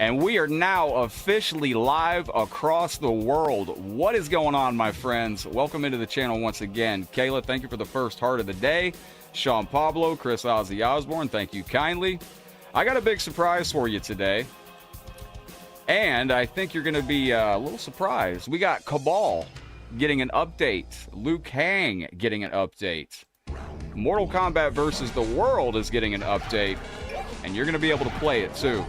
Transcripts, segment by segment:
And we are now officially live across the world. What is going on, my friends? Welcome into the channel once again. Kayla, thank you for the first heart of the day. Sean Pablo, Chris Ozzy Osborne, thank you kindly. I got a big surprise for you today. And I think you're going to be a little surprised. We got Cabal getting an update. Liu Kang getting an update. Mortal Kombat versus the World is getting an update. And you're going to be able to play it too.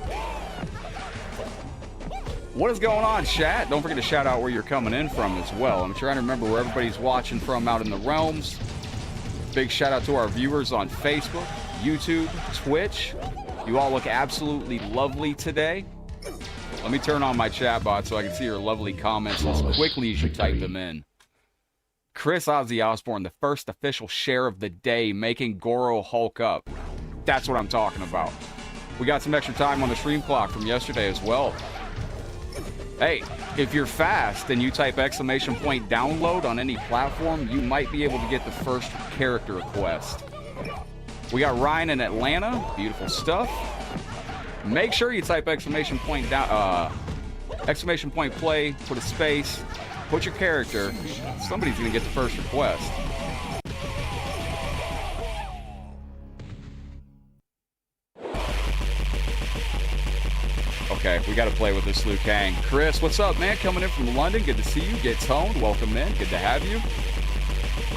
What is going on, chat? Don't forget to shout out where you're coming in from as well. I'm trying to remember where everybody's watching from out in the realms. Big shout out to our viewers on Facebook, YouTube, Twitch. You all look absolutely lovely today. Let me turn on my chat bot so I can see your lovely comments as quickly as you type them in. Chris Ozzy Osborne, the first official share of the day, making Goro Hulk up. That's what I'm talking about. We got some extra time on the stream clock from yesterday as well. Hey, if you're fast and you type !download on any platform, you might be able to get the first character request. We got Ryan in Atlanta. Beautiful stuff. Make sure you type !play, put a space, put your character. Somebody's going to get the first request. Okay, we got to play with this Liu Kang. Chris, what's up, man? Coming in from London. Good to see you. Get toned. Welcome in. Good to have you.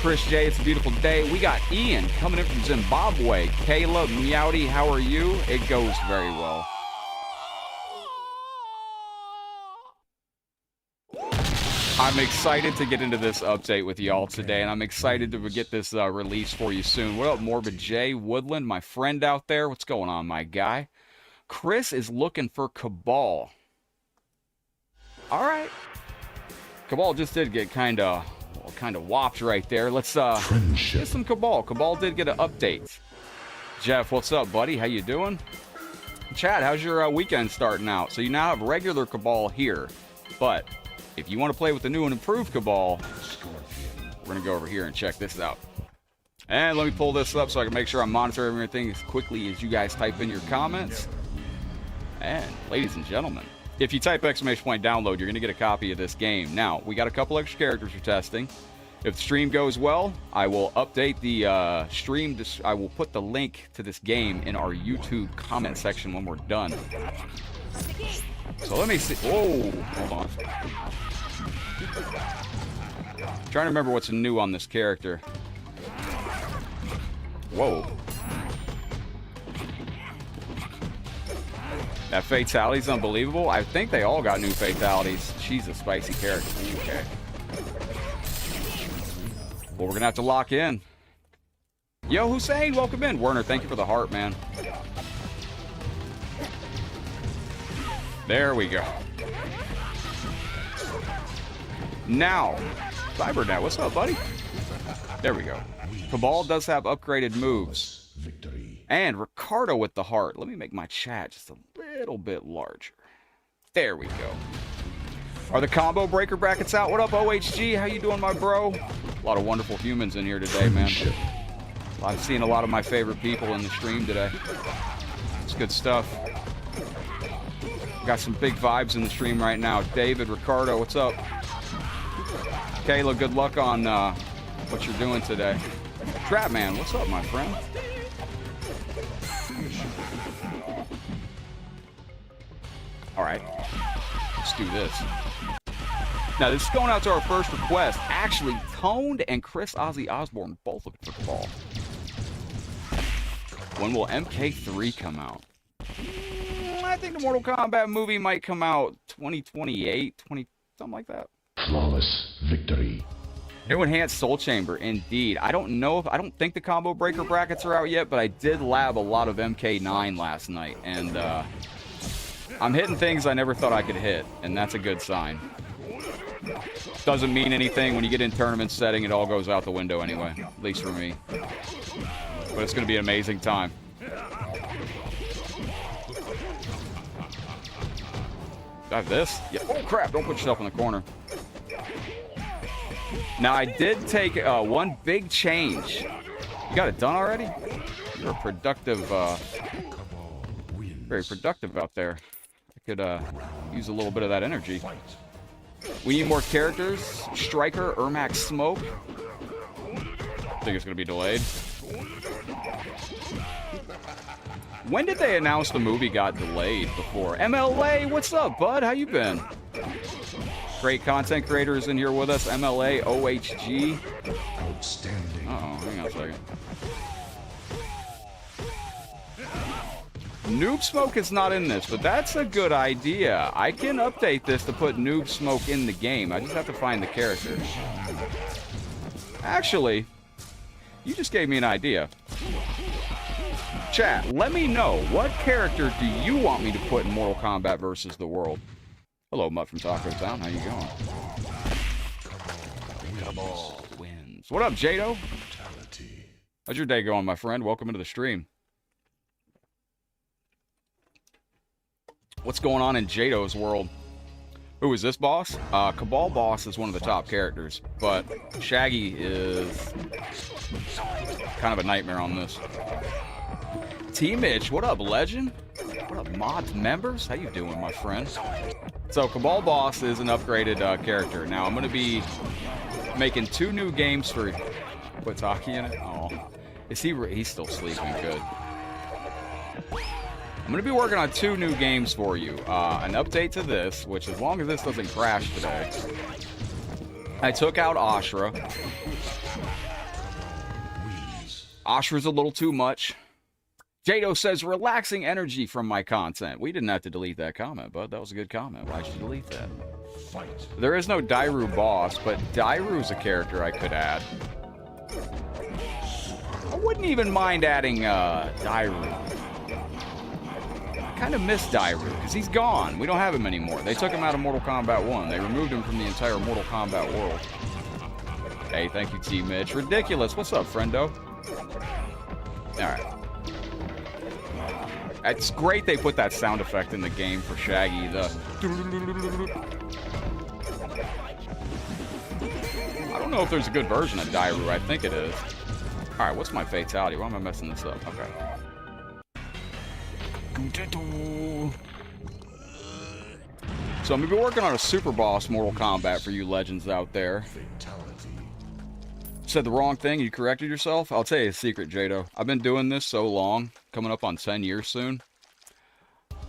Chris J, it's a beautiful day. We got Ian coming in from Zimbabwe. Kayla, Meowdy, how are you? It goes very well. I'm excited to get into this update with y'all today, and I'm excited to get this released for you soon. What up, Morbid J? Woodland, my friend out there? What's going on, my guy? Chris is looking for Cabal. All right. Cabal just did get kind of whopped right there. Let's get some Cabal. Cabal did get an update. Jeff, what's up, buddy? How you doing? Chad, how's your weekend starting out? So you now have regular Cabal here, but if you want to play with the new and improved Cabal, we're going to go over here and check this out. And let me pull this up so I can make sure I'm monitoring everything as quickly as you guys type in your comments. And ladies and gentlemen, if you type !download, you're going to get a copy of this game. Now, we got a couple extra characters for testing. If the stream goes well, I will update the stream. I will put the link to this game in our YouTube comment section when we're done. So let me see. Whoa, hold on. I'm trying to remember what's new on this character. Whoa. That fatality's unbelievable. I think they all got new fatalities. She's a spicy character. Okay. Well, we're gonna have to lock in. Yo, Hussein, welcome in. Werner, thank you for the heart, man. There we go. Now, Cybernet, what's up, buddy? There we go. Cabal does have upgraded moves. And Ricardo with the heart. Let me make my chat just a little bit larger. There we go. Are the combo breaker brackets out? What up, OHG? How you doing, my bro? A lot of wonderful humans in here today, man. I've seen a lot of my favorite people in the stream today. It's good stuff. Got some big vibes in the stream right now. David, Ricardo, what's up? Kayla, good luck on what you're doing today. Trapman, what's up, my friend? All right, let's do this. Now, this is going out to our first request. Actually, Toned and Chris Ozzy Osborne both looking for Cabal. When will MK3 come out? I think the Mortal Kombat movie might come out 2028, something like that. Flawless victory. New enhanced Soul Chamber, indeed. I don't think the combo breaker brackets are out yet, but I did lab a lot of MK9 last night, and I'm hitting things I never thought I could hit, and that's a good sign. Doesn't mean anything when you get in tournament setting, it all goes out the window anyway, at least for me. But it's going to be an amazing time. Do I have this? Yeah. Oh crap, don't put yourself in the corner. Now, I did take one big change. You got it done already? You're a productive, very productive out there. Could use a little bit of that energy. We need more characters. Striker, Ermac, Smoke. I think it's going to be delayed. When did they announce the movie got delayed before? MLA, what's up, bud? How you been? Great content creators in here with us. MLA, OHG. Outstanding. Uh-oh, hang on a second. Noob Smoke is not in this, but that's a good idea. I can update this to put Noob Smoke in the game. I just have to find the character. Actually, you just gave me an idea. Chat, let me know, what character do you want me to put in Mortal Kombat versus the world? Hello, Mutt from Taco Town. How you going? Cabal wins. What up, Jado? How's your day going, my friend? Welcome into the stream. What's going on in Jado's world? Who is this boss? Cabal boss is one of the top characters, but Shaggy is kind of a nightmare on this. T-Mitch, what up, legend? What up, mods members? How you doing, my friend? So Cabal boss is an upgraded character. Now I'm going to be making 2 new games for Wataki in it. Oh, is he's still sleeping? Good. I'm going to be working on 2 new games for you. An update to this, which as long as this doesn't crash today. I took out Ashra. Ashra's a little too much. Jado says, relaxing energy from my content. We didn't have to delete that comment, bud. That was a good comment. Why'd you delete that? There is no Dairu boss, but Dairu's a character I could add. I wouldn't even mind adding Dairu. I kind of miss Dairu, because he's gone. We don't have him anymore. They took him out of Mortal Kombat 1. They removed him from the entire Mortal Kombat world. Hey, thank you, T-Mitch. Ridiculous. What's up, friendo? Alright. It's great they put that sound effect in the game for Shaggy. I don't know if there's a good version of Dairu. I think it is. Alright, what's my fatality? Why am I messing this up? Okay. So I'm going to be working on a super boss Mortal Kombat for you legends out there. Said the wrong thing, you corrected yourself? I'll tell you a secret, Jado. I've been doing this so long, coming up on 10 years soon.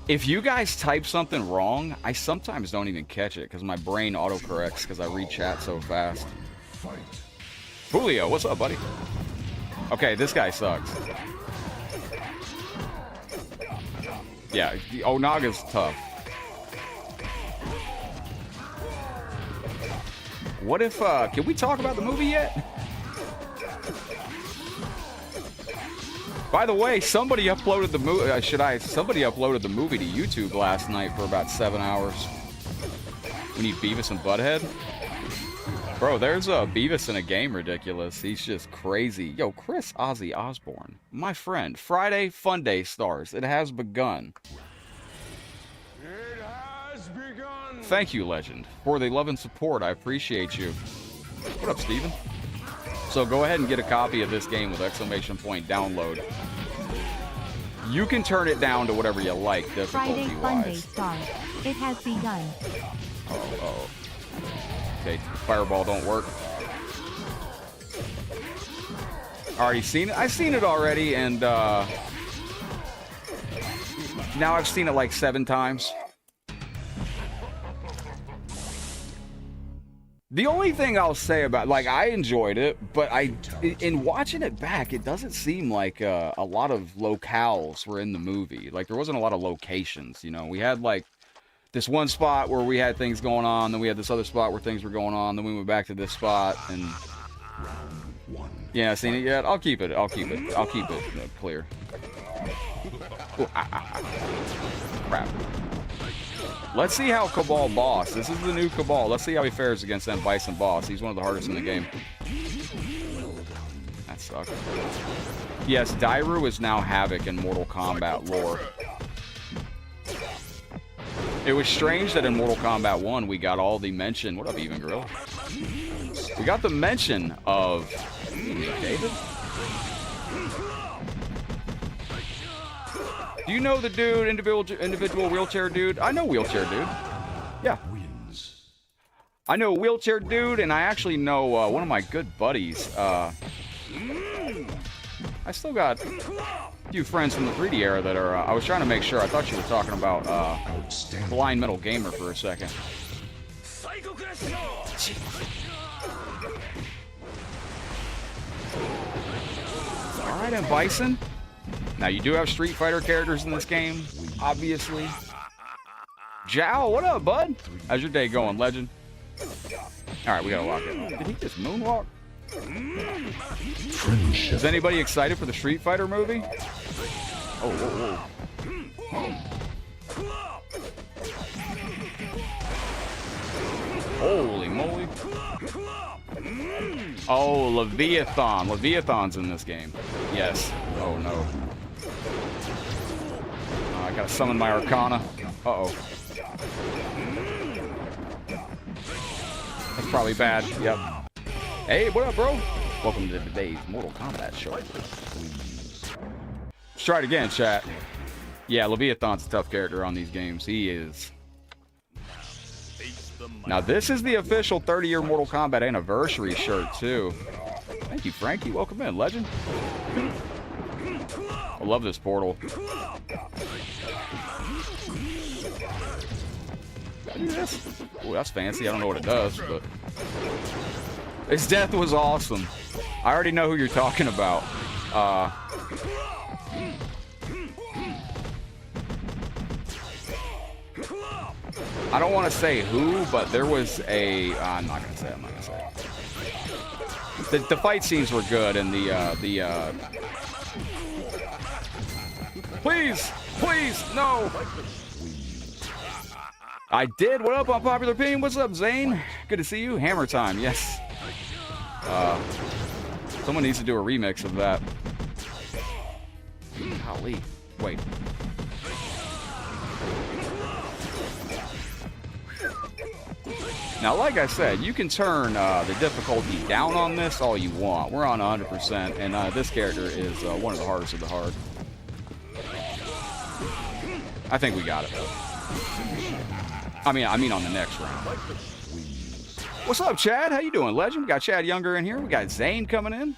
If you guys type something wrong, I sometimes don't even catch it because my brain autocorrects because I read chat so fast. Julio, what's up, buddy? Okay, this guy sucks. Yeah, Onaga's tough. What if, can we talk about the movie yet? By the way, somebody uploaded the movie, somebody uploaded the movie to YouTube last night for about 7 hours. We need Beavis and Butthead? Bro, there's a Beavis in a game, ridiculous. He's just crazy. Yo, Chris Ozzy Osbourne, my friend. Friday Fun Day stars. It has begun. It has begun. Thank you, legend, for the love and support. I appreciate you. What up, Steven? So go ahead and get a copy of this game with exclamation point download. You can turn it down to whatever you like, difficulty-wise. Friday Fun Day stars. It has begun. Oh. Okay, fireball don't work. Already seen it? I've seen it already, and now I've seen it like 7 times. The only thing I'll say about, like, I enjoyed it, but in watching it back, it doesn't seem like a lot of locales were in the movie. Like, there wasn't a lot of locations, you know? We had, like, this one spot where we had things going on, then we had this other spot where things were going on, then we went back to this spot, and... Yeah, seen it yet? I'll keep it clear. Ooh, crap. Let's see how Cabal boss. This is the new Cabal. Let's see how he fares against that Bison boss. He's one of the hardest in the game. That sucks. Yes, Dairu is now Havoc in Mortal Kombat lore. It was strange that in Mortal Kombat 1 we got all the mention. What up, Even Grill? We got the mention of David. Do you know the dude, individual wheelchair dude? I know wheelchair dude. Yeah. Wins. I know wheelchair dude, and I actually know one of my good buddies. I still got a few friends from the 3D era that are. I was trying to make sure. I thought you were talking about Blind Metal Gamer for a second. All right, and Bison. Now you do have Street Fighter characters in this game, obviously. Zhao, what up, bud? How's your day going, legend? All right, we gotta lock it. Did he just moonwalk? Friendship. Is anybody excited for the Street Fighter movie? Oh, whoa, whoa. Holy moly. Oh, Leviathan. Leviathan's in this game. Yes. Oh, no. I gotta summon my Arcana. Uh-oh. That's probably bad. Yep. Hey, what up, bro? Welcome to today's Mortal Kombat show. Let's try it again, chat. Yeah, Leviathan's a tough character on these games. He is. Now, this is the official 30-year Mortal Kombat anniversary shirt, too. Thank you, Frankie. Welcome in, legend. I love this portal. Do this. Oh, that's fancy. I don't know what it does, but his death was awesome. I already know who you're talking about. I don't want to say who, but there was a. I'm not gonna say. I'm not gonna say. The fight scenes were good, and Please, no. I did. What up, Unpopular Opinion? What's up, Zane? Good to see you. Hammer time, yes. Someone needs to do a remix of that. Golly. Wait. Now, like I said, you can turn the difficulty down on this all you want. We're on 100%, and this character is one of the hardest of the hard. I think we got it. I mean on the next round. What's up, Chad? How you doing, legend? We got Chad Younger in here. We got Zane coming in.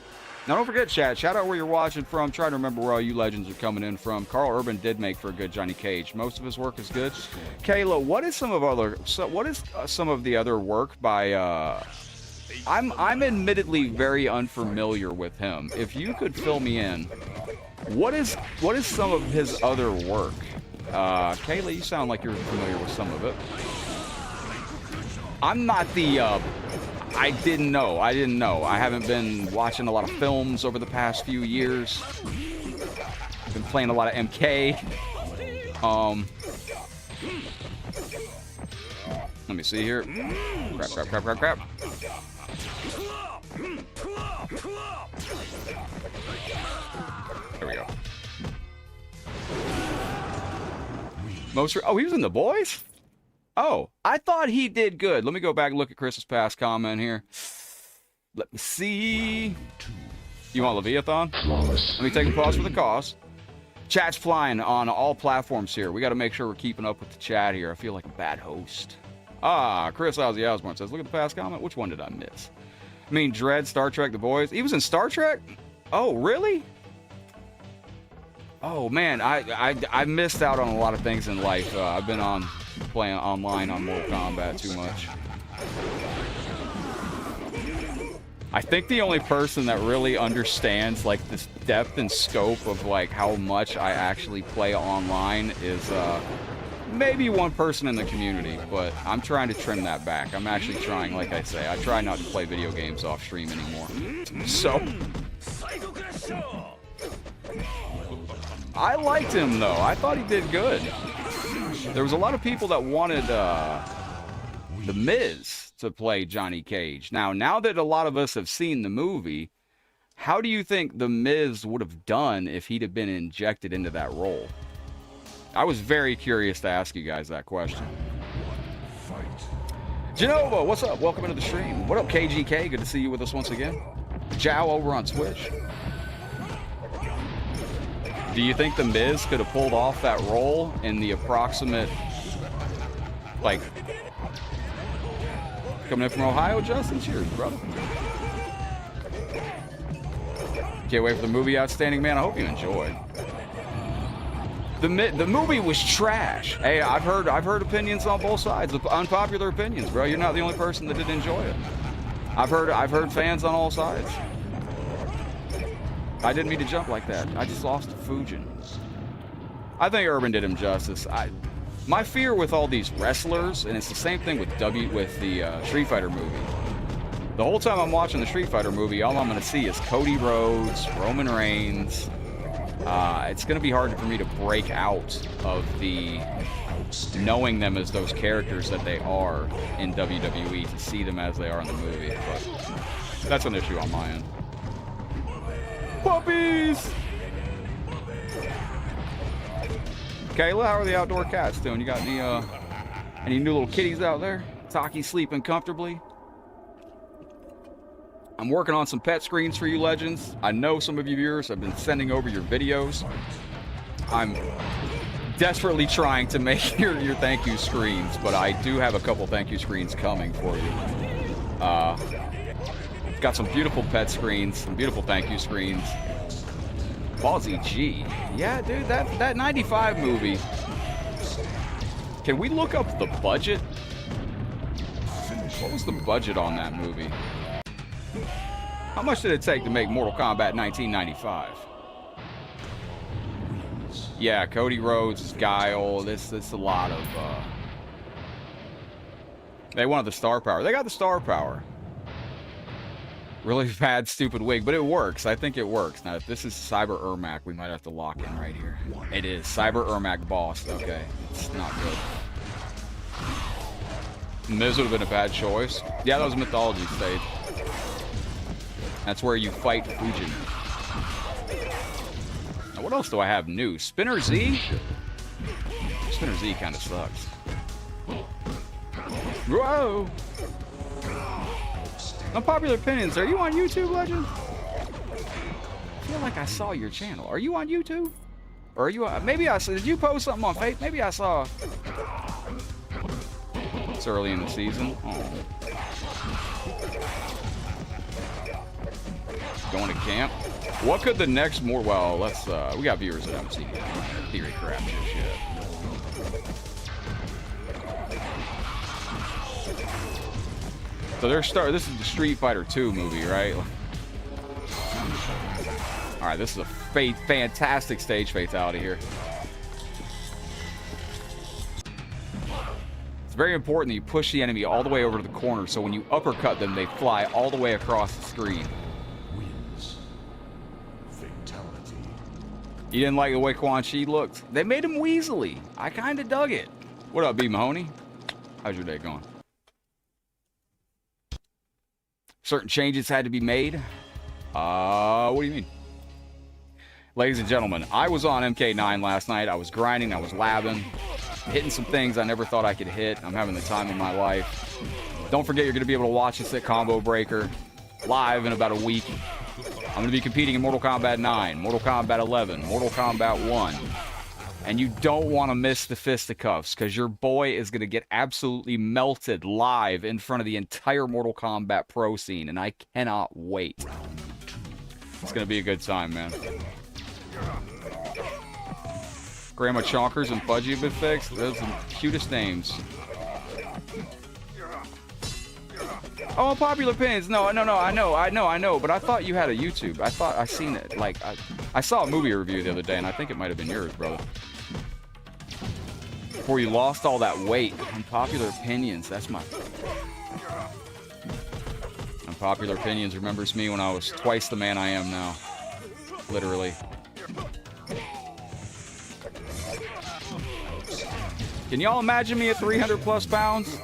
Now, don't forget, Chad, shout out where you're watching from. Try to remember where all you legends are coming in from. Carl Urban did make for a good Johnny Cage. Most of his work is good. Kayla, what is some of the other work by? I'm admittedly very unfamiliar with him. If you could fill me in, what is some of his other work? Kayla, you sound like you're familiar with some of it. I'm not the. I didn't know. I haven't been watching a lot of films over the past few years. Been playing a lot of MK. Let me see here. Crap. There we go. Oh, he was in The Boys? Oh, I thought he did good. Let me go back and look at Chris's past comment here. Let me see. You want Leviathan? Let me take a pause for the cause. Chat's flying on all platforms here. We got to make sure we're keeping up with the chat here. I feel like a bad host. Chris Ozzy Osbourne says, look at the past comment. Which one did I miss? I mean, Dredd, Star Trek, The Boys. He was in Star Trek? Oh, really? Oh, man, I missed out on a lot of things in life. I've been playing online on Mortal Kombat too much. I think the only person that really understands like this depth and scope of like how much I actually play online is maybe one person in the community, but I'm trying to trim that back. I'm actually trying, like I say, I try not to play video games off stream anymore. So I liked him though. I thought he did good. There was a lot of people that wanted The Miz to play Johnny Cage. Now that a lot of us have seen the movie, how do you think The Miz would have done if he'd have been injected into that role? I was very curious to ask you guys that question. Genova, what's up? Welcome into the stream. What up, KGK? Good to see you with us once again. Zhao over on Twitch. Do you think The Miz could have pulled off that role in the approximate, like, coming in from Ohio, Justin? Cheers, brother. Can't wait for the movie Outstanding Man. I hope you enjoyed. The movie was trash. Hey, I've heard opinions on both sides, unpopular opinions, bro. You're not the only person that did enjoy it. I've heard fans on all sides. I didn't mean to jump like that. I just lost to Fujin. I think Urban did him justice. My fear with all these wrestlers, and it's the same thing with the Street Fighter movie. The whole time I'm watching the Street Fighter movie, all I'm going to see is Cody Rhodes, Roman Reigns. It's going to be hard for me to break out of the knowing them as those characters that they are in WWE to see them as they are in the movie. But that's an issue on my end. Puppies! Kayla, how are the outdoor cats doing? You got any new little kitties out there? Taki sleeping comfortably? I'm working on some pet screens for you legends. I know some of you viewers have been sending over your videos. I'm desperately trying to make your thank you screens, but I do have a couple thank you screens coming for you. Got some beautiful pet screens, some beautiful thank you screens. Ballsy G. Yeah, dude, that 95 movie. Can we look up the budget? What was the budget on that movie? How much did it take to make Mortal Kombat 1995? Yeah, Cody Rhodes, Guile. This a lot of. They wanted the star power. They got the star power. Really bad, stupid wig, but it works. I think it works. Now, if this is Cyber Ermac, we might have to lock in right here. It is Cyber Ermac boss. Okay, it's not good. Miz would have been a bad choice. Yeah, that was a mythology stage. That's where you fight Fujin. Now, what else do I have new? Spinner Z? Spinner Z kind of sucks. Whoa! Unpopular opinions. Are you on YouTube, legend? I feel like I saw your channel. Are you on YouTube? Or are you on, maybe I saw, did you post something on Facebook? Maybe I saw. It's early in the season. Oh. Going to camp. What could the next more? Well, let's. We got viewers that haven't seen theory crap this shit. So they're this is the Street Fighter 2 movie, right? All right, this is a fantastic stage fatality here. It's very important that you push the enemy all the way over to the corner, so when you uppercut them, they fly all the way across the screen. You didn't like the way Quan Chi looked? They made him weaselly. I kind of dug it. What up, B. Mahoney? How's your day going? Certain changes had to be made. What do you mean? Ladies and gentlemen, I was on MK9 last night. I was grinding. I was labbing. Hitting some things I never thought I could hit. I'm having the time of my life. Don't forget you're going to be able to watch this at Combo Breaker live in about a week. I'm going to be competing in Mortal Kombat 9, Mortal Kombat 11, Mortal Kombat 1. And you don't want to miss the fisticuffs, because your boy is going to get absolutely melted live in front of the entire Mortal Kombat pro scene, and I cannot wait. It's going to be a good time, man. Grandma Chonkers and Fudgy have been fixed. Those are the cutest names. Oh, unpopular opinions. No, I know. But I thought you had a YouTube. I thought I seen it. Like, I saw a movie review the other day, and I think it might have been yours, brother. Before you lost all that weight. Unpopular opinions. That's my... Unpopular opinions remembers me when I was twice the man I am now. Literally. Can y'all imagine me at 300 plus pounds?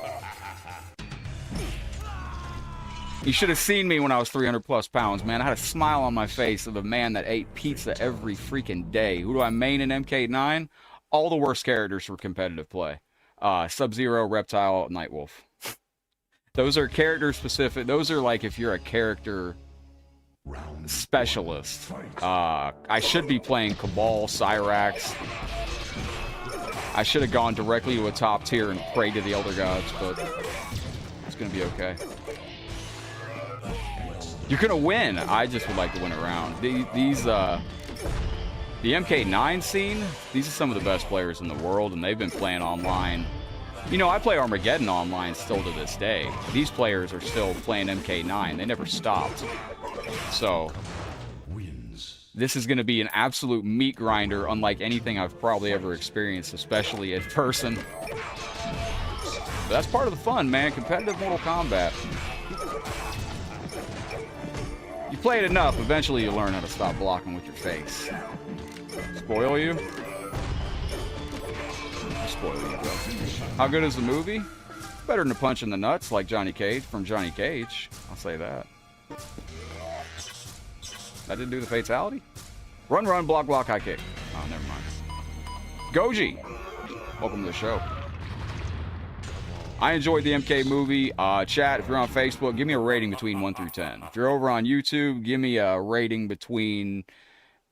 You should have seen me when I was 300 plus pounds, man. I had a smile on my face of a man that ate pizza every freaking day. Who do I main in MK9? All the worst characters for competitive play. Sub-Zero, Reptile, Nightwolf. Those are character specific. Those are like if you're a character specialist. I should be playing Cabal, Cyrax. I should have gone directly to a top tier and prayed to the Elder Gods, but it's going to be okay. You're going to win. I just would like to win a round. The MK9 scene, these are some of the best players in the world, and they've been playing online. You know, I play Armageddon online still to this day. These players are still playing MK9. They never stopped. So this is going to be an absolute meat grinder, unlike anything I've probably ever experienced, especially in person. But that's part of the fun, man. Competitive Mortal Kombat. You play it enough, eventually you'll learn how to stop blocking with your face. Spoil you? I'll spoil you, bro. How good is the movie? Better than a punch in the nuts like Johnny Cage from Johnny Cage. I'll say that. That didn't do the fatality? Run, run, block, block, high kick. Oh, never mind. Goji, welcome to the show. I enjoyed the MK movie. Chat, if you're on Facebook, give me a rating between 1 through 10. If you're over on YouTube, give me a rating between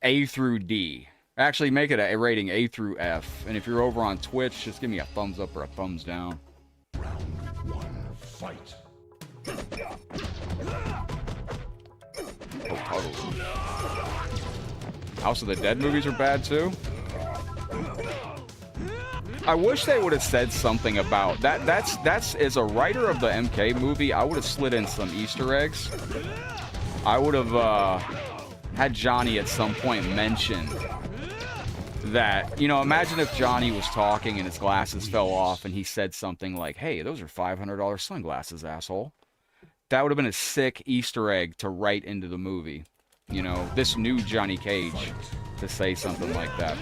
A through D. Actually, make it a rating A through F. And if you're over on Twitch, just give me a thumbs up or a thumbs down. Round 1, fight. Oh, totally. House of the Dead movies are bad too. I wish they would have said something about that. That's as a writer of the MK movie, I would have slid in some Easter eggs. I would have had Johnny at some point mention that, you know, imagine if Johnny was talking and his glasses fell off and he said something like, "Hey, those are $500 sunglasses, asshole." That would have been a sick Easter egg to write into the movie. You know, this new Johnny Cage to say something like that.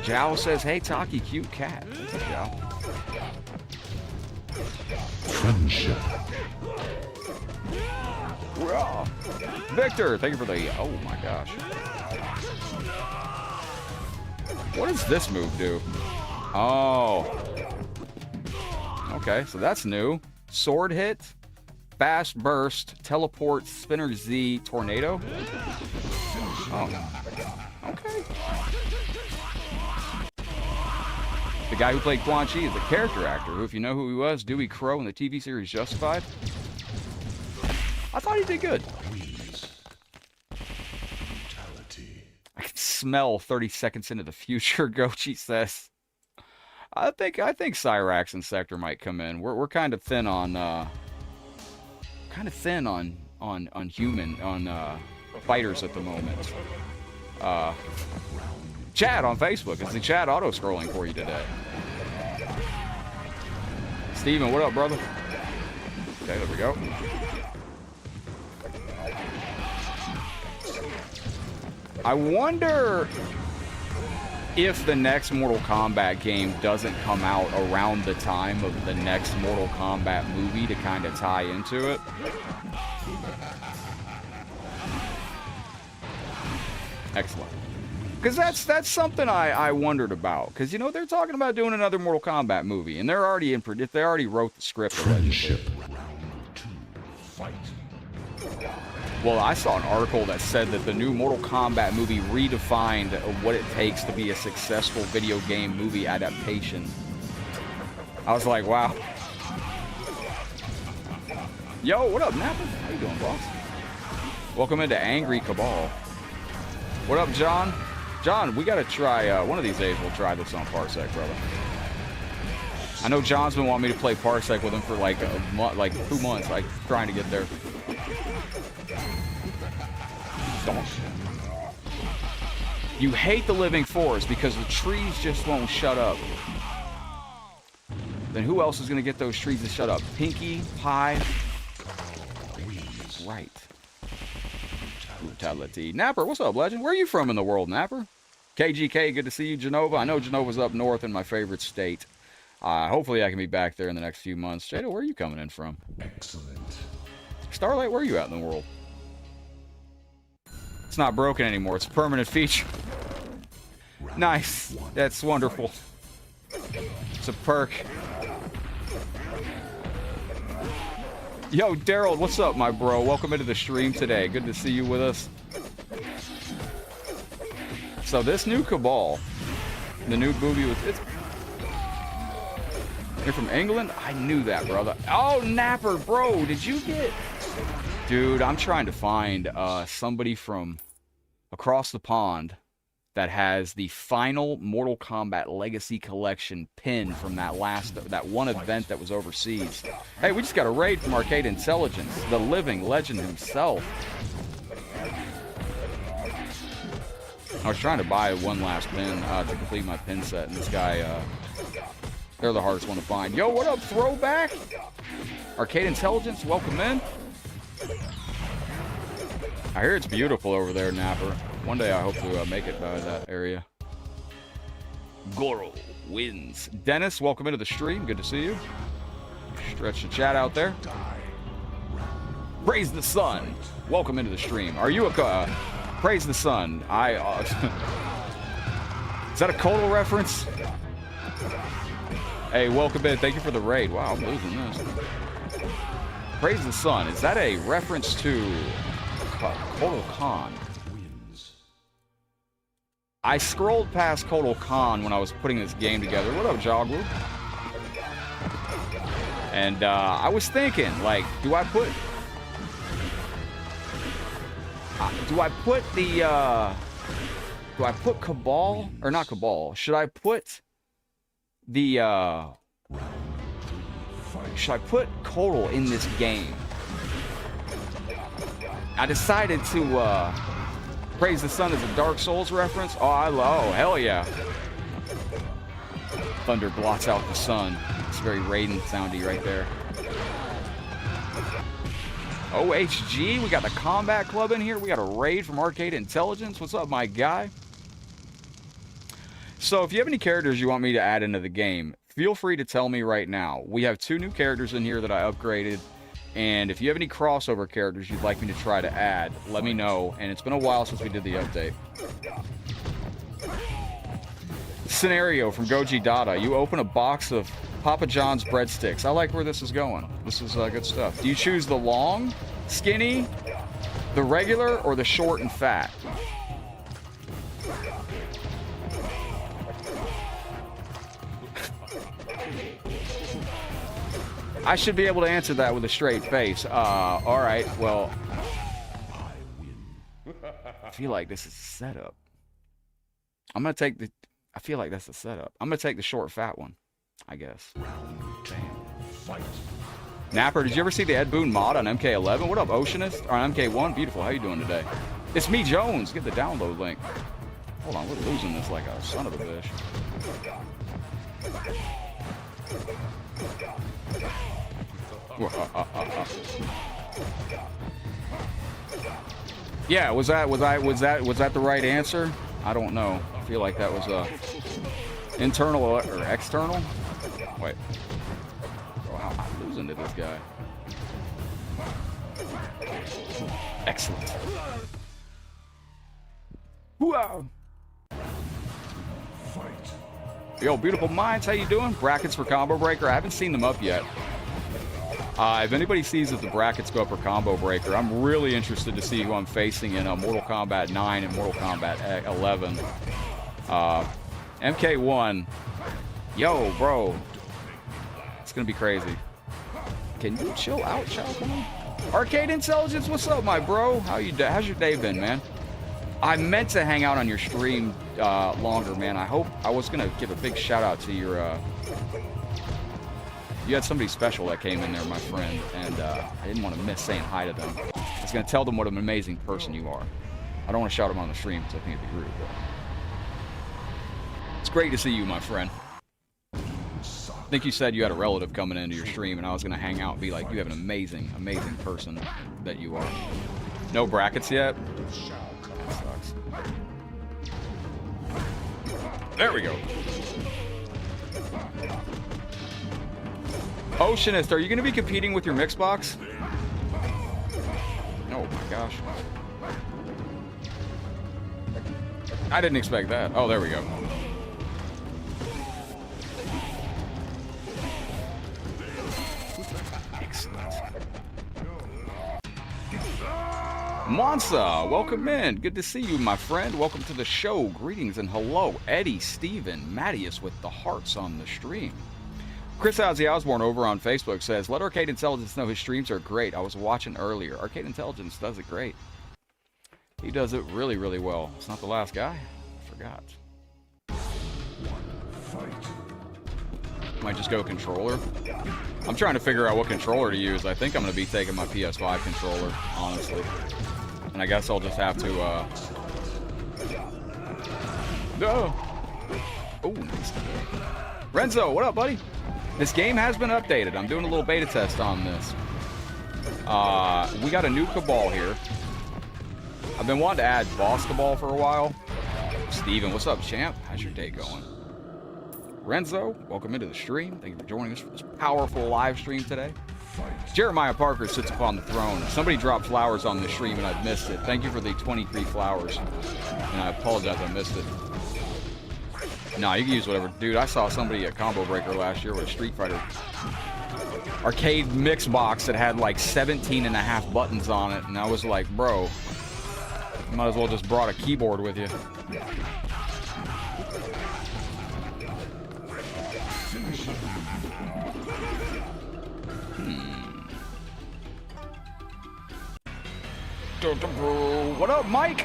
Jao says, "Hey, Taki, cute cat." Thank you, Jao. Friendship. Victor, thank you for the... Oh, my gosh. What does this move do? Oh. Okay, so that's new. Sword hit, fast burst, teleport, spinner Z, tornado. Oh. Okay. The guy who played Quan Chi is a character actor who, if you know who he was, Dewey Crow in the TV series Justified. I thought he did good. I can smell 30 seconds into the future, Gochi says. I think Cyrax and Sector might come in. We're kind of thin on fighters at the moment. Chat on Facebook. Is the chat auto scrolling for you today? Steven, what up, brother? Okay, there we go. I wonder if the next Mortal Kombat game doesn't come out around the time of the next Mortal Kombat movie to kind of tie into it. Excellent. Because that's something I wondered about. Because, you know, they're talking about doing another Mortal Kombat movie, and they already wrote the script. Friendship. Round 2, fight. Well, I saw an article that said that the new Mortal Kombat movie redefined what it takes to be a successful video game movie adaptation. I was like, wow. Yo, what up, Napper? How you doing, boss? Welcome into Angry Cabal. What up, John? John, we got to try, one of these days we'll try this on Parsec, brother. I know John's been wanting me to play Parsec with him for like a month, like 2 months, like trying to get there. You hate the living forest because the trees just won't shut up. Then who else is going to get those trees to shut up? Pinkie Pie? Right. Brutality. Napper, what's up, legend? Where are you from in the world, Napper? KGK, good to see you, Genova. I know Genova's up north in my favorite state. Hopefully I can be back there in the next few months. Jada, where are you coming in from? Excellent. Starlight, where are you at in the world? It's not broken anymore. It's a permanent feature. Nice. That's wonderful. It's a perk. Yo, Daryl, what's up, my bro? Welcome into the stream today. Good to see you with us. So this new Cabal, the new booby with it's. You're from England? I knew that, brother. Oh, Napper, bro, did you get? Dude, I'm trying to find somebody from across the pond that has the final Mortal Kombat Legacy Collection pin from that one event that was overseas. Hey, we just got a raid from Arcade Intelligence, the living legend himself. I was trying to buy one last pin to complete my pin set, and this guy, they're the hardest one to find. Yo, what up, Throwback? Arcade Intelligence, welcome in. I hear it's beautiful over there, Napper. One day I hope to make it by that area. Goro wins. Dennis, welcome into the stream. Good to see you. Stretch the chat out there. Praise the Sun. Welcome into the stream. Are you a... Praise the Sun. Is that a Kodal reference? Hey, welcome in. Thank you for the raid. Wow, I'm losing this. Praise the Sun. Is that a reference to Kahn? I scrolled past Kahn when I was putting this game together. What up, Jogwood? And I was thinking, like, do I put Cabal or not Cabal? Should I put Kodal in this game? I decided to Praise the Sun as a Dark Souls reference. Oh, hell yeah. Thunder blots out the sun. It's very Raiden soundy right there. OHG, we got the Combat Club in here. We got a raid from Arcade Intelligence. What's up, my guy? So if you have any characters you want me to add into the game, feel free to tell me right now. We have 2 new characters in here that I upgraded. And if you have any crossover characters you'd like me to try to add, let me know. And it's been a while since we did the update. Scenario from Goji Dada. You open a box of Papa John's breadsticks. I like where this is going. This is good stuff. Do you choose the long, skinny, the regular, or the short and fat? I should be able to answer that with a straight face. All right, well, I feel like this is a setup. I'm going to take the... I feel like that's a setup. I'm going to take the short, fat one, I guess. Damn. Napper, did you ever see the Ed Boon mod on MK11? What up, Oceanist? Or on MK1? Beautiful. How you doing today? It's me, Jones. Get the download link. Hold on, we're losing this like a son of a bitch. Yeah, was that the right answer? I don't know. I feel like that was internal or external. Wait. Wow, I'm losing to this guy. Excellent. Wow. Yo, beautiful minds, how you doing? Brackets for Combo Breaker. I haven't seen them up yet. If anybody sees that the brackets go up for Combo Breaker, I'm really interested to see who I'm facing in Mortal Kombat 9 and Mortal Kombat 11. MK1. Yo, bro. It's going to be crazy. Can you chill out, Chalcon? Arcade Intelligence, what's up, my bro? How's your day been, man? I meant to hang out on your stream longer, man. I was going to give a big shout out to your... You had somebody special that came in there, my friend, and I didn't want to miss saying hi to them. I was going to tell them what an amazing person you are. I don't want to shout them on the stream because I think it'd be rude, but... It's great to see you, my friend. I think you said you had a relative coming into your stream, and I was going to hang out and be like, you have an amazing, amazing person that you are. No brackets yet? That sucks. There we go. Oceanist, are you going to be competing with your Mixbox? Oh my gosh. I didn't expect that. Oh, there we go. Excellent. Monsa, welcome in. Good to see you, my friend. Welcome to the show. Greetings and hello. Eddie, Steven, Mattias with the hearts on the stream. Chris Ozzy Osborne over on Facebook says, let Arcade Intelligence know his streams are great. I was watching earlier. Arcade Intelligence does it great. He does it really, really well. It's not the last guy. I forgot. Might just go controller. I'm trying to figure out what controller to use. I think I'm going to be taking my PS5 controller, honestly. And I guess I'll just have to, No! Oh, nice. Renzo, what up, buddy? This game has been updated. I'm doing a little beta test on this. We got a new Cabal here. I've been wanting to add Boss Cabal for a while. Steven, what's up, champ? How's your day going? Renzo, welcome into the stream. Thank you for joining us for this powerful live stream today. Jeremiah Parker sits upon the throne. Somebody dropped flowers on the stream and I've missed it. Thank you for the 23 flowers. And I apologize, I missed it. No, you can use whatever. Dude, I saw somebody at Combo Breaker last year with a Street Fighter arcade mix box that had like 17.5 buttons on it. And I was like, bro, you might as well just brought a keyboard with you. What up, Mike?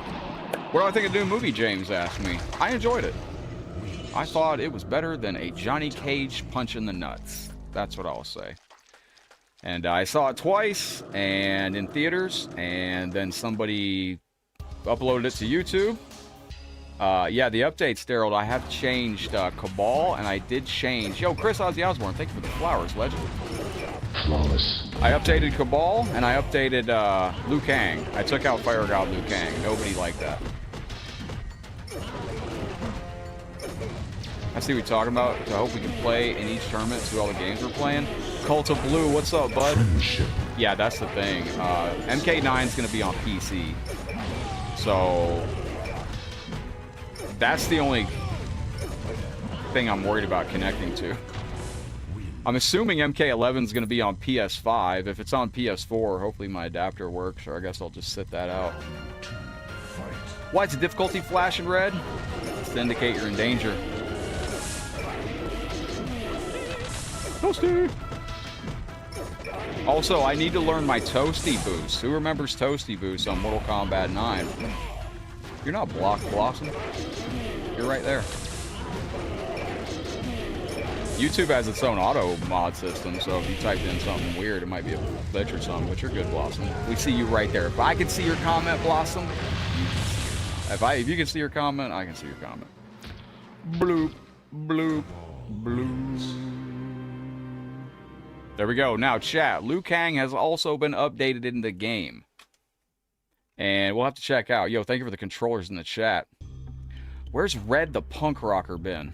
What do I think of the new movie, James asked me. I enjoyed it. I thought it was better than a Johnny Cage punch in the nuts. That's what I'll say. And I saw it twice, and in theaters, and then somebody uploaded it to YouTube. Yeah, the updates, Daryl, I have changed Cabal, and I did change... Yo, Chris Ozzy Osborne, thank you for the flowers, legend. Flawless. I updated Cabal, and I updated Liu Kang. I took out Fire God Liu Kang. Nobody liked that. I see what you're talking about. I hope we can play in each tournament through all the games we're playing. Cult of Blue, what's up, bud? Friendship. Yeah, that's the thing. MK9 is going to be on PC. So... that's the only thing I'm worried about connecting to. I'm assuming MK11 is going to be on PS5. If it's on PS4, hopefully my adapter works, or I guess I'll just sit that out. Why is the difficulty flashing red? It's to indicate you're in danger. Toasty! Also, I need to learn my Toasty boost. Who remembers Toasty boost on Mortal Kombat 9? You're not blocked, Blossom. You're right there. YouTube has its own auto mod system, so if you typed in something weird, it might be a glitch or something, but you're good, Blossom. We see you right there. If I can see your comment, Blossom, if you can see your comment, I can see your comment. Bloop, bloop, bloop. There we go. Now, chat. Liu Kang has also been updated in the game. And we'll have to check out. Yo, thank you for the controllers in the chat. Where's Red the Punk Rocker been?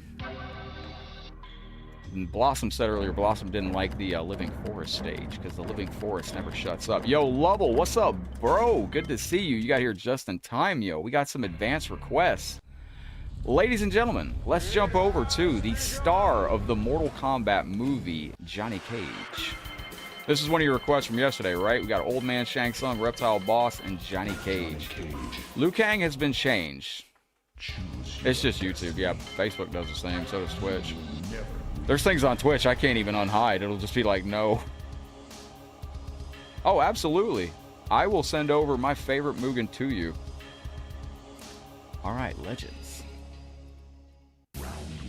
And Blossom said earlier Blossom didn't like the Living Forest stage because the Living Forest never shuts up. Yo, Lovell, what's up, bro? Good to see you. You got here just in time, yo. We got some advanced requests. Ladies and gentlemen, let's jump over to the star of the Mortal Kombat movie, Johnny Cage. This is one of your requests from yesterday, right? We got Old Man Shang Tsung, Reptile Boss, and Johnny Cage. Liu Kang has been changed. It's just YouTube. Yeah, Facebook does the same. So does Twitch. There's things on Twitch I can't even unhide. It'll just be like, no. Oh, absolutely. I will send over my favorite Mugen to you. All right, legends.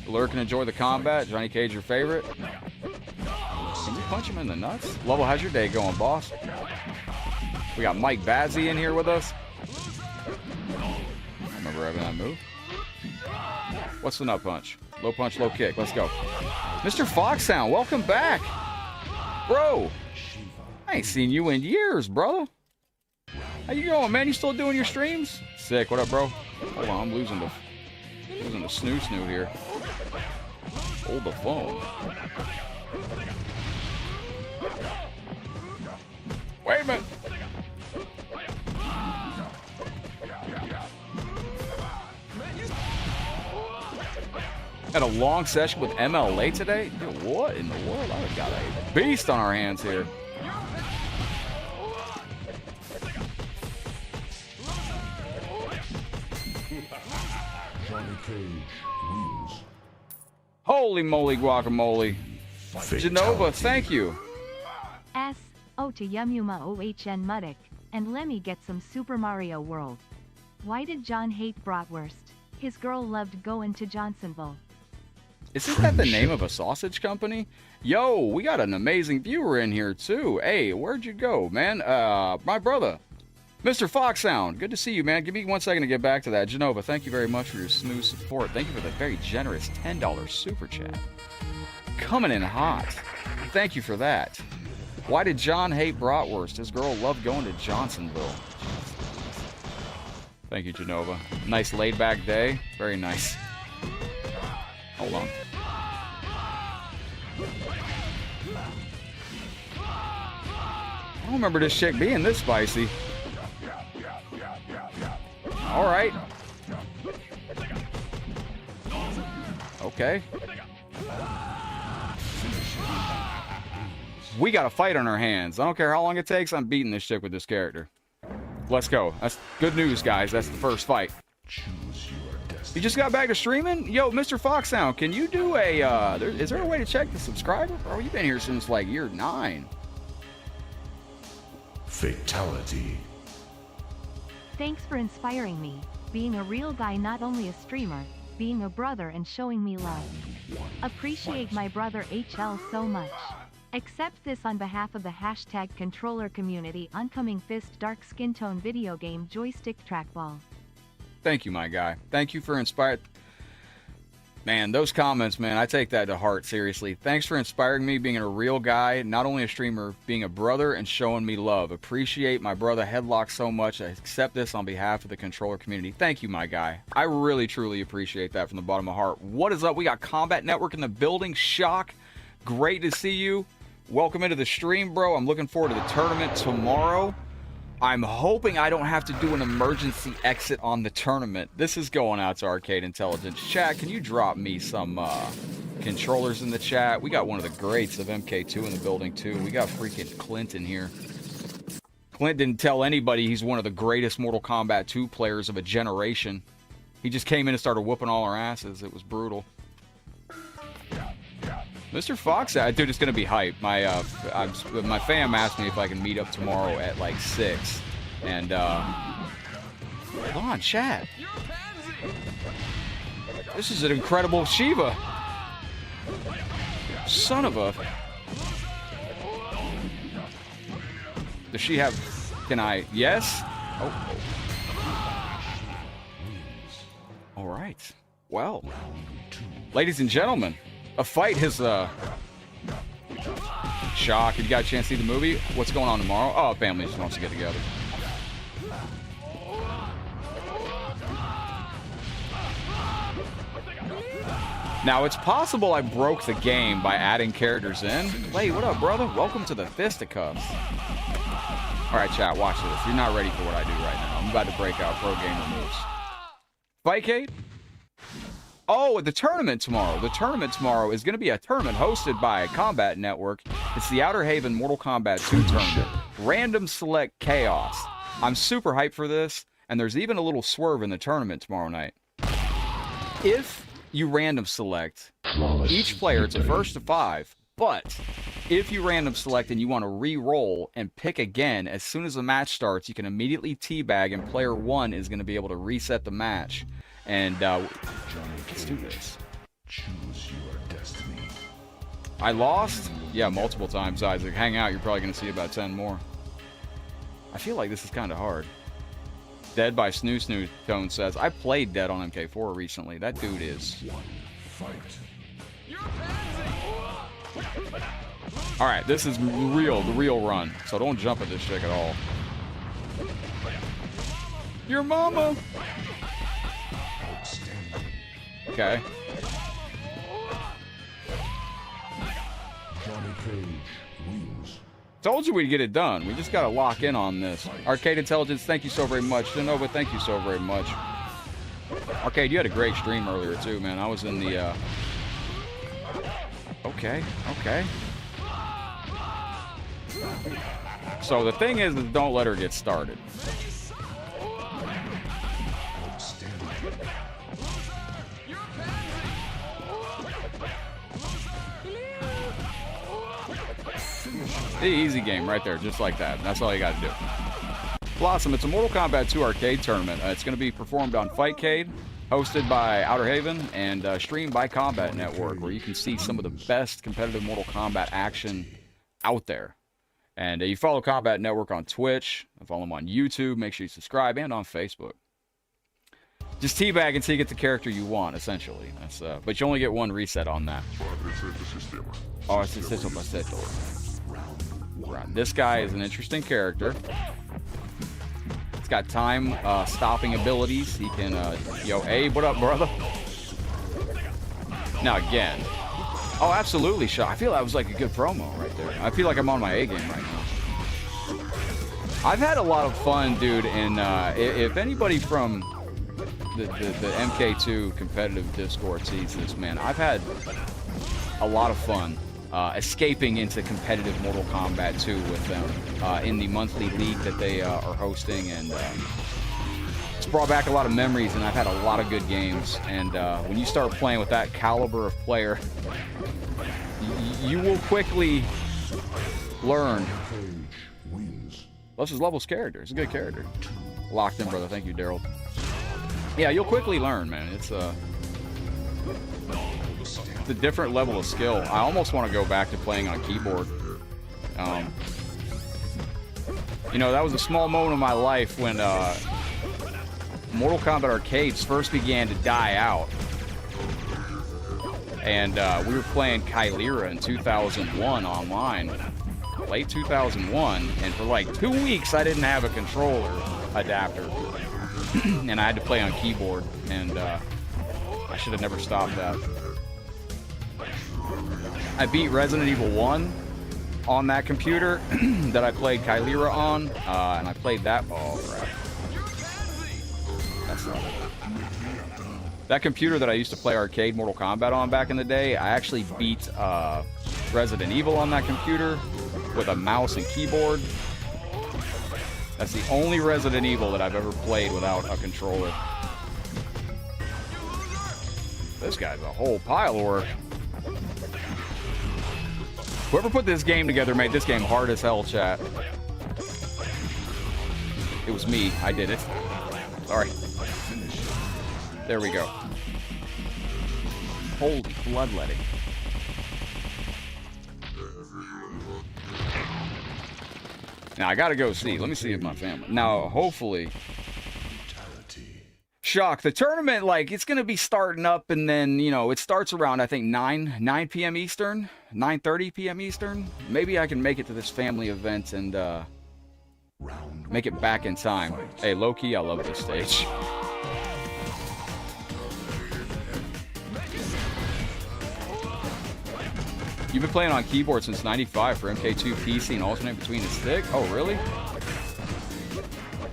Lurk and enjoy the combat. Johnny Cage, your favorite? Can you punch him in the nuts? Lovell, how's your day going, boss? We got Mike Bazzi in here with us. I remember having that move. What's the nut punch? Low punch, low kick. Let's go. Mr. Foxhound, welcome back. Bro, I ain't seen you in years, brother. How you going, man? You still doing your streams? Sick. What up, bro? Hold on, I'm losing the snoo here. Hold the phone. Wait a minute. Had a long session with MLA today? Dude, what in the world? I've got a beast on our hands here. Johnny Cage wins. Holy moly guacamole. Genova, Fatality. thank you. S. O to Yumyuma OHN Muddick, and Lemmy get some Super Mario World. Why did John hate bratwurst? His girl loved going to Johnsonville. Isn't that the name of a sausage company? Yo, we got an amazing viewer in here too. Hey, where'd you go, man? My brother, Mr. Foxhound. Good to see you, man. Give me 1 second to get back to that. Genova, thank you very much for your smooth support. Thank you for the very generous $10 super chat. Coming in hot. Thank you for that. Why did John hate bratwurst? His girl loved going to Johnsonville. Thank you, Genova. Nice laid-back day. Very nice. Hold on. I don't remember this chick being this spicy. All right. Okay. We got a fight on our hands. I don't care how long it takes. I'm beating this chick with this character. Let's go. That's good news, guys. That's the first fight. Choose your destiny. You just got back to streaming? Yo, Mr. Foxhound, can you do a, is there a way to check the subscriber? Bro, you've been here since, like, year 9. Fatality. Thanks for inspiring me, being a real guy, not only a streamer, being a brother and showing me love. Appreciate my brother HL so much. Accept this on behalf of the hashtag controller community. Oncoming fist dark skin tone video game joystick trackball. Thank you, my guy. Thank you for inspiring. Man, those comments, man, I take that to heart, seriously. Thanks for inspiring me, being a real guy, not only a streamer, being a brother and showing me love. Appreciate my brother Headlock so much. I accept this on behalf of the controller community. Thank you, my guy. I really, truly appreciate that from the bottom of my heart. What is up? We got Combat Network in the building. Shock. Great to see you. Welcome into the stream, bro. I'm looking forward to the tournament tomorrow. I'm hoping I don't have to do an emergency exit on the tournament. This is going out to Arcade Intelligence. Chat, can you drop me some controllers in the chat? We got one of the greats of MK2 in the building, too. We got freaking Clint in here. Clint didn't tell anybody he's one of the greatest Mortal Kombat 2 players of a generation. He just came in and started whooping all our asses. It was brutal. Mr. Fox, dude, it's gonna be hype. My fam asked me if I can meet up tomorrow at like 6, and hold on, chat. This is an incredible Shiva. Son of a. Does she have? Can I? Yes. Oh. All right. Well, ladies and gentlemen. A fight has, Shock, you got a chance to see the movie? What's going on tomorrow? Oh, family just wants to get together. Now, it's possible I broke the game by adding characters in. Wait, what up, brother? Welcome to the Fisticuffs. Alright, chat, watch this. You're not ready for what I do right now. I'm about to break out pro gamer moves. Fightcade? Oh, the tournament tomorrow. The tournament tomorrow is going to be a tournament hosted by Combat Network. It's the Outer Haven Mortal Kombat 2 tournament. Random select chaos. I'm super hyped for this, and there's even a little swerve in the tournament tomorrow night. If you random select, each player, it's a first to 5, but if you random select and you want to re-roll and pick again, as soon as the match starts, you can immediately teabag, and player 1 is going to be able to reset the match. And, let's do this. Choose your destiny. I lost? Yeah, multiple times, Isaac. Hang out, you're probably going to see about 10 more. I feel like this is kind of hard. Dead by Snoo Snoo Tone says, I played Dead on MK4 recently. That dude is... Fight. Alright, this is the real run. So don't jump at this chick at all. Your mama! Okay. Johnny Cage wins. Told you we'd get it done. We just gotta lock in on this. Arcade Intelligence, thank you so very much. Genova, thank you so very much. Arcade, you had a great stream earlier too, man. I was in the, Okay. So the thing is don't let her get started. Outstanding. The easy game right there, just like that. That's all you got to do. Blossom, it's a Mortal Kombat 2 arcade tournament. It's going to be performed on Fightcade, hosted by Outer Haven, and streamed by Combat Network, where you can see some of the best competitive Mortal Kombat action out there. And you follow Combat Network on Twitch, follow them on YouTube, make sure you subscribe, and on Facebook. Just teabag until you get the character you want, essentially. That's but you only get one reset on that. Oh, it's this guy is an interesting character. He's got time stopping abilities. He can, yo, hey, what up, brother? Now again. Oh, absolutely, Shaw. I feel that was like a good promo right there. I feel like I'm on my A game right now. I've had a lot of fun, dude, and if anybody from the MK2 competitive Discord sees this, man, I've had a lot of fun escaping into competitive Mortal Kombat 2 with them in the monthly league that they are hosting, and it's brought back a lot of memories, and I've had a lot of good games. And when you start playing with that caliber of player, you will quickly learn. Plus his level's character. It's a good character. Locked in, brother. Thank you, Daryl. Yeah, you'll quickly learn, man. It's a different level of skill. I almost want to go back to playing on keyboard. You know, that was a small moment of my life when Mortal Kombat arcades first began to die out. And we were playing Kylira in 2001 online. Late 2001. And for like 2 weeks, I didn't have a controller adapter. And I had to play on keyboard. And I should have never stopped that. I beat Resident Evil 1 on that computer that I played Kylira on, and I played that. Oh, crap. That's not it. That computer that I used to play arcade Mortal Kombat on back in the day, I actually beat Resident Evil on that computer with a mouse and keyboard. That's the only Resident Evil that I've ever played without a controller. This guy's a whole pile of work. Whoever put this game together made this game hard as hell, chat. It was me. I did it. Sorry. There we go. Holy bloodletting. Now, I gotta go see. Let me see if my family... Now, hopefully... Shock. The tournament, like, it's going to be starting up, and then, you know, it starts around, I think, 9 p.m. Eastern, 9:30 p.m. Eastern. Maybe I can make it to this family event and make it back in time. Hey, low-key, I love this stage. You've been playing on keyboard since 95 for MK2 PC and alternate between the stick? Oh, really?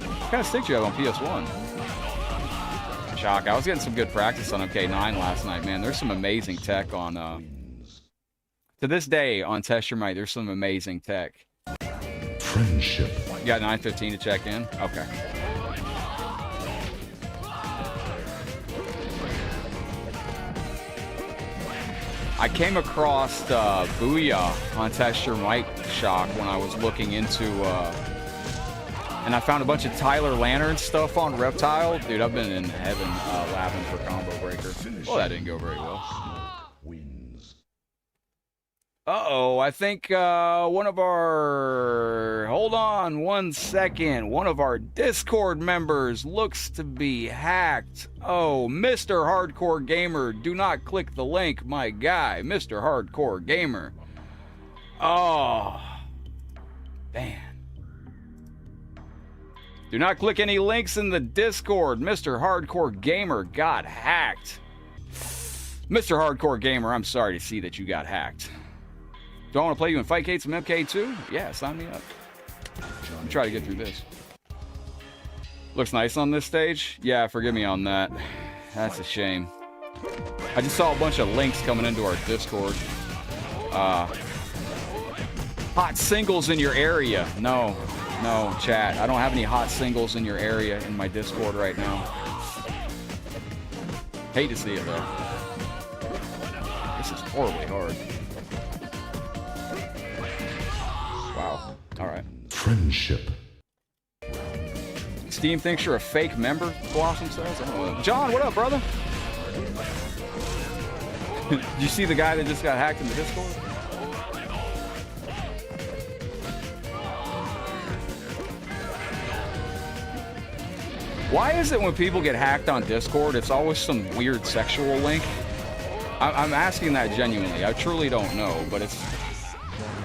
What kind of stick do you have on PS1? Shock. I was getting some good practice on MK9 last night, man. There's some amazing tech on, to this day, on Test Your Might, there's some amazing tech. Friendship. You got 9:15 to check in? Okay. I came across Booyah on Test Your Might, Shock, when I was looking into, and I found a bunch of Tyler Lantern stuff on Reptile. Dude, I've been in heaven laughing for Combo Breaker. Well, that didn't go very well. Uh-oh, I think one of our... Hold on 1 second. One of our Discord members looks to be hacked. Oh, Mr. Hardcore Gamer, do not click the link, my guy. Mr. Hardcore Gamer. Oh, man. Do not click any links in the Discord. Mr. Hardcore Gamer got hacked. Mr. Hardcore Gamer, I'm sorry to see that you got hacked. Do I want to play you in Fightcade some MK2? Yeah, sign me up. Let me try to get through this. Looks nice on this stage? Yeah, forgive me on that. That's a shame. I just saw a bunch of links coming into our Discord. Hot singles in your area. No, chat. I don't have any hot singles in your area in my Discord right now. Hate to see it, though. This is horribly hard. Wow. All right. Friendship. Steam thinks you're a fake member, Blossom says. I don't know. John, what up, brother? Did you see the guy that just got hacked in the Discord? Why is it when people get hacked on Discord, it's always some weird sexual link? I'm asking that genuinely. I truly don't know, but it's...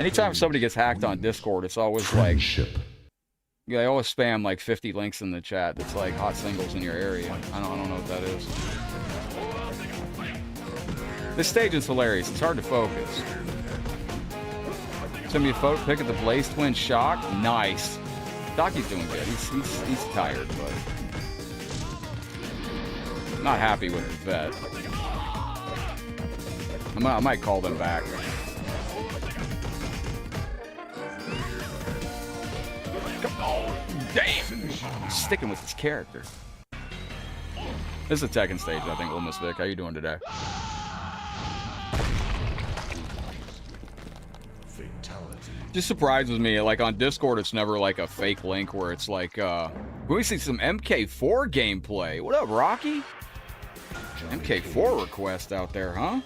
Anytime somebody gets hacked on Discord, it's always Friendship. like... Yeah, they always spam like 50 links in the chat that's like hot singles in your area. I don't know what that is. This stage is hilarious. It's hard to focus. Send me a photo pic of the Blaze Twin shock. Nice. Dockie's doing good. He's tired, but not happy with the vet. I might call them back. Damn! Sticking with his character. This is a Tekken stage, I think, Little Miss Vic. How you doing today? Just surprises me. Like on Discord, it's never like a fake link where it's like, we see some MK4 gameplay. What up, Rocky? MK4 request out there, huh?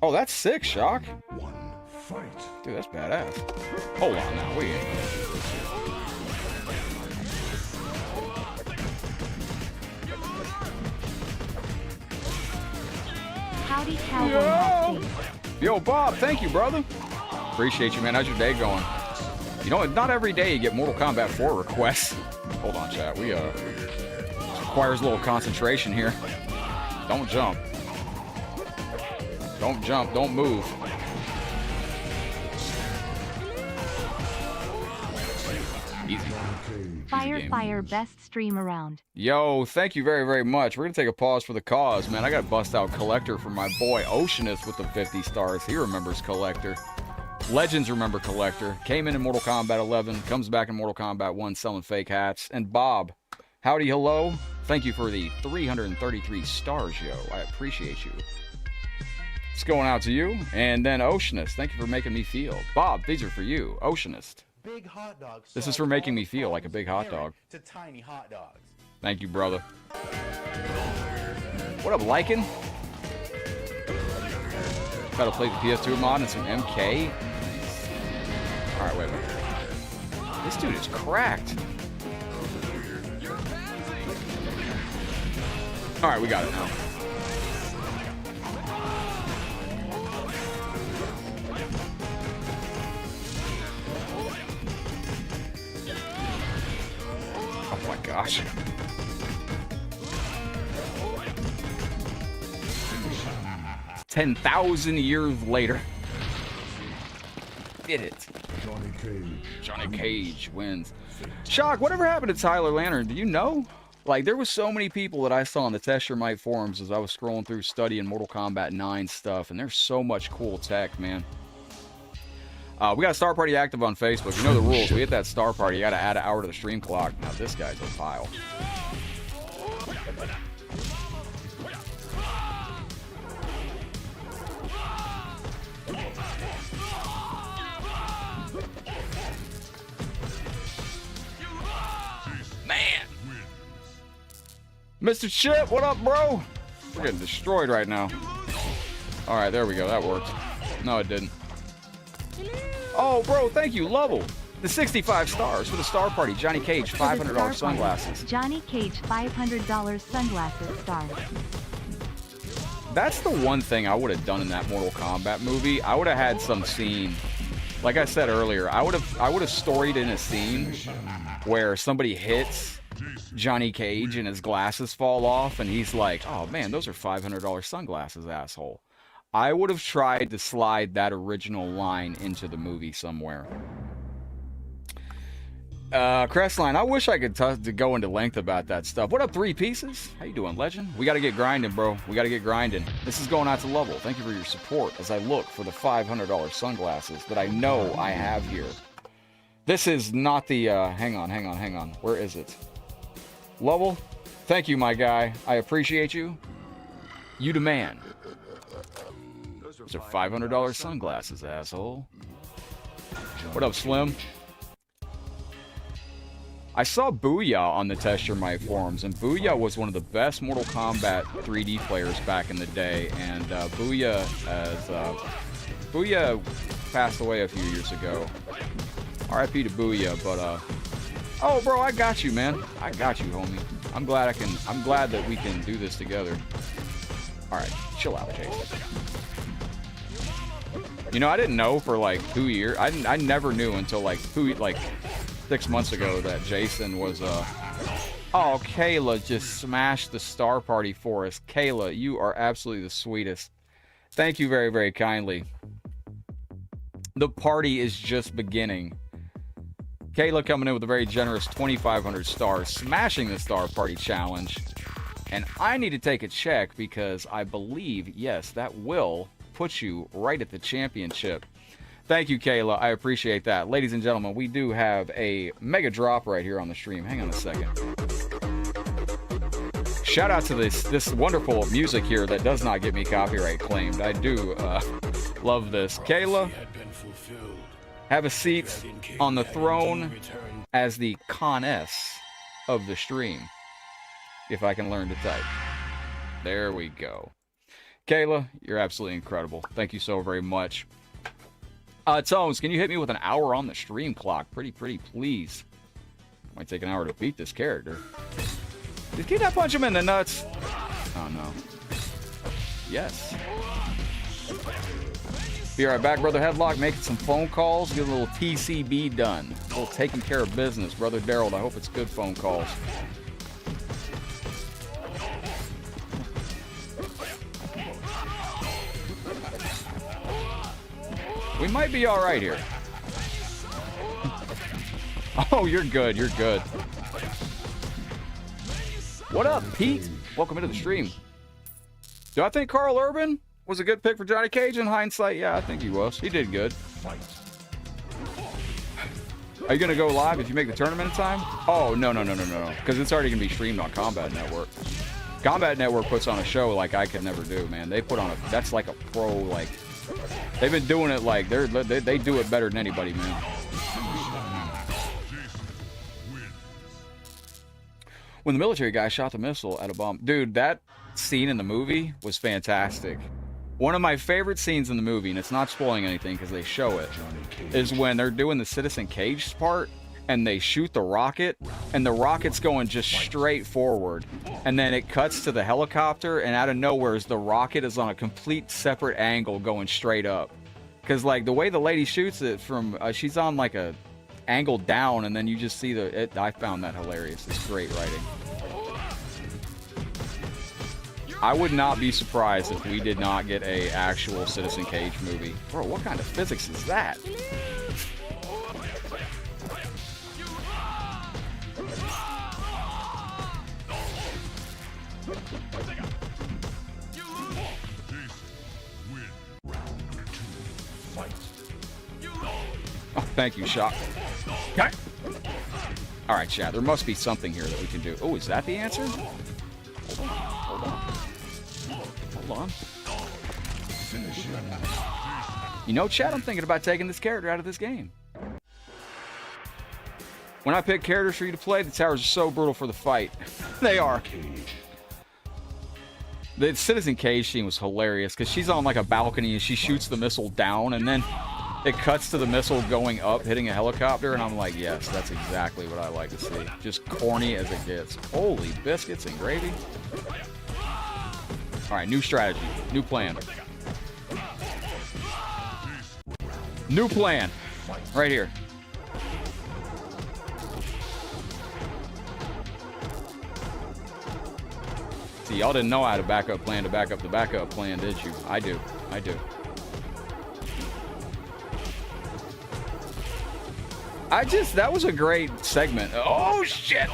Oh, that's sick, Shock. One fight. Dude, that's badass. Hold on now, we ain't. Howdy, cowboy. Yo, Bob, thank you, brother. Appreciate you, man. How's your day going? You know, not every day you get Mortal Kombat 4 requests. Hold on, chat. We, requires a little concentration here. Don't jump. Don't jump. Don't move. Easy. Fire, best stream around. Yo, thank you very, very much. We're going to take a pause for the cause, man. I got to bust out Collector for my boy Oceanist with the 50 stars. He remembers Collector. Legends remember Collector. Came in Mortal Kombat 11. Comes back in Mortal Kombat 1 selling fake hats. And Bob, howdy, hello. Thank you for the 333 stars, yo. I appreciate you. It's going out to you. And then Oceanist, thank you for making me feel. Bob, these are for you. Oceanist. Big hot dogs. This is for making me feel like a big hot dog. To tiny hot dogs. Thank you, brother. What up, Lycan? Gotta play the PS2 mod and some MK. Alright, wait. This dude is cracked. Alright, we got it now. Oh my gosh. It's 10,000 years later. Did it. Johnny Cage wins. Shock, whatever happened to Tyler Lantern? Do you know? Like, there was so many people that I saw on the Test Your Might forums as I was scrolling through studying Mortal Kombat 9 stuff, and there's so much cool tech, man. We got a Star Party active on Facebook. You know the rules. We hit that Star Party, you got to add an hour to the stream clock. Now, this guy's a pile. Man! Mr. Chip, what up, bro? We're getting destroyed right now. Alright, there we go. That worked. No, it didn't. Oh, bro, thank you, Lovell. The 65 stars for the Star Party. Johnny Cage, $500 sunglasses. Johnny Cage, $500 sunglasses star. That's the one thing I would have done in that Mortal Kombat movie. I would have had some scene, like I said earlier, I would have storied in a scene where somebody hits Johnny Cage and his glasses fall off and he's like, oh man, those are $500 sunglasses, asshole. I would have tried to slide that original line into the movie somewhere. Crestline, I wish I could to go into length about that stuff. What up, Three Pieces? How you doing, legend? We got to get grinding, bro. We got to get grinding. This is going out to Lovell. Thank you for your support as I look for the $500 sunglasses that I know I have here. This is not the, hang on. Where is it? Lovell, Thank you, my guy. I appreciate you. You the man. Those are $500 sunglasses, asshole. What up, Slim? I saw Booyah on the Tester My forums, and Booyah was one of the best Mortal Kombat 3D players back in the day, and Booyah passed away a few years ago. RIP to Booyah, but oh, bro, I got you, man. I got you, homie. I'm glad that we can do this together. All right, chill out, Jason. You know, I didn't know for like 2 years. I never knew until like 6 months ago that Jason was oh, Kayla just smashed the star party for us. Kayla, you are absolutely the sweetest. Thank you very, very kindly. The party is just beginning. Kayla coming in with a very generous 2,500 stars, smashing the star party challenge. And I need to take a check because I believe, yes, that will put you right at the championship. Thank you, Kayla. I appreciate that. Ladies and gentlemen, we do have a mega drop right here on the stream. Hang on a second. Shout out to this wonderful music here that does not get me copyright claimed. I do love this. Kayla, have a seat on the throne as the Kahn of the stream. If I can learn to type. There we go. Kayla, you're absolutely incredible. Thank you so very much. Tones, can you hit me with an hour on the stream clock? Pretty, please. Might take an hour to beat this character. Did I punch him in the nuts? Oh, no. Yes. Be right back, Brother Headlock. Making some phone calls. Get a little TCB done. A little taking care of business. Brother Daryl, I hope it's good phone calls. We might be all right here. Oh, you're good. You're good. What up, Pete? Welcome into the stream. Do I think Carl Urban was a good pick for Johnny Cage in hindsight? Yeah, I think he was. He did good. Are you going to go live if you make the tournament in time? Oh, no. Because it's already going to be streamed on Combat Network. Combat Network puts on a show like I could never do, man. They put on that's like a pro, like... They've been doing it like they do it better than anybody, man. When the military guy shot the missile at a bomb. Dude, that scene in the movie was fantastic. One of my favorite scenes in the movie, and it's not spoiling anything because they show it, is when they're doing the Citizen Cage part and they shoot the rocket and the rocket's going just straight forward. And then it cuts to the helicopter and out of nowhere the rocket is on a complete separate angle going straight up. Because like the way the lady shoots it from, she's on like a angle down and then you just see I found that hilarious. It's great writing. I would not be surprised if we did not get a actual Citizen Cage movie. Bro, what kind of physics is that? Oh, thank you, Shock. Okay. All right, chat. There must be something here that we can do. Oh, is that the answer? Hold on. You know, chat, I'm thinking about taking this character out of this game. When I pick characters for you to play, the towers are so brutal for the fight. They are. The Citizen Cage scene was hilarious because she's on like a balcony and she shoots the missile down and then it cuts to the missile going up, hitting a helicopter, and I'm like, yes, that's exactly what I like to see. Just corny as it gets. Holy biscuits and gravy. All right, new strategy, new plan. New plan, right here. See, y'all didn't know I had a backup plan to back up the backup plan, did you? I do. That was a great segment. Oh, shit!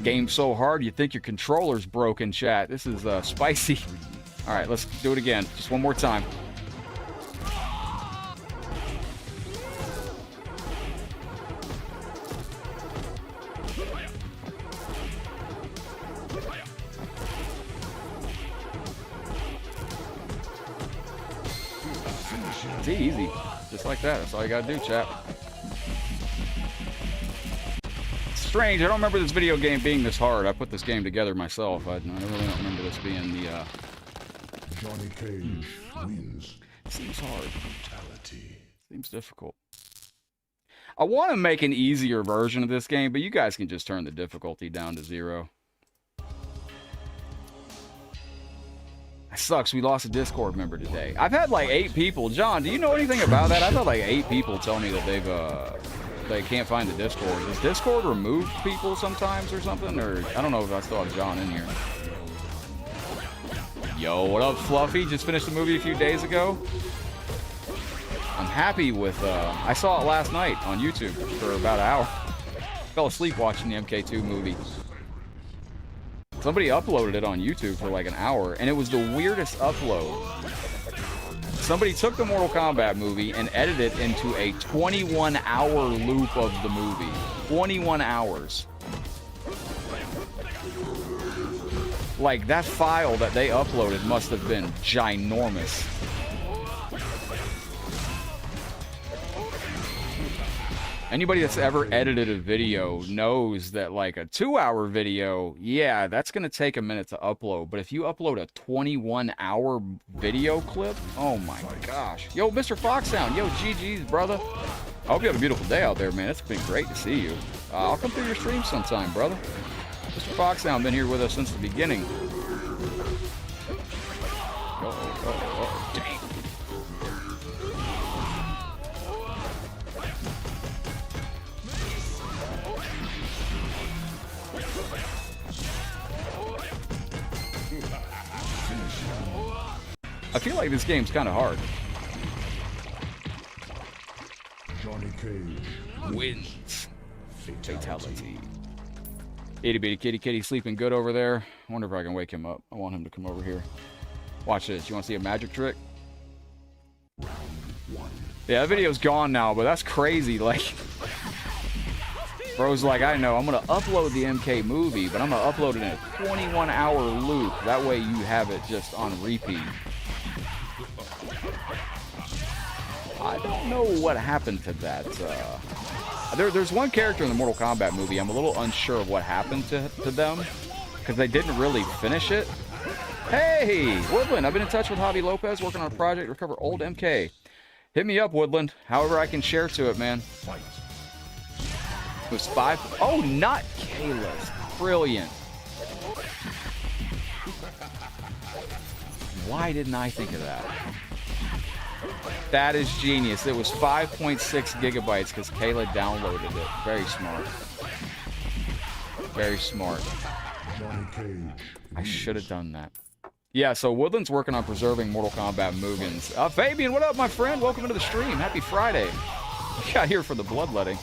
Game so hard, you think your controller's broken, chat. This is spicy. All right, let's do it again. Just one more time. See, easy. Just like that. That's all you gotta do, chat. Strange, I don't remember this video game being this hard. I put this game together myself. I really don't remember this being the, Johnny Cage wins. Seems hard. Brutality. Seems difficult. I want to make an easier version of this game, but you guys can just turn the difficulty down to 0. That sucks. We lost a Discord member today. I've had like 8 people. John, do you know anything about that? I've had like 8 people tell me that they can't find the Discord. Does Discord remove people sometimes or something? Or I don't know if I still have John in here. Yo, what up, Fluffy? Just finished the movie a few days ago. I'm happy with, I saw it last night on YouTube for about an hour. Fell asleep watching the MK2 movie. Somebody uploaded it on YouTube for like an hour, and it was the weirdest upload. Somebody took the Mortal Kombat movie and edited it into a 21-hour loop of the movie. 21 hours. Like, that file that they uploaded must have been ginormous. Anybody that's ever edited a video knows that, like, a 2-hour video, yeah, that's going to take a minute to upload. But if you upload a 21-hour video clip, oh my gosh. Yo, Mr. Foxhound, yo, GG's, brother. I hope you have a beautiful day out there, man. It's been great to see you. I'll come through your stream sometime, brother. Mr. Foxhound been here with us since the beginning. Dang. I feel like this game's kind of hard. Johnny Cage Wins. Fatality. Itty bitty kitty sleeping good over there. I wonder if I can wake him up. I want him to come over here. Watch this. You want to see a magic trick? Yeah, that video's gone now, but that's crazy. Like, bro's like, I know, I'm going to upload the MK movie, but I'm going to upload it in a 21-hour loop. That way you have it just on repeat. I don't know what happened to that. There's one character in the Mortal Kombat movie. I'm a little unsure of what happened to them because they didn't really finish it. Hey, Woodland, I've been in touch with Javi Lopez working on a project to recover old MK. Hit me up, Woodland. However I can share to it, man. It was 5. Oh, not Kayla's. Brilliant. Why didn't I think of that? That is genius. It was 5.6 gigabytes because Kayla downloaded it. Very smart. Very smart. I should have done that. Yeah, so Woodland's working on preserving Mortal Kombat Mugans. Fabian, what up, my friend? Welcome into the stream. Happy Friday. You got here for the bloodletting.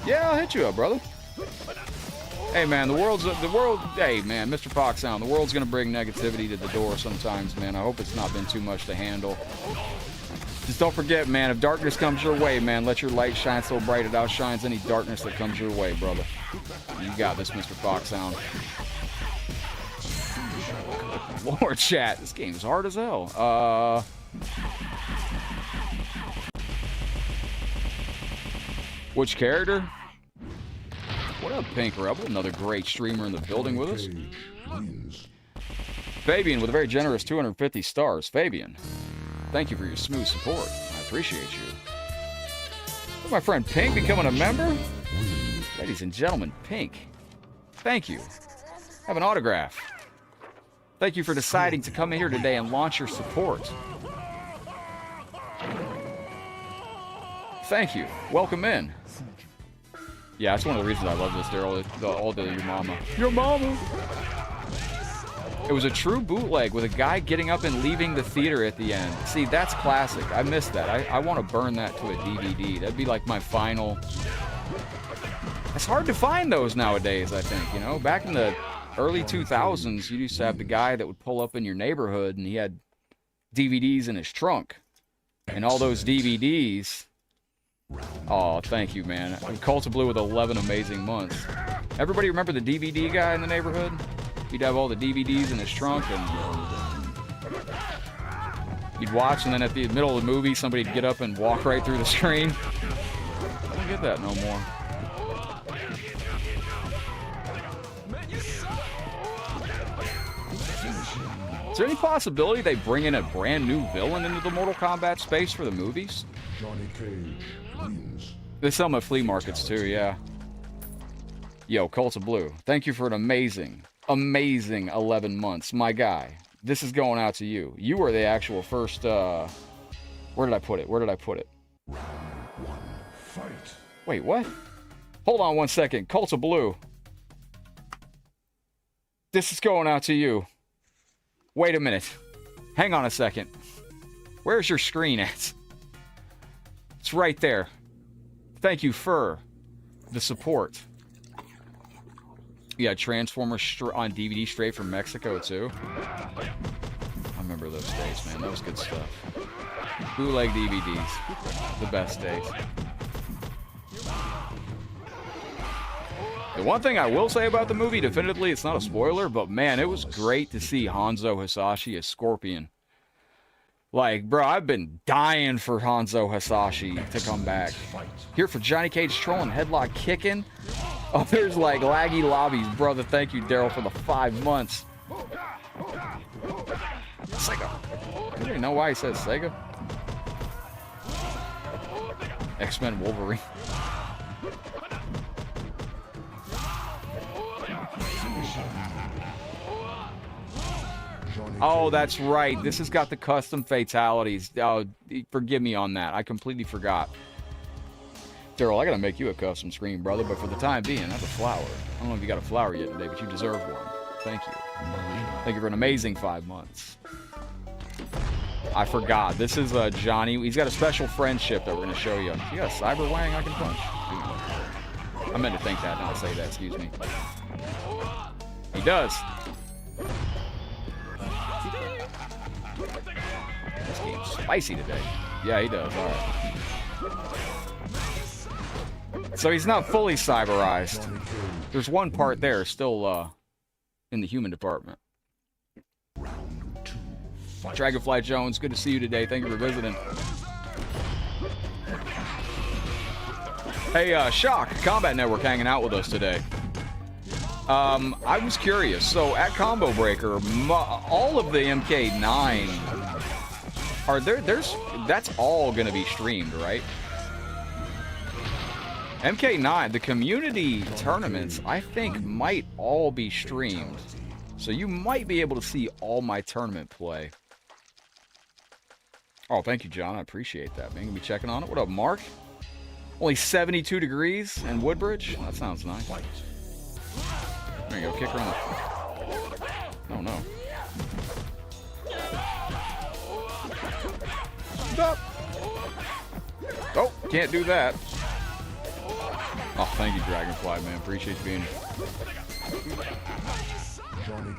Yeah, I'll hit you up, brother. Hey, man, hey, man, Mr. Foxhound, the world's going to bring negativity to the door sometimes, man. I hope it's not been too much to handle. Just don't forget, man, if darkness comes your way, man, let your light shine so bright it outshines any darkness that comes your way, brother. You got this, Mr. Foxhound. Lord, chat, this game's hard as hell. Which character? What up, Pink Rebel? Another great streamer in the building with us. Fabian with a very generous 250 stars. Fabian, thank you for your smooth support. I appreciate you. My friend Pink becoming a member? Ladies and gentlemen, Pink, thank you. Have an autograph. Thank you for deciding to come in here today and launch your support. Thank you. Welcome in. Yeah, that's one of the reasons I love this, Daryl. All the your mama. Your mama! It was a true bootleg with a guy getting up and leaving the theater at the end. See, that's classic. I missed that. I want to burn that to a DVD. That'd be like my final... It's hard to find those nowadays, I think, you know? Back in the early 2000s, you used to have the guy that would pull up in your neighborhood and he had DVDs in his trunk. And all those DVDs... Oh, thank you, man. Cult of Blue with 11 amazing months. Everybody remember the DVD guy in the neighborhood? He'd have all the DVDs in his trunk, and he'd watch, and then at the middle of the movie, somebody'd get up and walk right through the screen. I don't get that no more. Is there any possibility they bring in a brand new villain into the Mortal Kombat space for the movies? Johnny Cage wins. They sell them at flea markets too, yeah. Yo, Cult of Blue, thank you for an amazing 11 months. My guy, this is going out to you. You were the actual first, where did I put it? Round 1, fight. Wait, what? Hold on one second. Cult of Blue. This is going out to you. Wait a minute. Hang on a second. Where's your screen at? It's right there. Thank you for the support. Yeah, Transformers on DVD straight from Mexico, too. I remember those days, man. That was good stuff. Bootleg DVDs. The best days. The one thing I will say about the movie, definitively, it's not a spoiler, but man, it was great to see Hanzo Hasashi as Scorpion. Like, bro, I've been dying for Hanzo Hasashi to come back. Here for Johnny Cage trolling, headlock kicking. Oh, there's like laggy lobbies, brother. Thank you, Daryl, for the 5 months. Sega. I don't even know why he says Sega. X-Men Wolverine. Oh, that's right. This has got the custom fatalities. Oh, forgive me on that. I completely forgot. Daryl, I gotta make you a custom screen, brother, but for the time being, that's a flower. I don't know if you got a flower yet today, but you deserve one. Thank you. Thank you for an amazing 5 months. I forgot. This is Johnny. He's got a special friendship that we're gonna show you. You got a cyber wang I can punch? I meant to think that, not say that. Excuse me. He does. This game's spicy today. Yeah, he does. All right. So he's not fully cyberized. There's one part there still in the human department. Dragonfly Jones, good to see you today. Thank you for visiting. Hey, Shock, Combat Network hanging out with us today. I was curious. So at Combo Breaker, all of the MK9 are that's all going to be streamed, right? MK9, the community tournaments, I think might all be streamed. So you might be able to see all my tournament play. Oh, thank you, John. I appreciate that, man. Gonna be checking on it. What up, Mark? Only 72 degrees in Woodbridge? That sounds nice. There you go. Kick her on the... Oh, no. Stop. Oh, can't do that. Oh, thank you, Dragonfly, man. Appreciate you being here.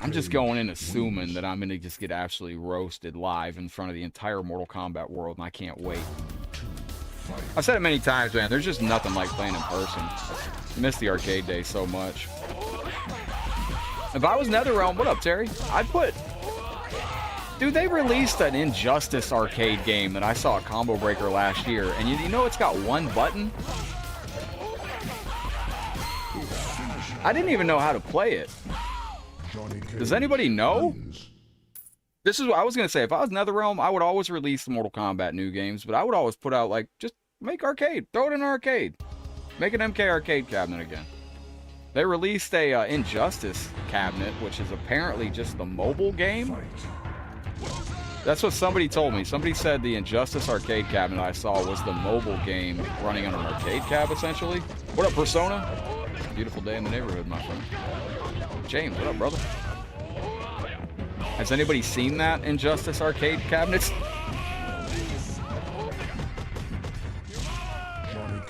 I'm just going in assuming that I'm going to just get absolutely roasted live in front of the entire Mortal Kombat world, and I can't wait. I've said it many times, man. There's just nothing like playing in person. I miss the arcade days so much. If I was NetherRealm, what up, Terry? I'd put... Dude, they released an Injustice arcade game that I saw at Combo Breaker last year, and you know it's got one button? I didn't even know how to play it. Does anybody know? This is what I was going to say. If I was NetherRealm, I would always release the Mortal Kombat new games, but I would always put out, like, just make arcade. Throw it in arcade. Make an MK arcade cabinet again. They released a Injustice cabinet, which is apparently just the mobile game. That's what somebody told me. Somebody said the Injustice arcade cabinet I saw was the mobile game running on an arcade cab, essentially. What up, Persona? Beautiful day in the neighborhood, my friend. James, what up, brother? Has anybody seen that Injustice arcade cabinets?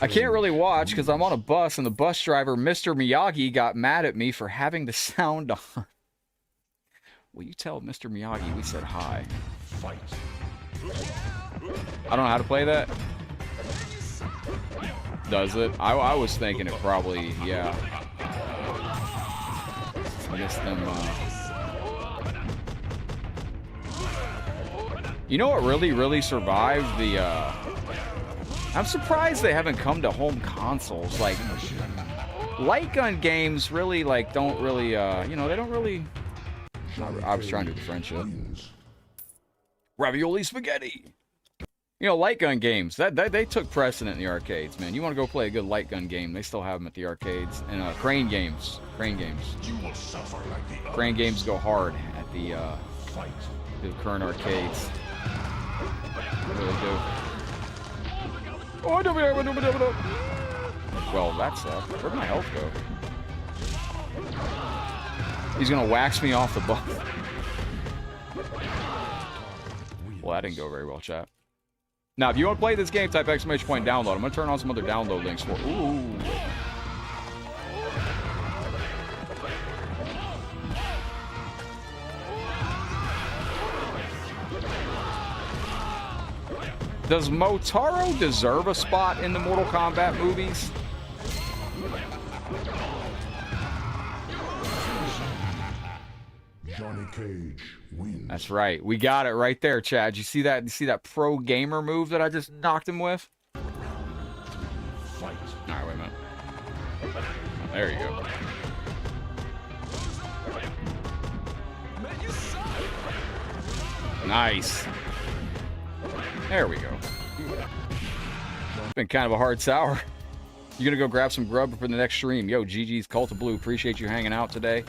I can't really watch because I'm on a bus and the bus driver, Mr. Miyagi, got mad at me for having the sound on. Will you tell Mr. Miyagi we said hi? Fight. I don't know how to play that. Does it? I was thinking it probably, yeah. I guess them, You know what really survived the, I'm surprised they haven't come to home consoles. Like, light gun games really, like, don't really, you know, they don't really... I was trying to do the friendship. Ravioli spaghetti! You know, light gun games, they took precedent in the arcades, man. You want to go play a good light gun game, they still have them at the arcades. And crane games. Crane games. Crane games go hard at the current arcades. They really do. Oh, well, that sucked. Where'd my health go? He's gonna wax me off the butt. Well, that didn't go very well, chat. Now, if you want to play this game, type exclamation point download. I'm gonna turn on some other download links for. Ooh. Does Motaro deserve a spot in the Mortal Kombat movies? Johnny Cage wins. That's right. We got it right there, Chad. You see that? You see that pro gamer move that I just knocked him with? Fight. All right, wait a minute. There you go. Nice. There we go. It's been kind of a hard sour. You gonna go grab some grub for the next stream? Yo, GG's Cult of Blue. Appreciate you hanging out today.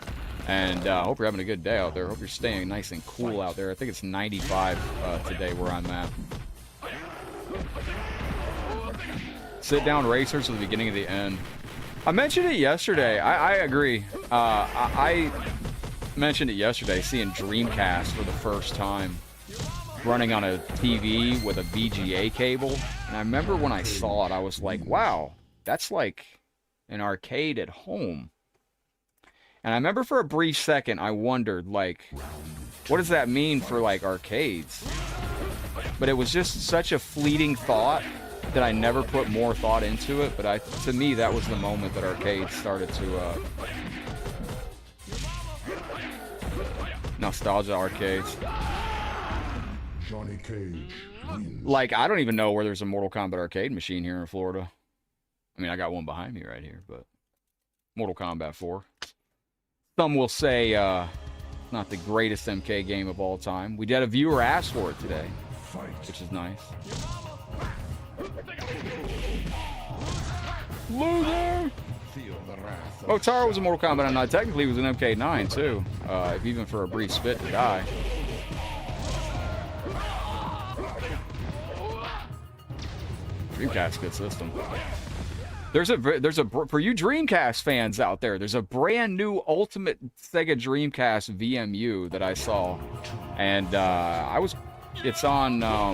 And hope you're having a good day out there. Hope you're staying nice and cool out there. I think it's 95 today where I'm at. Sit down racers at the beginning of the end. I mentioned it yesterday. I agree. I mentioned it yesterday, seeing Dreamcast for the first time running on a TV with a VGA cable. And I remember when I saw it, I was like, wow, that's like an arcade at home. And I remember for a brief second, I wondered, like, what does that mean for, like, arcades? But it was just such a fleeting thought that I never put more thought into it. But to me, that was the moment that arcades started to, nostalgia arcades. Johnny Cage wins. Like, I don't even know where there's a Mortal Kombat arcade machine here in Florida. I mean, I got one behind me right here, but Mortal Kombat 4. Some will say, not the greatest MK game of all time. We did a viewer ask for it today, which is nice. Loser! Motaro was a Mortal Kombat 9. Technically, he was an MK9, too. If even for a brief spit to die. Dreamcast, good system. There's a for you Dreamcast fans out there, there's a brand new Ultimate Sega Dreamcast VMU that I saw, and it's on oh,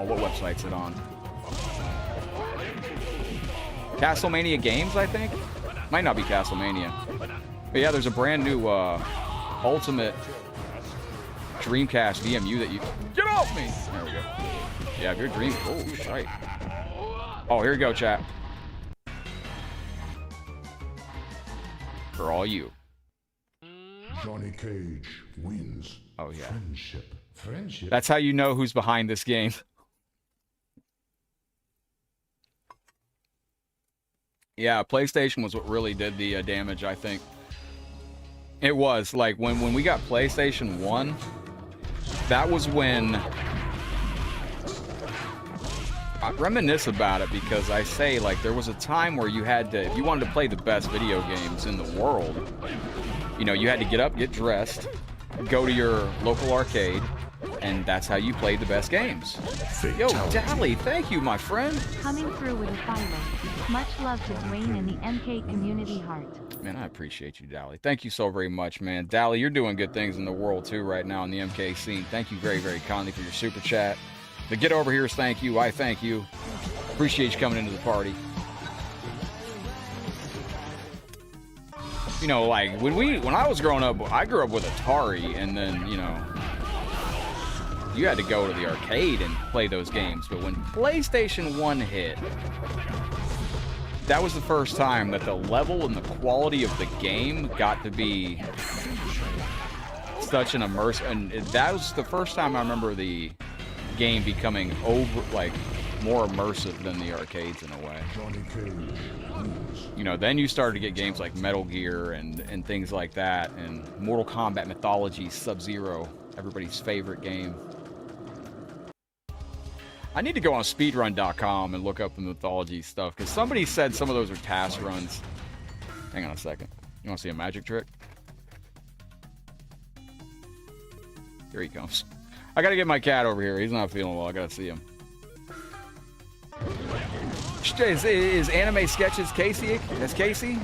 what website's it on? Castlemania Games, I think. Might not be Castlemania, but yeah, there's a brand new Ultimate Dreamcast VMU that you get off me. There we go. Yeah, if you're dreaming, oh shite. Oh, here we go, chat. For all you. Johnny Cage wins. Oh, yeah. Friendship. That's how you know who's behind this game. Yeah, PlayStation was what really did the damage, I think. It was. Like, when we got PlayStation 1, that was when... I reminisce about it because I say, like, there was a time where you had to, if you wanted to play the best video games in the world, you know, you had to get up, get dressed, go to your local arcade, and that's how you played the best games. Yo, Dally, thank you, my friend. Coming through with a follow. Much love to Dwayne and the MK community heart. Man, I appreciate you, Dally. Thank you so very much, man. Dally, you're doing good things in the world, too, right now in the MK scene. Thank you very, very kindly for your super chat. The Get Over Here's thank you. I thank you. Appreciate you coming into the party. You know, like, when I was growing up, I grew up with Atari, and then, you know, you had to go to the arcade and play those games. But when PlayStation 1 hit, that was the first time that the level and the quality of the game got to be such an immersive, and that was the first time I remember the game becoming more immersive than the arcades in a way. Johnny Cage wins. You know, then you started to get games like Metal Gear and things like that, and Mortal Kombat Mythology, Sub-Zero, everybody's favorite game. I need to go on speedrun.com and look up the Mythology stuff, because somebody said some of those are task runs. Hang on a second. You want to see a magic trick? Here he comes. I gotta get my cat over here. He's not feeling well. I gotta see him. Is Anime Sketches Casey? That's Casey?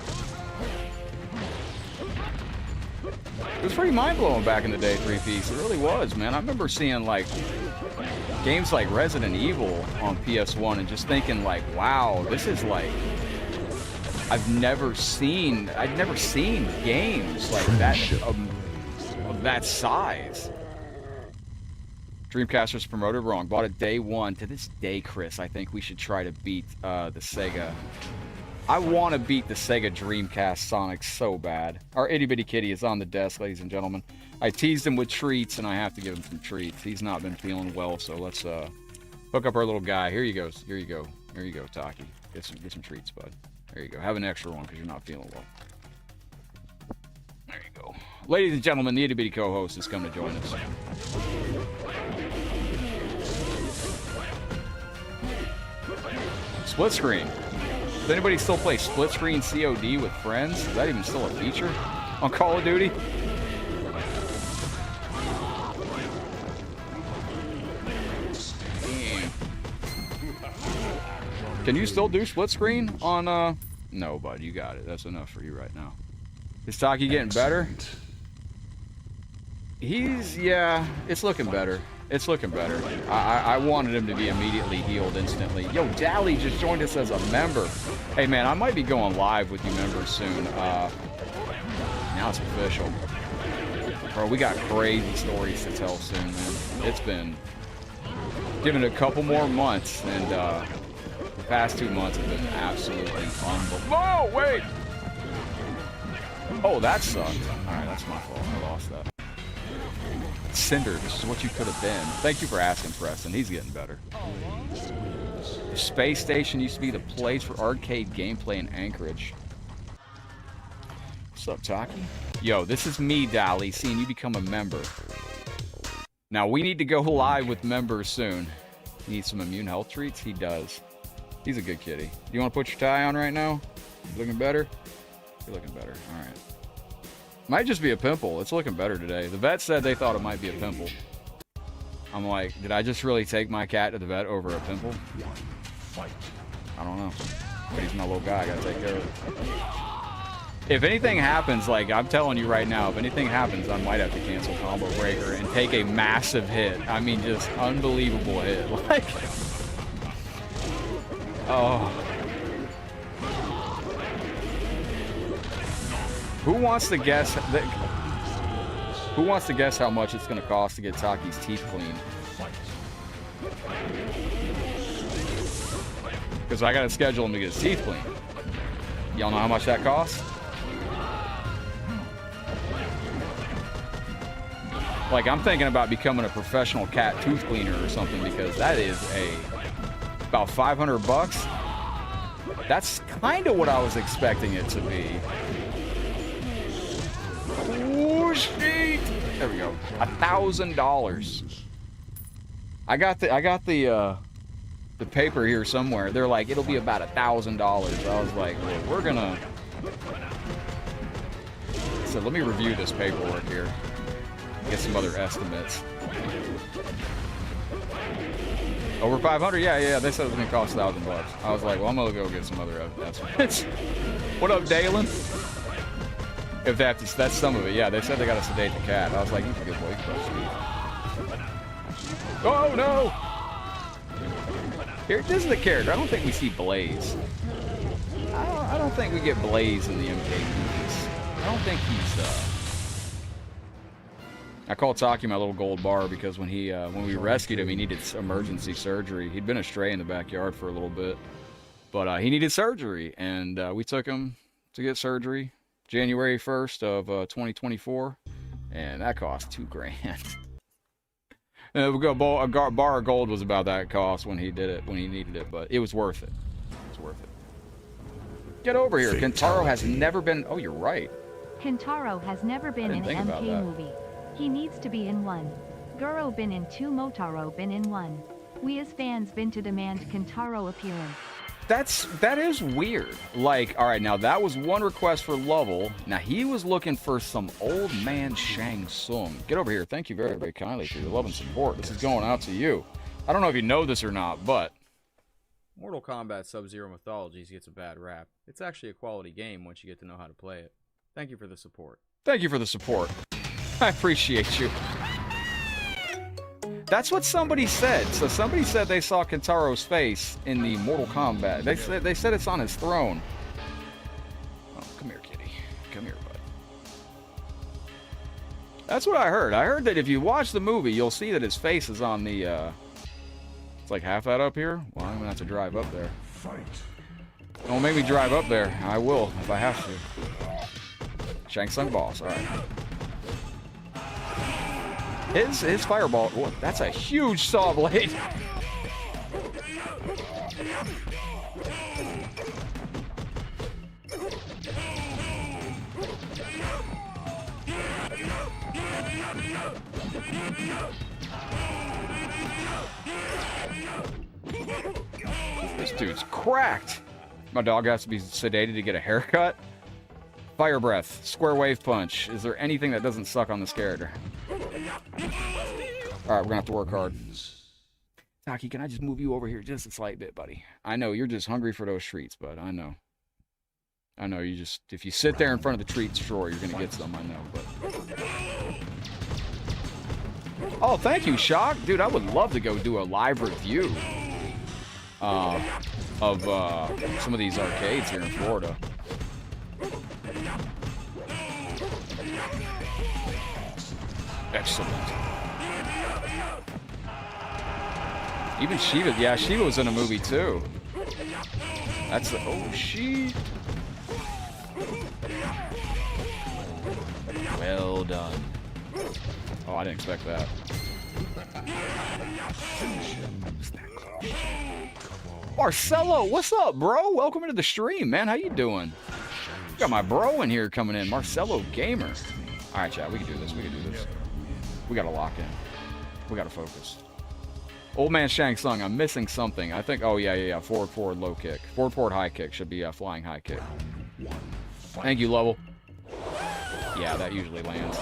It was pretty mind-blowing back in the day, 3-piece. It really was, man. I remember seeing, like, games like Resident Evil on PS1 and just thinking, like, wow, this is, like... I'd never seen games like that of that size. Dreamcasters promoted wrong. Bought it day one. To this day, Chris, I think we should try to beat the Sega. I want to beat the Sega Dreamcast Sonic so bad. Our itty bitty kitty is on the desk, ladies and gentlemen. I teased him with treats, and I have to give him some treats. He's not been feeling well, so let's hook up our little guy. Here you go. Here you go. Here you go, Taki. Get some treats, bud. There you go. Have an extra one because you're not feeling well. There you go. Ladies and gentlemen, the itty bitty co-host has come to join us. Split screen. Does anybody still play split screen COD with friends? Is that even still a feature on Call of Duty? Damn. Can you still do split screen on No, bud, you got it. That's enough for you right now. Is Taki getting better? Yeah, it's looking better. It's looking better. I wanted him to be immediately healed instantly. Yo, Dally just joined us as a member. Hey, man, I might be going live with you members soon. Now it's official. Bro, we got crazy stories to tell soon, man. It's been... Given it a couple more months, and the past 2 months have been absolutely unbelievable. Oh, wait! Oh, that sucked. Alright, that's my fault. I lost that. Cinder, this is what you could have been. Thank you for asking, Preston. He's getting better. The space station used to be the place for arcade gameplay in Anchorage. What's up, Taki? Yo, this is me, Dally, seeing you become a member. Now, we need to go live with members soon. He needs some immune health treats? He does. He's a good kitty. Do you want to put your tie on right now? You looking better? You're looking better. All right. Might just be a pimple. It's looking better today. The vet said they thought it might be a pimple. I'm like, did I just really take my cat to the vet over a pimple? I don't know. But he's my little guy. I gotta take care of him. If anything happens, like, I'm telling you right now, if anything happens, I might have to cancel Combo Breaker and take a massive hit. I mean, just unbelievable hit. Like, oh. Who wants to guess how much it's going to cost to get Taki's teeth cleaned? Because I got to schedule him to get his teeth cleaned. Y'all know how much that costs? Like, I'm thinking about becoming a professional cat tooth cleaner or something, because that is about $500. That's kind of what I was expecting it to be. Oh, shit. There we go. $1,000. I got the paper here somewhere. They're like, it'll be about $1,000. I was like, well, we're gonna. So let me review this paperwork here. Get some other estimates. Over 500? Yeah. They said it was gonna cost $1,000. I was like, well, I'm gonna go get some other estimates. What up, Dalen? If they have to, that's some of it. Yeah, they said they got to sedate the cat. I was like, he's a good boy. Oh no! Here, this is the character. I don't think we see Blaze. I don't think we get Blaze in the MK movies. I don't think he's. I called Taki my little gold bar because when we rescued him, he needed emergency surgery. He'd been astray in the backyard for a little bit, but he needed surgery, and we took him to get surgery. January 1st of 2024, And that cost $2 grand. A bar of gold was about that cost when he did it, when he needed it, but it was worth it. It was worth it. Get over here. Kentaro has never been... Oh, you're right. Kentaro has never been in an MK movie. He needs to be in one. Guro been in 2, Motaro been in 1. We as fans been to demand Kentaro appearance. That is weird. Like, all right, now that was one request for Lovell. Now he was looking for some old man Shang Tsung. Get over here. Thank you very, very kindly for your love and support. This is going out to you. I don't know if you know this or not, but Mortal Kombat Sub-Zero Mythologies gets a bad rap. It's actually a quality game once you get to know how to play it. Thank you for the support. Thank you for the support. I appreciate you. That's what somebody said. So somebody said they saw Kentaro's face in the Mortal Kombat. They said it's on his throne. Oh, come here, kitty. Come here, bud. That's what I heard. I heard that if you watch the movie, you'll see that his face is on the, it's like half that up here. Well, I'm gonna have to drive up there. Don't make me drive up there. I will, if I have to. Shang Tsung boss, alright. His fireball, oh, that's a huge saw blade. This dude's cracked. My dog has to be sedated to get a haircut. Fire breath, square wave punch. Is there anything that doesn't suck on this character? Alright, we're gonna have to work hard. Taki, can I just move you over here just a slight bit, buddy? I know, you're just hungry for those treats, bud. I know. I know, you just... If you sit there in front of the treats drawer, you're gonna get some, I know, but... Oh, thank you, Shock! Dude, I would love to go do a live review of some of these arcades here in Florida. Excellent. Even Shiva, yeah, Shiva was in a movie too. That's the, oh, she. Well done. Oh, I didn't expect that. Marcelo, what's up, bro? Welcome into the stream, man. How you doing? Got my bro in here coming in, Marcelo Gamer. All right, chat, we can do this. We can do this. We gotta lock in. We gotta focus. Old man Shang Tsung, I'm missing something. I think, oh yeah. Forward, low kick. Forward, high kick. Should be a flying high kick. Thank you, Lovell. Yeah, that usually lands.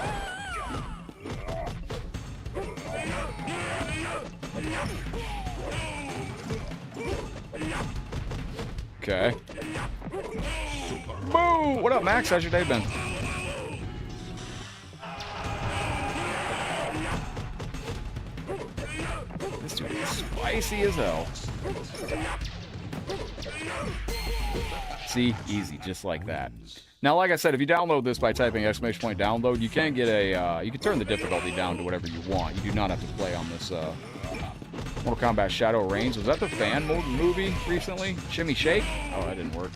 Okay. Boo! What up, Max? How's your day been? This dude is spicy as hell. See? Easy, just like that. Now, like I said, if you download this by typing !download, you can get a, you can turn the difficulty down to whatever you want. You do not have to play on this, Mortal Kombat Shadow Reigns. Was that the fan mode movie recently? Shimmy Shake? Oh, that didn't work.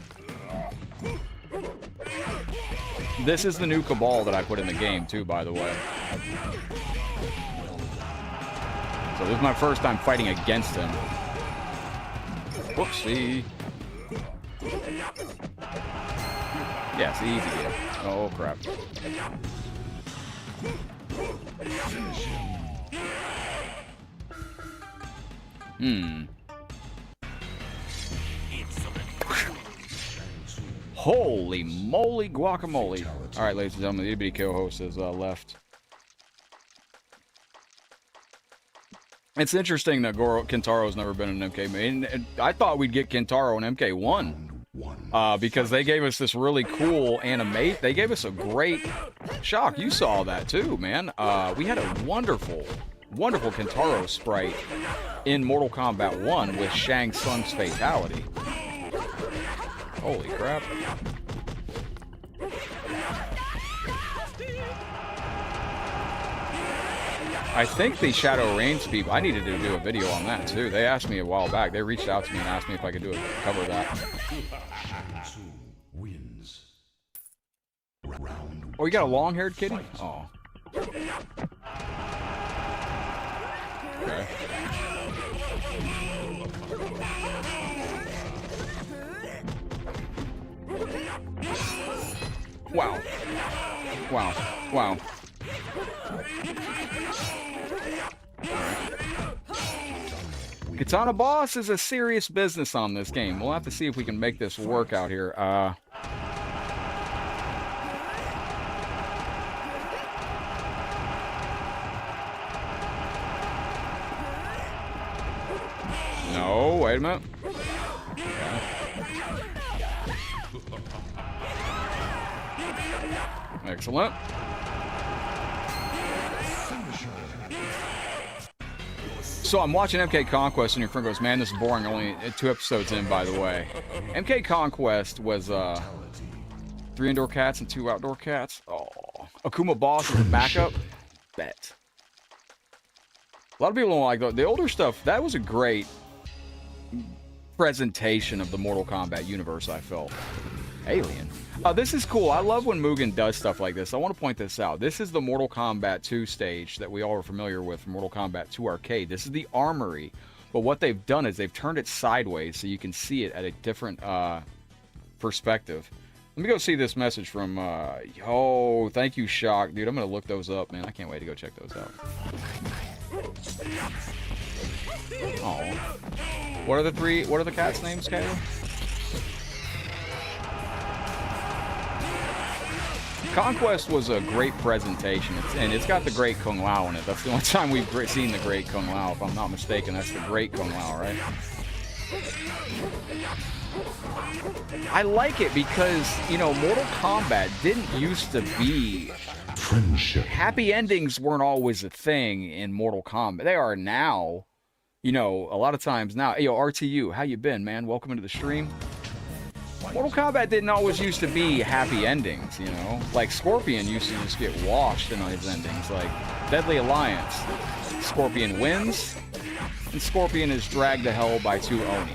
This is the new Cabal that I put in the game, too, by the way. So this is my first time fighting against him. Whoopsie. Yeah, it's the easy game. Oh, crap. Holy moly guacamole. Alright, ladies and gentlemen, the itty-bitty co-host has left. It's interesting that Kentaro's never been in an MK. And I thought we'd get Kentaro in MK1. Because they gave us this really cool animate. They gave us a great... Shock, you saw that too, man. We had a wonderful Kentaro sprite in Mortal Kombat 1 with Shang Tsung's fatality. Holy crap. I think the Shadow Reigns people, I needed to do a video on that too. They asked me a while back. They reached out to me and asked me if I could do a cover of that. Oh, you got a long-haired kitty? Oh. Okay. Wow. Wow. Wow. Katana Boss is a serious business on this game. We'll have to see if we can make this work out here. No, wait a minute. Okay. Excellent. So I'm watching MK Conquest and your friend goes, man, this is boring. Only 2 episodes in, by the way. MK Conquest was 3 indoor cats and 2 outdoor cats. Oh, Akuma Boss is a backup. Bet. A lot of people don't like the older stuff. That was a great presentation of the Mortal Kombat universe, I felt. Alien. This is cool. I love when Mugen does stuff like this. I want to point this out. This is the Mortal Kombat 2 stage that we all are familiar with from Mortal Kombat 2 Arcade. This is the armory. But what they've done is they've turned it sideways so you can see it at a different perspective. Let me go see this message from, oh, thank you, Shock. Dude, I'm going to look those up, man. I can't wait to go check those out. Oh. What are the cats' names, Kayla? Conquest was a great presentation, and it's got the Great Kung Lao in it. That's the only time we've seen the Great Kung Lao, if I'm not mistaken. That's the Great Kung Lao, right? I like it because, you know, Mortal Kombat didn't used to be... Friendship. Happy endings weren't always a thing in Mortal Kombat. They are now. You know, a lot of times now. Hey, yo, RTU, how you been, man? Welcome into the stream. Mortal Kombat didn't always used to be happy endings, you know? Like, Scorpion used to just get washed in his endings. Like, Deadly Alliance. Scorpion wins, and Scorpion is dragged to hell by 2 Oni.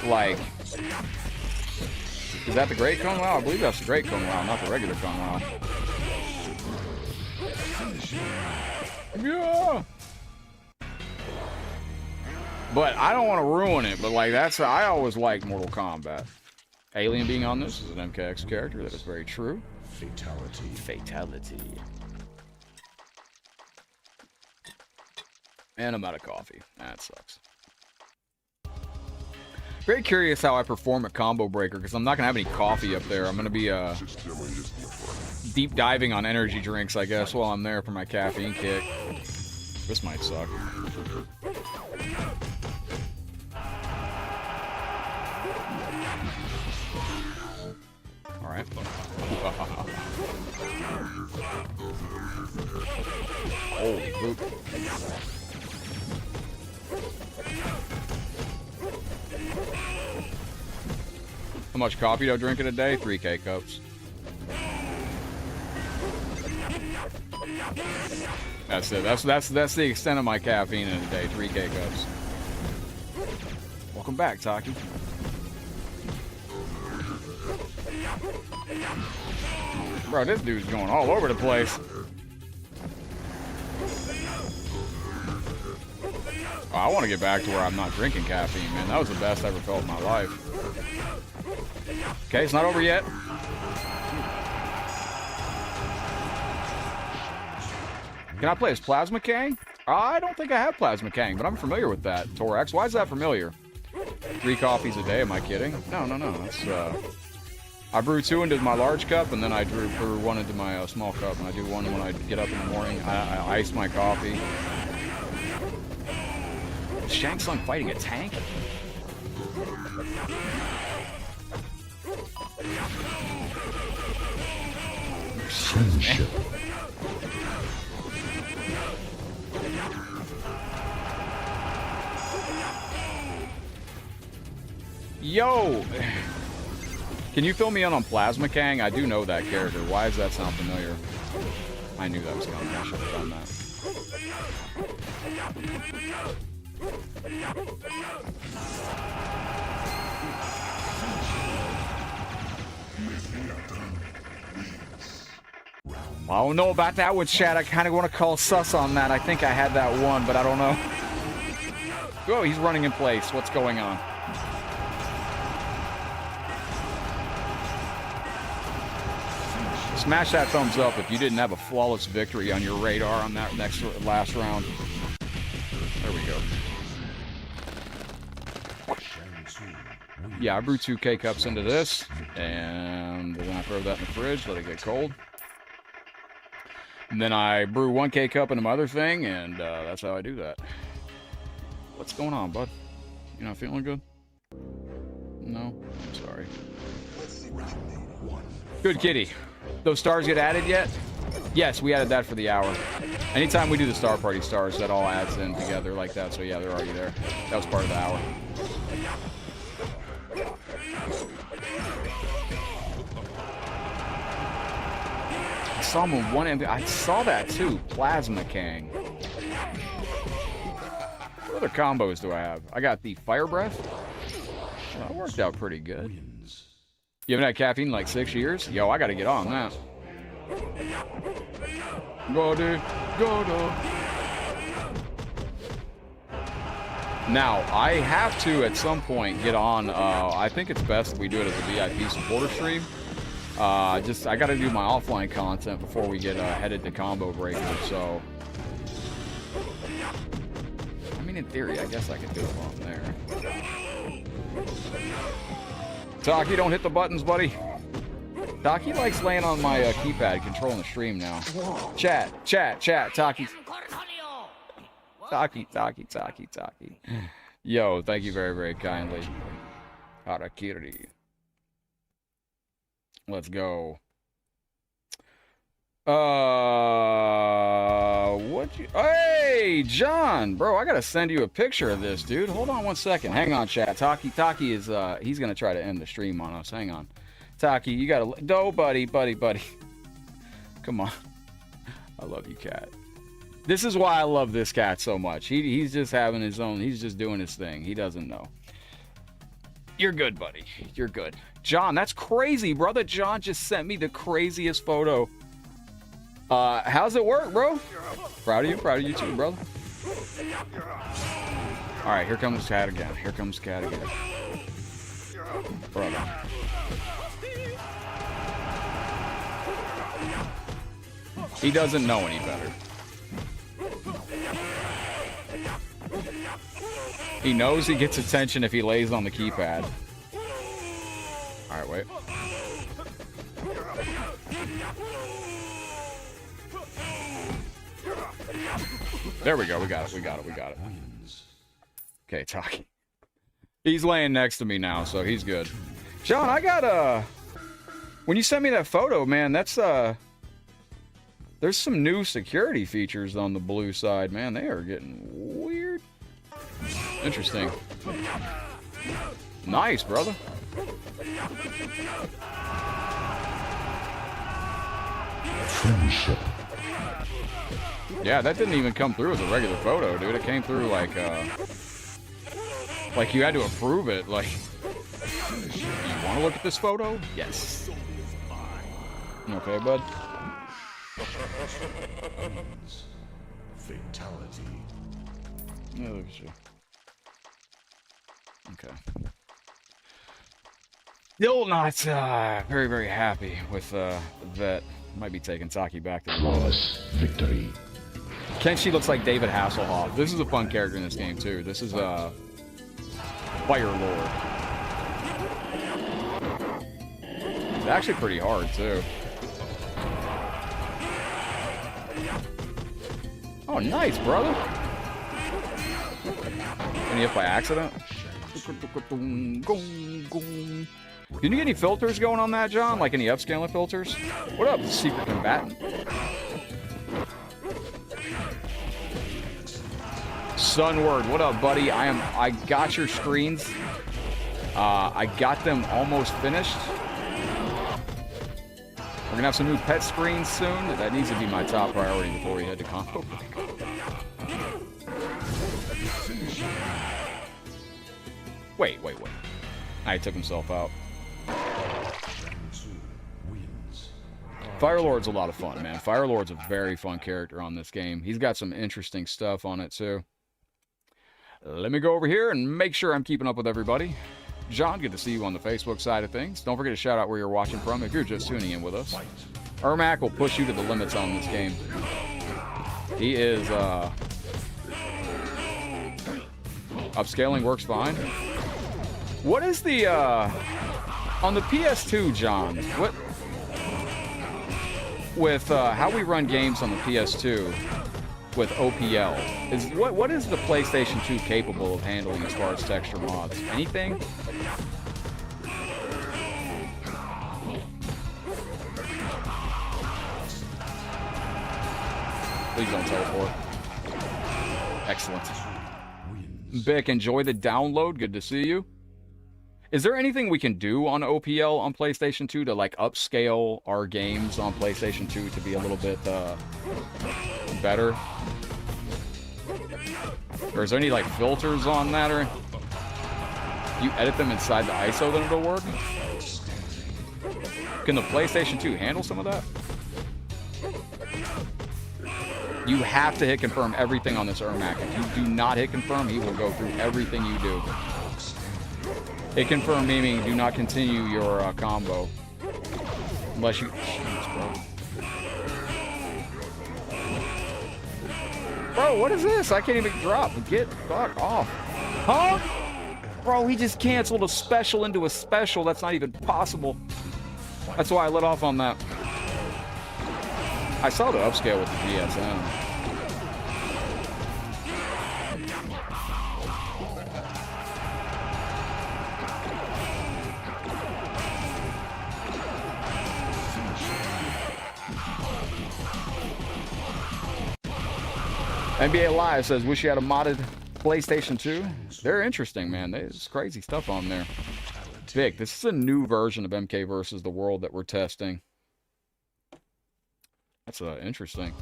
Like, is that the Great Kung Lao? I believe that's the Great Kung Lao, not the regular Kung Lao. Yeah! But I don't want to ruin it, but like that's... I always liked Mortal Kombat. Alien being on this is an MKX character, that is very true. Fatality. Fatality. And I'm out of coffee. That sucks. Very curious how I perform at Combo Breaker, because I'm not going to have any coffee up there. I'm going to be deep diving on energy drinks, I guess, while I'm there for my caffeine kick. This might suck. Alright. Holy poop. How much coffee do I drink in a day? 3 K-cups. That's it. That's the extent of my caffeine in a day. 3 K-cups. Welcome back, Taki. Bro, this dude's going all over the place. Oh, I want to get back to where I'm not drinking caffeine, man. That was the best I ever felt in my life. Okay, it's not over yet. Can I play as Plasma Kang? I don't think I have Plasma Kang, but I'm familiar with that. Torax, why is that familiar? 3 coffees a day, am I kidding? No. That's, I brew 2 into my large cup, and then I brew 1 into my small cup, and I do 1 when I get up in the morning. I ice my coffee. Is Shang Tsung fighting a tank? Friendship. Yo! Can you fill me in on Plasma Kang? I do know that character. Why does that sound familiar? I knew that was coming. I should have done that. Round I don't know about that one, chat. I kind of want to call sus on that. I think I had that one, but I don't know. Oh, he's running in place. What's going on? Smash that thumbs up if you didn't have a flawless victory on your radar on that last round. There we go. Yeah, I brew 2 K-Cups into this, and then I throw that in the fridge, let it get cold. And then I brew 1 K-Cup into my other thing, and that's how I do that. What's going on, bud? You not feeling good? No? I'm sorry. Good kitty. Those stars get added yet? Yes, we added that for the hour. Anytime we do the Star Party stars, that all adds in together like that. So yeah, they're already there. That was part of the hour. I saw him with 1 MP. I saw that too. Plasma Kang. What other combos do I have? I got the Fire Breath. That worked out pretty good. You haven't had caffeine in like 6 years? Yo, I gotta get on that. Go, dude. Go, dude. Now, I have to, at some point, get on. I think it's best if we do it as a VIP supporter stream. I gotta do my offline content before we get headed to Combo Breaker, so... I mean, in theory, I guess I could do it on there. Taki, don't hit the buttons, buddy. Taki likes laying on my keypad, controlling the stream now. Chat, Taki. Taki. Yo, thank you very, very kindly. Harakiri. Let's go. Hey, John, bro, I gotta send you a picture of this, dude. Hold on 1 second. Hang on, chat. Taki is, he's gonna try to end the stream on us. Hang on. Taki, you gotta, no, buddy. Come on. I love you, cat. This is why I love this cat so much. He's just having his own, he's just doing his thing. He doesn't know. You're good, buddy. You're good. John, that's crazy, brother. John just sent me the craziest photo. How's it work, bro? Proud of you too, brother. All right, here comes cat again. Brother. He doesn't know any better. He knows he gets attention if he lays on the keypad. All right, wait. There we go. We got it. Okay, Taki. He's laying next to me now, so he's good. John, I got when you sent me that photo, man, that's there's some new security features on the blue side, man. They are getting weird. Interesting. Nice, brother. Friendship. Yeah, that didn't even come through as a regular photo, dude. It came through like you had to approve it. Like, you want to look at this photo? Yes. Okay, bud. Fatality. Yeah, look at you. Okay. Still not very, very happy with that. Might be taking Taki back to the Flawless victory. Kenshi looks like David Hasselhoff. This is a fun character in this game too. This is Fire Lord. It's actually pretty hard too. Oh, nice, brother. Any hit by accident? Did you get any filters going on that, John? Like any upscaling filters? What up, secret combatant? Sunward, what up, buddy? I got your screens. I got them almost finished. We're gonna have some new pet screens soon. That needs to be my top priority before we head to combo. Wait. He took himself out. Firelord's a lot of fun, man. Firelord's a very fun character on this game. He's got some interesting stuff on it, too. Let me go over here and make sure I'm keeping up with everybody. John, good to see you on the Facebook side of things. Don't forget to shout out where you're watching from if you're just tuning in with us. Ermac will push you to the limits on this game. He is, upscaling works fine. What is the, on the PS2, John, what, with, how we run games on the PS2 with OPL, is, what is the PlayStation 2 capable of handling as far as texture mods? Anything? Please don't teleport. Excellent. Bick, enjoy the download. Good to see you. Is there anything we can do on OPL on PlayStation 2 to, like, upscale our games on PlayStation 2 to be a little bit, better? Or is there any, like, filters on that, or... You edit them inside the ISO, then it'll work? Can the PlayStation 2 handle some of that? You have to hit confirm everything on this Ermac. If you do not hit confirm, he will go through everything you do. Hit confirm meaning do not continue your combo. Unless you... Jeez, bro, what is this? I can't even drop. Get fuck off. Huh? Bro, he just canceled a special into a special. That's not even possible. That's why I let off on that. I saw the upscale with the GSM. NBA Live says, wish you had a modded PlayStation 2. They're interesting, man. There's crazy stuff on there. Vic, this is a new version of MK versus the World that we're testing. That's interesting.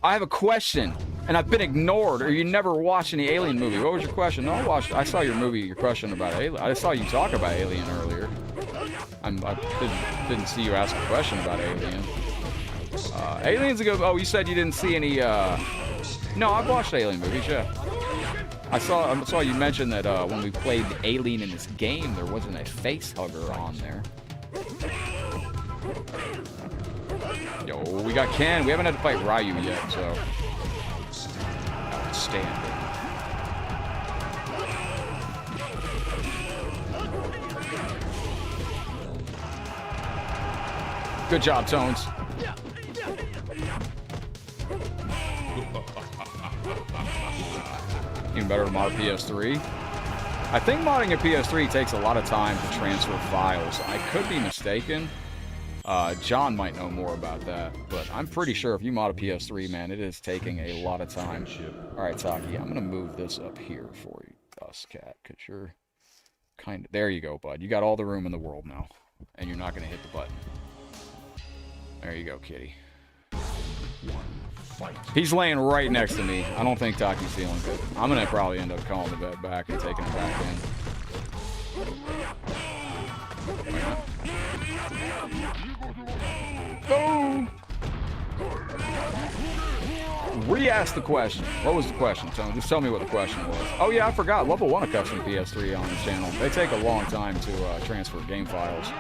I have a question, and I've been ignored, or you never watched any Alien movie. What was your question? No, I saw your movie, your question about Alien. I saw you talk about Alien earlier. I didn't see you ask a question about Alien. Alien's a good... Oh, you said you didn't see any... No, I've watched Alien movies, yeah. I saw you mention that when we played Alien in this game, there wasn't a face hugger on there. Yo, we got Ken. We haven't had to fight Ryu yet, so... Outstanding. Good job, Tones. Even better to mod PS3. I think modding a PS3 takes a lot of time to transfer files. I could be mistaken. John might know more about that, but I'm pretty sure if you mod a PS3, man, it is taking a lot of time. Alright, Taki, I'm going to move this up here for you, Dustcat, because you're kind of... There you go, bud. You got all the room in the world now, and you're not going to hit the button. There you go, kitty. He's laying right next to me. I don't think Taki's feeling good. I'm going to probably end up calling the vet back and taking him back in. Oh! Re-ask the question. What was the question, Tony? Just tell me what the question was. Oh yeah, I forgot. Level 1 of custom PS3 on the channel. They take a long time to transfer game files.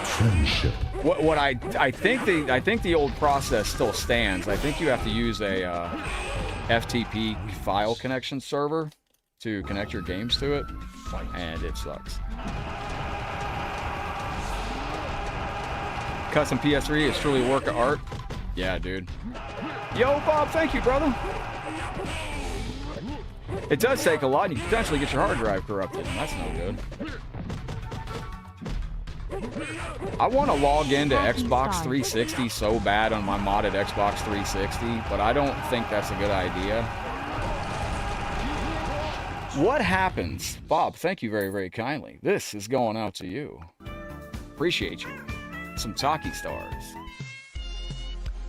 Friendship. What I think the old process still stands. I think you have to use a FTP file connection server to connect your games to it, and it sucks. Custom PS3 is truly a work of art. Yeah, dude. Yo, Bob, thank you, brother. It does take a lot, and you potentially get your hard drive corrupted, and that's no good. I want to log into Xbox 360 so bad on my modded Xbox 360, but I don't think that's a good idea. What happens? Bob, thank you very, very kindly. This is going out to you. Appreciate you. Some Taki stars.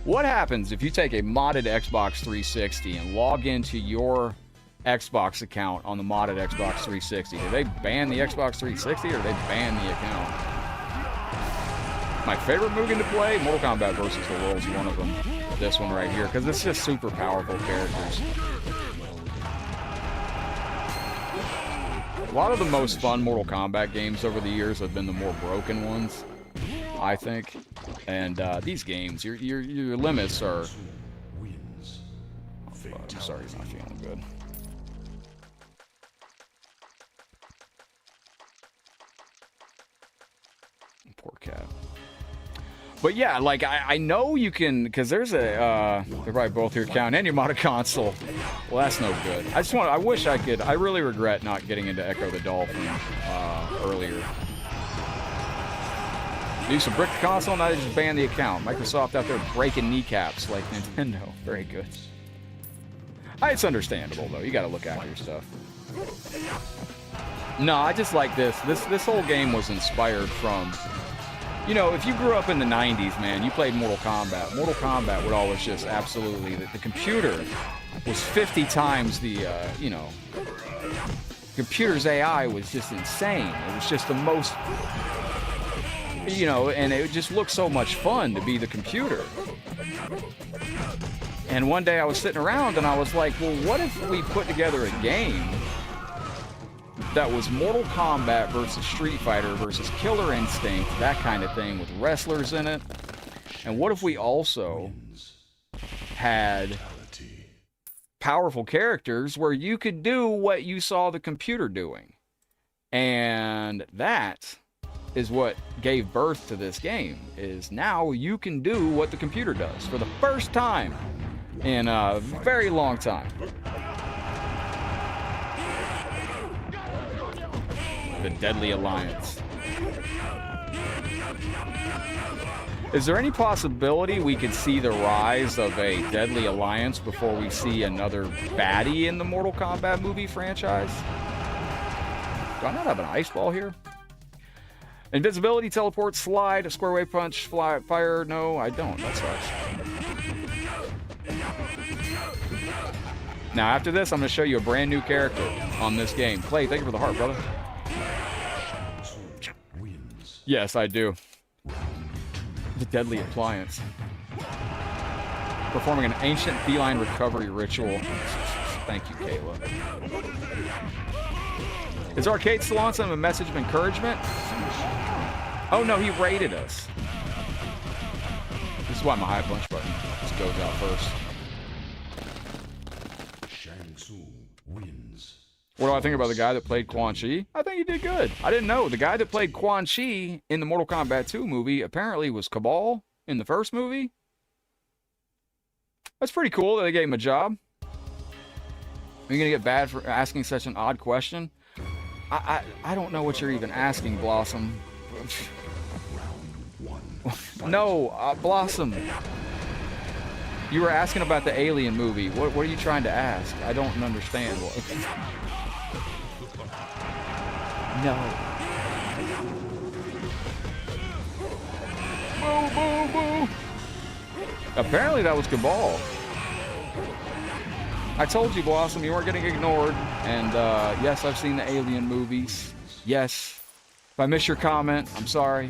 What happens if you take a modded Xbox 360 and log into your Xbox account on the modded Xbox 360? Do they ban the Xbox 360 or do they ban the account? My favorite Mugen to play, Mortal Kombat versus the World's one of them. This one right here, because it's just super powerful characters. A lot of the most fun Mortal Kombat games over the years have been the more broken ones, I think. And these games, your limits are... I'm sorry, he's not feeling good. Poor cat. But yeah, like, I know you can, because there's a, they're probably both here counting, and your modded console. Well, that's no good. I wish I could, I really regret not getting into Echo the Dolphin earlier. They used to brick the console, now they just banned the account. Microsoft out there breaking kneecaps like Nintendo. Very good. It's understandable, though. You gotta look after your stuff. No, I just like this. This whole game was inspired from... You know, if you grew up in the 90s, man, you played Mortal Kombat. Mortal Kombat would always just absolutely... The computer was 50 times the, you know... Computer's AI was just insane. It was just the most... You know, and it just looked so much fun to be the computer. And one day I was sitting around and I was like, well, what if we put together a game that was Mortal Kombat versus Street Fighter versus Killer Instinct, that kind of thing, with wrestlers in it? And what if we also had powerful characters where you could do what you saw the computer doing? And that is what gave birth to this game, is now you can do what the computer does for the first time in a very long time. The Deadly Alliance. Is there any possibility we could see the rise of a Deadly Alliance before we see another baddie in the Mortal Kombat movie franchise? Do I not have an ice ball here? Invisibility, teleport, slide, a square wave punch, fly, fire. No, I don't. That sucks. Now, after this, I'm going to show you a brand new character on this game. Clay, thank you for the heart, brother. Yes, I do. The Deadly Appliance. Performing an ancient feline recovery ritual. Thank you, Kayla. Is Arcade still on? Send him a message of encouragement? Oh no, he raided us. This is why my high punch button just goes out first. What do I think about the guy that played Quan Chi? I think he did good. I didn't know. The guy that played Quan Chi in the Mortal Kombat 2 movie apparently was Cabal in the first movie. That's pretty cool that they gave him a job. Are you going to get bad for asking such an odd question? I don't know what you're even asking, Blossom. No, Blossom. You were asking about the Alien movie. What are you trying to ask? I don't understand. No. Boo, boo, boo. Apparently that was Cabal. I told you, Blossom, you weren't getting ignored. And yes, I've seen the Alien movies. Yes. If I missed your comment, I'm sorry.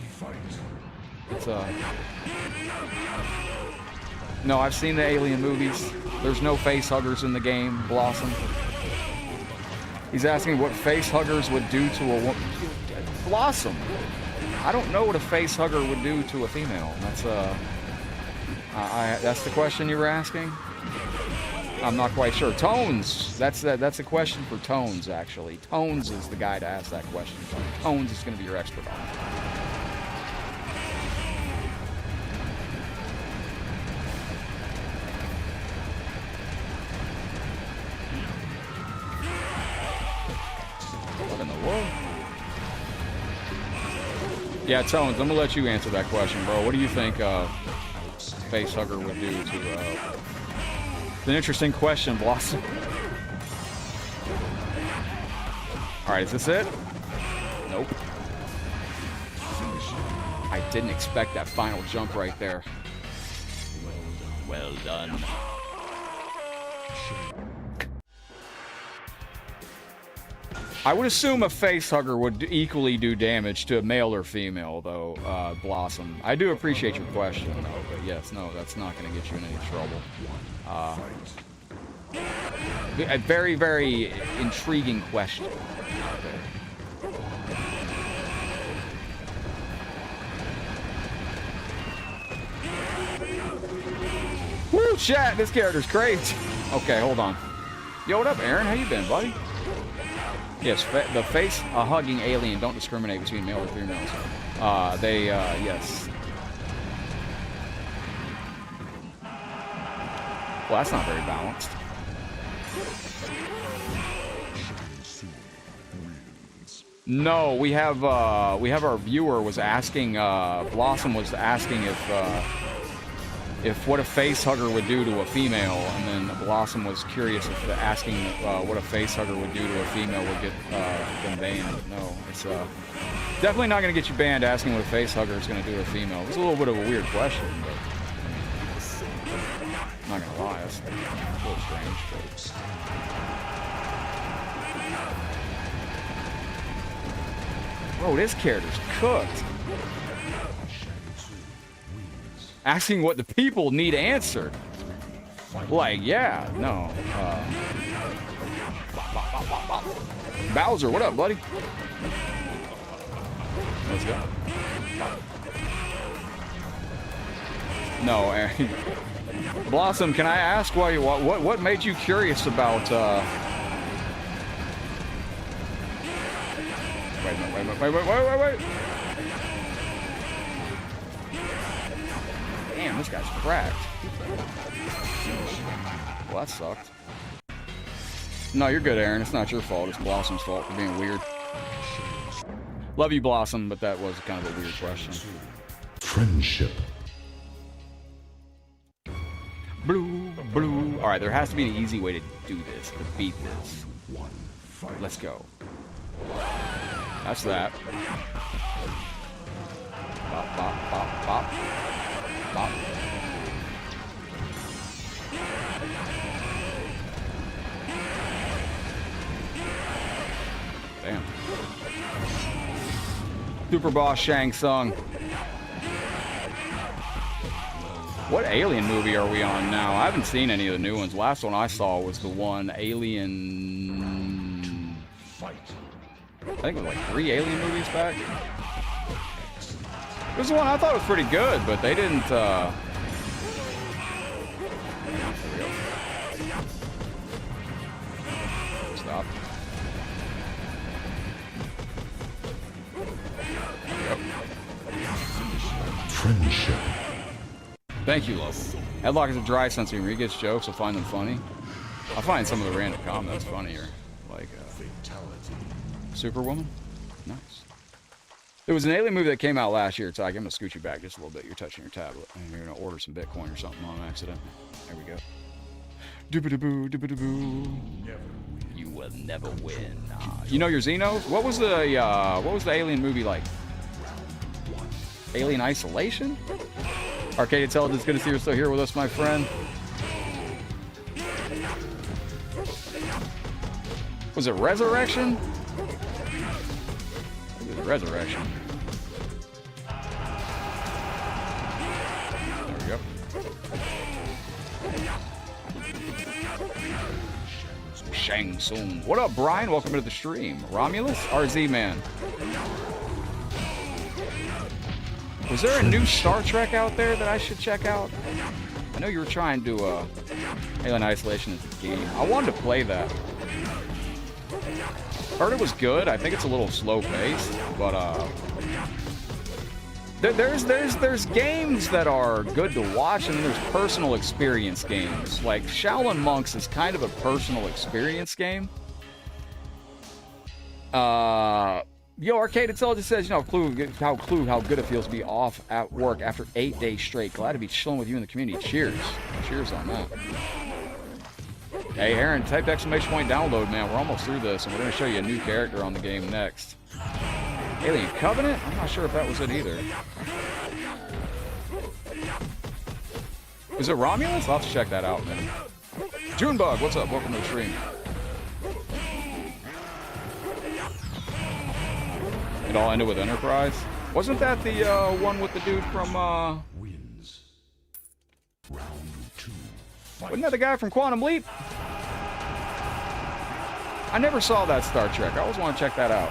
It's No, I've seen the Alien movies. There's no face huggers in the game, Blossom. He's asking what face huggers would do to a woman. Blossom! I don't know what a face hugger would do to a female. That's the question you were asking? I'm not quite sure. Tones! That's a question for Tones, actually. Tones is the guy to ask that question. Tones is going to be your expert on it. What in the world? Yeah, Tones, I'm gonna let you answer that question, bro. What do you think face hugger would do to it's an interesting question, Blossom. Alright, is this it? Nope. I didn't expect that final jump right there. Well done. I would assume a face hugger would equally do damage to a male or female, though, Blossom. I do appreciate your question, though, but yes, no, that's not going to get you in any trouble. A very, very intriguing question. Woo, chat, this character's crazy. Okay, hold on. Yo, what up, Aaron? How you been, buddy? Yes, the face-hugging alien don't discriminate between male or females. Yes. Well, that's not very balanced. No, we have our viewer was asking, Blossom was asking if what a face hugger would do to a female, and then Blossom was curious if asking what a face hugger would do to a female would get them banned. No, it's definitely not going to get you banned asking what a face hugger is going to do to a female. It's a little bit of a weird question, but I'm not going to lie, it's a little strange. But... Bro, this character's cooked. Asking what the people need answered. Like, yeah, no. Bowser, what up, buddy? Let's go. No, Blossom, can I ask why you what made you curious about Wait. Damn, this guy's cracked. Well, that sucked. No, you're good, Aaron. It's not your fault. It's Blossom's fault for being weird. Love you, Blossom, but that was kind of a weird question. Friendship. Blue. All right, there has to be an easy way to do this, to beat this. Let's go. That's that. Bop, bop, bop, bop. Bop. Damn. Super Boss Shang Tsung. What alien movie are we on now? I haven't seen any of the new ones. Last one I saw was the one Alien... Fight. I think it was like 3 alien movies back. This one I thought was pretty good, but they didn't, Stop. Yep. Friendship. Thank you, Local. Headlock is a dry sense of humor. He gets jokes, I find them funny. I find some of the random comments funnier. Like, Superwoman? Nice. There was an alien movie that came out last year. It's like, I'm going to scoot you back just a little bit. You're touching your tablet. And you're going to order some Bitcoin or something on accident. There we go. Doobadaboo, doobadaboo. You will never win. You know your Xenos? What was the alien movie like? Alien Isolation? Arcade Intelligence, good to see you're still here with us, my friend. Was it Resurrection? It was Resurrection. There we go. Shang Tsung. What up, Brian? Welcome to the stream. Romulus? RZ Man. Was there a new Star Trek out there that I should check out? I know you were trying to Alien Isolation as a game. I wanted to play that. Heard it was good. I think it's a little slow paced, but there's games that are good to watch, and then there's personal experience games. Like Shaolin Monks is kind of a personal experience game. Yo, Arcade Intelligence says, you know, how good it feels to be off at work after 8 days straight. Glad to be chilling with you in the community. Cheers. Cheers on that. Hey, Aaron, type exclamation point download, man. We're almost through this, and we're going to show you a new character on the game next. Alien Covenant? I'm not sure if that was it either. Is it Romulus? I'll have to check that out, man. Junebug, what's up? Welcome to the stream. It all ended with Enterprise. Wasn't that the one with the dude from Wins. Round 2. wasn't that the guy from Quantum Leap? I never saw that Star Trek. I always want to check that out.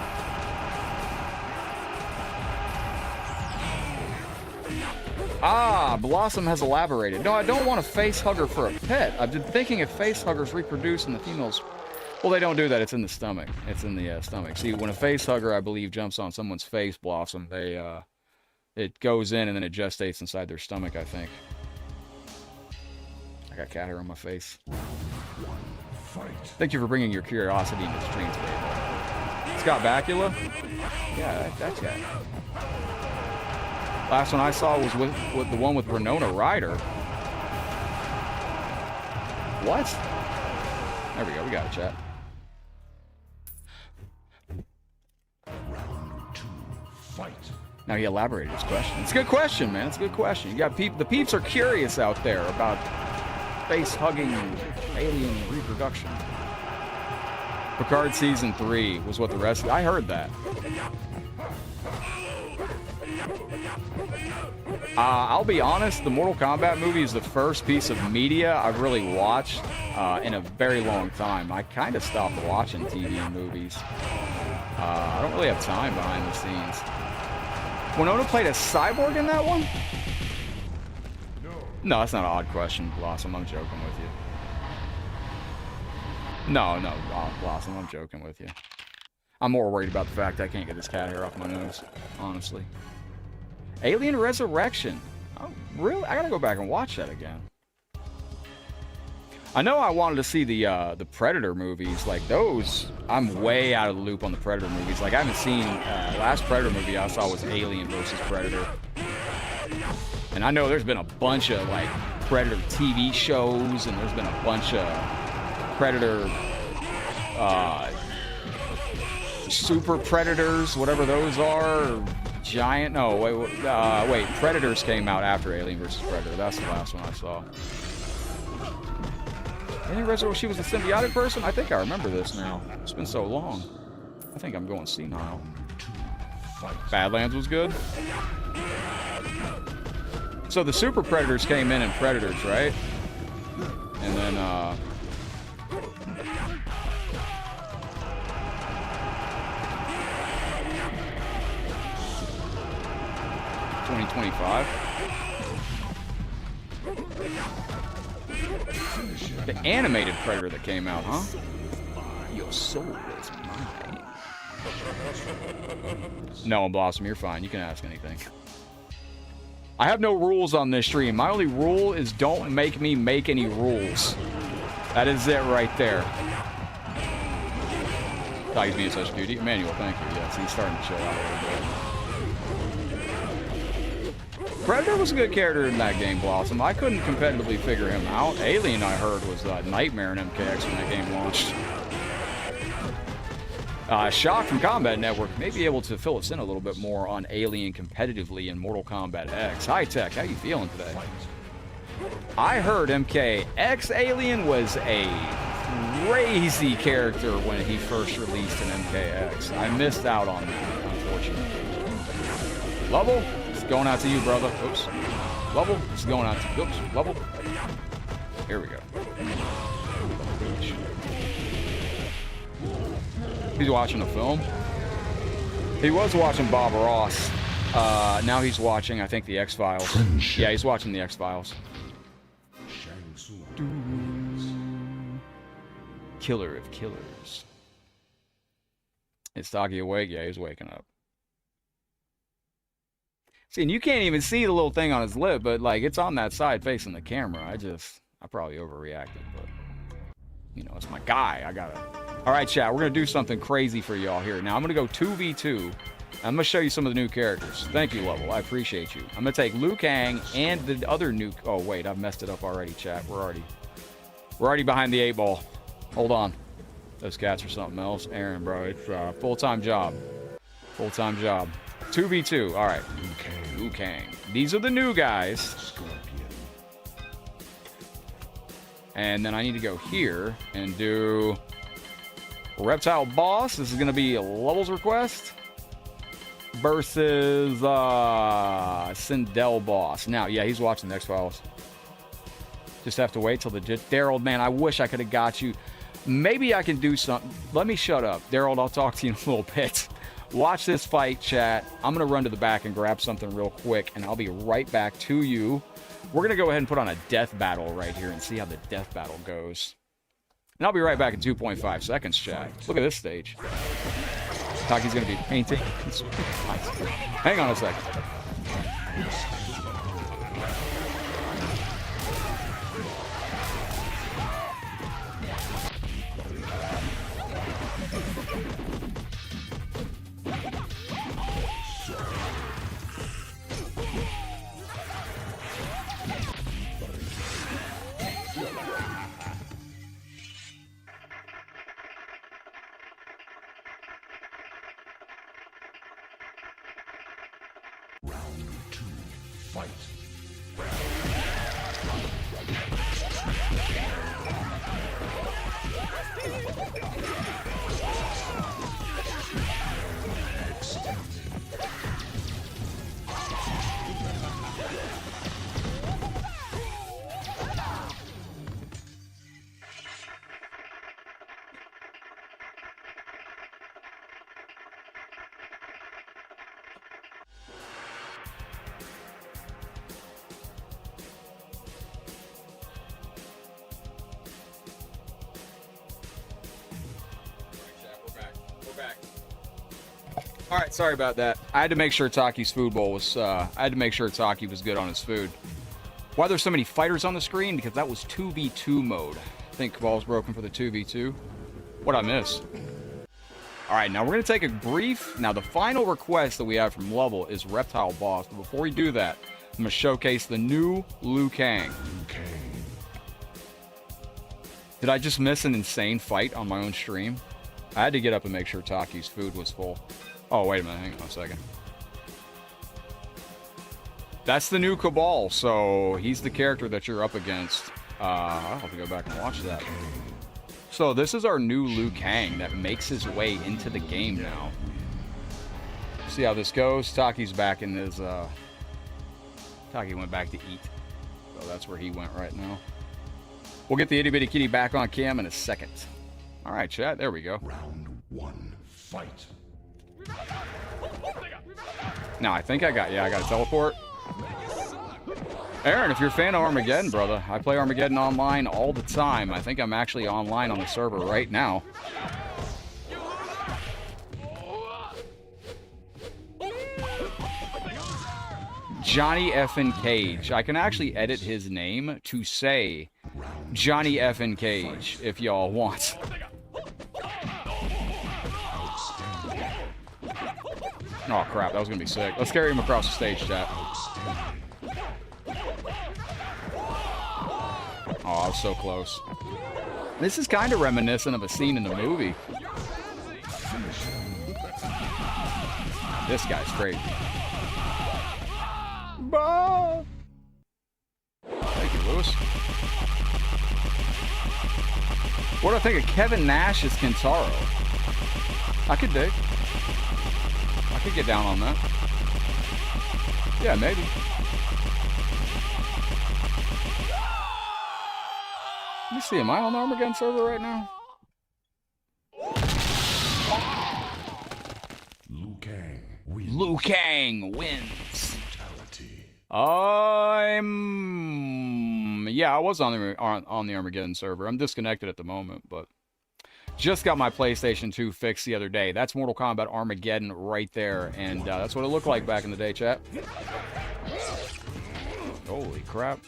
Ah, Blossom has elaborated. No, I don't want a face hugger for a pet. I've been thinking if face huggers reproduce in the females. Well, they don't do that. It's in the stomach. It's in the stomach. See, when a face hugger, I believe, jumps on someone's face, Blossom, they it goes in and then it gestates inside their stomach, I think. I got cat hair on my face. Fight. Thank you for bringing your curiosity into the stream today. Scott Bakula? Yeah, that guy. Last one I saw was with the one with Winona Ryder. What? There we go. We got it, chat. Round 2. Fight. Now he elaborated his question. It's a good question, man. It's a good question. You got the peeps are curious out there about face-hugging alien reproduction. Picard Season 3 was what the rest... I heard that. I'll be honest, the Mortal Kombat movie is the first piece of media I've really watched in a very long time. I kind of stopped watching TV and movies. I don't really have time behind the scenes. Winona played a cyborg in that one? No, that's not an odd question, Blossom. I'm joking with you. No, Blossom, I'm joking with you. I'm more worried about the fact I can't get this cat hair off my nose, honestly. Alien Resurrection. Oh, really? I gotta go back and watch that again. I know I wanted to see the Predator movies. Like those, I'm way out of the loop on the Predator movies. Like I haven't seen, last Predator movie I saw was Alien vs. Predator. And I know there's been a bunch of like Predator TV shows, and there's been a bunch of Predator Super Predators, whatever those are. Giant, no, wait, Predators came out after Alien vs. Predator. That's the last one I saw. Alien Resurrection, she was a symbiotic person? I think I remember this now. It's been so long. I think I'm going senile. Badlands was good. So the Super Predators came in Predators, right? And then, 2025. The animated Predator that came out, huh? Your soul is mine. No, Blossom, you're fine. You can ask anything. I have no rules on this stream. My only rule is don't make me make any rules. That is it right there. Thought he's being such a cutie. Emmanuel, thank you. Yes, he's starting to chill out a little bit. Predator was a good character in that game, Blossom. I couldn't competitively figure him out. Alien, I heard, was a nightmare in MKX when that game launched. Shock from Combat Network may be able to fill us in a little bit more on Alien competitively in Mortal Kombat X. Hi, Tech. How you feeling today? I heard MKX Alien was a crazy character when he first released in MKX. I missed out on that, unfortunately. Lovell? Going out to you, brother. Oops. Lovell, it's going out to you. Oops. Lovell. Here we go. He's watching a film. He was watching Bob Ross. Now he's watching, I think, the X-Files. Yeah, he's watching the X-Files. Killer of killers. Is Taki awake? Yeah, he's waking up. See, and you can't even see the little thing on his lip, but like it's on that side facing the camera. I probably overreacted, but you know, it's my guy. I gotta. All right, chat. We're gonna do something crazy for y'all here. Now I'm gonna go 2v2. I'm gonna show you some of the new characters. Thank you, Lovell. I appreciate you. I'm gonna take Liu Kang and the other new. Oh wait, I've messed it up already, chat. We're already behind the 8 ball. Hold on. Those cats are something else. Aaron, bro, it's a full-time job. Full-time job. 2v2. All right. Liu Kang. These are the new guys. And then I need to go here and do Reptile Boss. This is going to be a Lovell's request. versus Sindel Boss. Now, yeah, he's watching the X-Files. Just have to wait till the Daryl, man, I wish I could have got you. Maybe I can do something. Let me shut up. Daryl, I'll talk to you in a little bit. Watch this fight, chat. I'm going to run to the back and grab something real quick, and I'll be right back to you. We're going to go ahead and put on a death battle right here and see how the death battle goes. And I'll be right back in 2.5 seconds, chat. Look at this stage. Taki's going to be painting. Hang on a second. Round 2, fight. All right, sorry about that. I had to make sure Taki's food bowl was. I had to make sure Taki was good on his food. Why there's so many fighters on the screen? Because that was 2v2 mode. I think Cabal's broken for the 2v2. What'd I miss? All right, now we're gonna take a brief. Now the final request that we have from Level is Reptile Boss. But before we do that, I'm gonna showcase the new Liu Kang. Did I just miss an insane fight on my own stream? I had to get up and make sure Taki's food was full. Oh, wait a minute. Hang on a second. That's the new Cabal, so he's the character that you're up against. I'll have to go back and watch that. So this is our new Liu Kang that makes his way into the game now. See how this goes. Taki's back in his... Taki went back to eat. So that's where he went right now. We'll get the itty bitty kitty back on cam in a second. All right, chat. There we go. Round 1, fight. Now, I think I got a teleport. Aaron, if you're a fan of Armageddon, brother, I play Armageddon online all the time. I think I'm actually online on the server right now. Johnny Effin Cage. I can actually edit his name to say Johnny Effin Cage if y'all want. Oh crap, that was gonna be sick. Let's carry him across the stage, chat. Oh, I was so close. This is kind of reminiscent of a scene in the movie. This guy's crazy. Bah! Thank you, Lewis. What do I think of Kevin Nash as Kentaro? I could dig. I could get down on that. Yeah, maybe. Let me see, am I on the Armageddon server right now? Liu Kang wins. Liu Kang wins. Brutality. Yeah, I was on the Armageddon server. I'm disconnected at the moment, but just got my PlayStation 2 fixed the other day. That's Mortal Kombat Armageddon right there, and that's what it looked like back in the day, chat. Holy crap.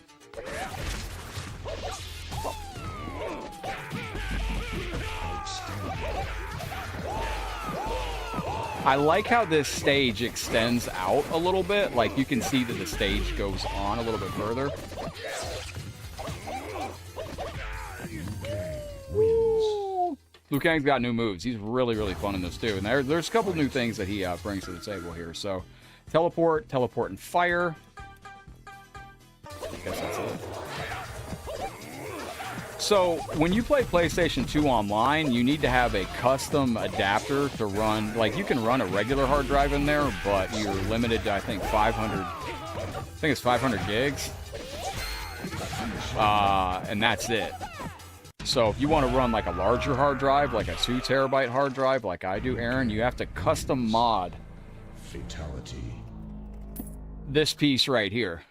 I like how this stage extends out a little bit. Like, you can see that the stage goes on a little bit further. Liu Kang's got new moves. He's really, really fun in this, too. And there's a couple new things that he brings to the table here. So, teleport, and fire. I guess that's it. So when you play PlayStation 2 online, you need to have a custom adapter to run. Like, you can run a regular hard drive in there, but you're limited to, I think, 500. I think it's 500 gigs. And that's it. So if you want to run like a larger hard drive, like a 2 terabyte hard drive, like I do, Aaron, you have to custom mod Fatality. this piece right here.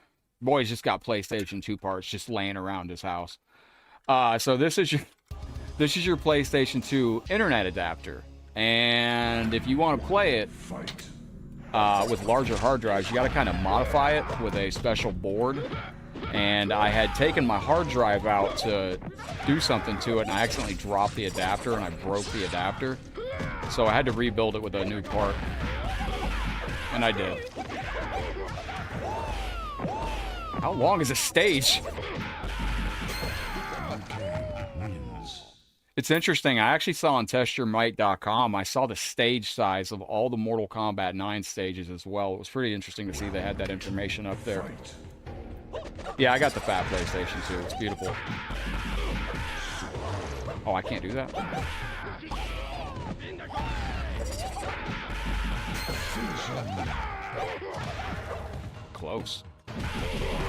Boy's just got PlayStation 2 parts just laying around his house. So this is your PlayStation 2 internet adapter, and if you want to play it with larger hard drives, you got to kind of modify it with a special board. And I had taken my hard drive out to do something to it, and I accidentally dropped the adapter, and I broke the adapter. So I had to rebuild it with a new part, and I did. How long is a stage? It's interesting. I actually saw on testyourmight.com, I saw the stage size of all the Mortal Kombat 9 stages as well. It was pretty interesting to see they had that information up there. Yeah, I got the fat PlayStation 2. It's beautiful. Oh, I can't do that? Close.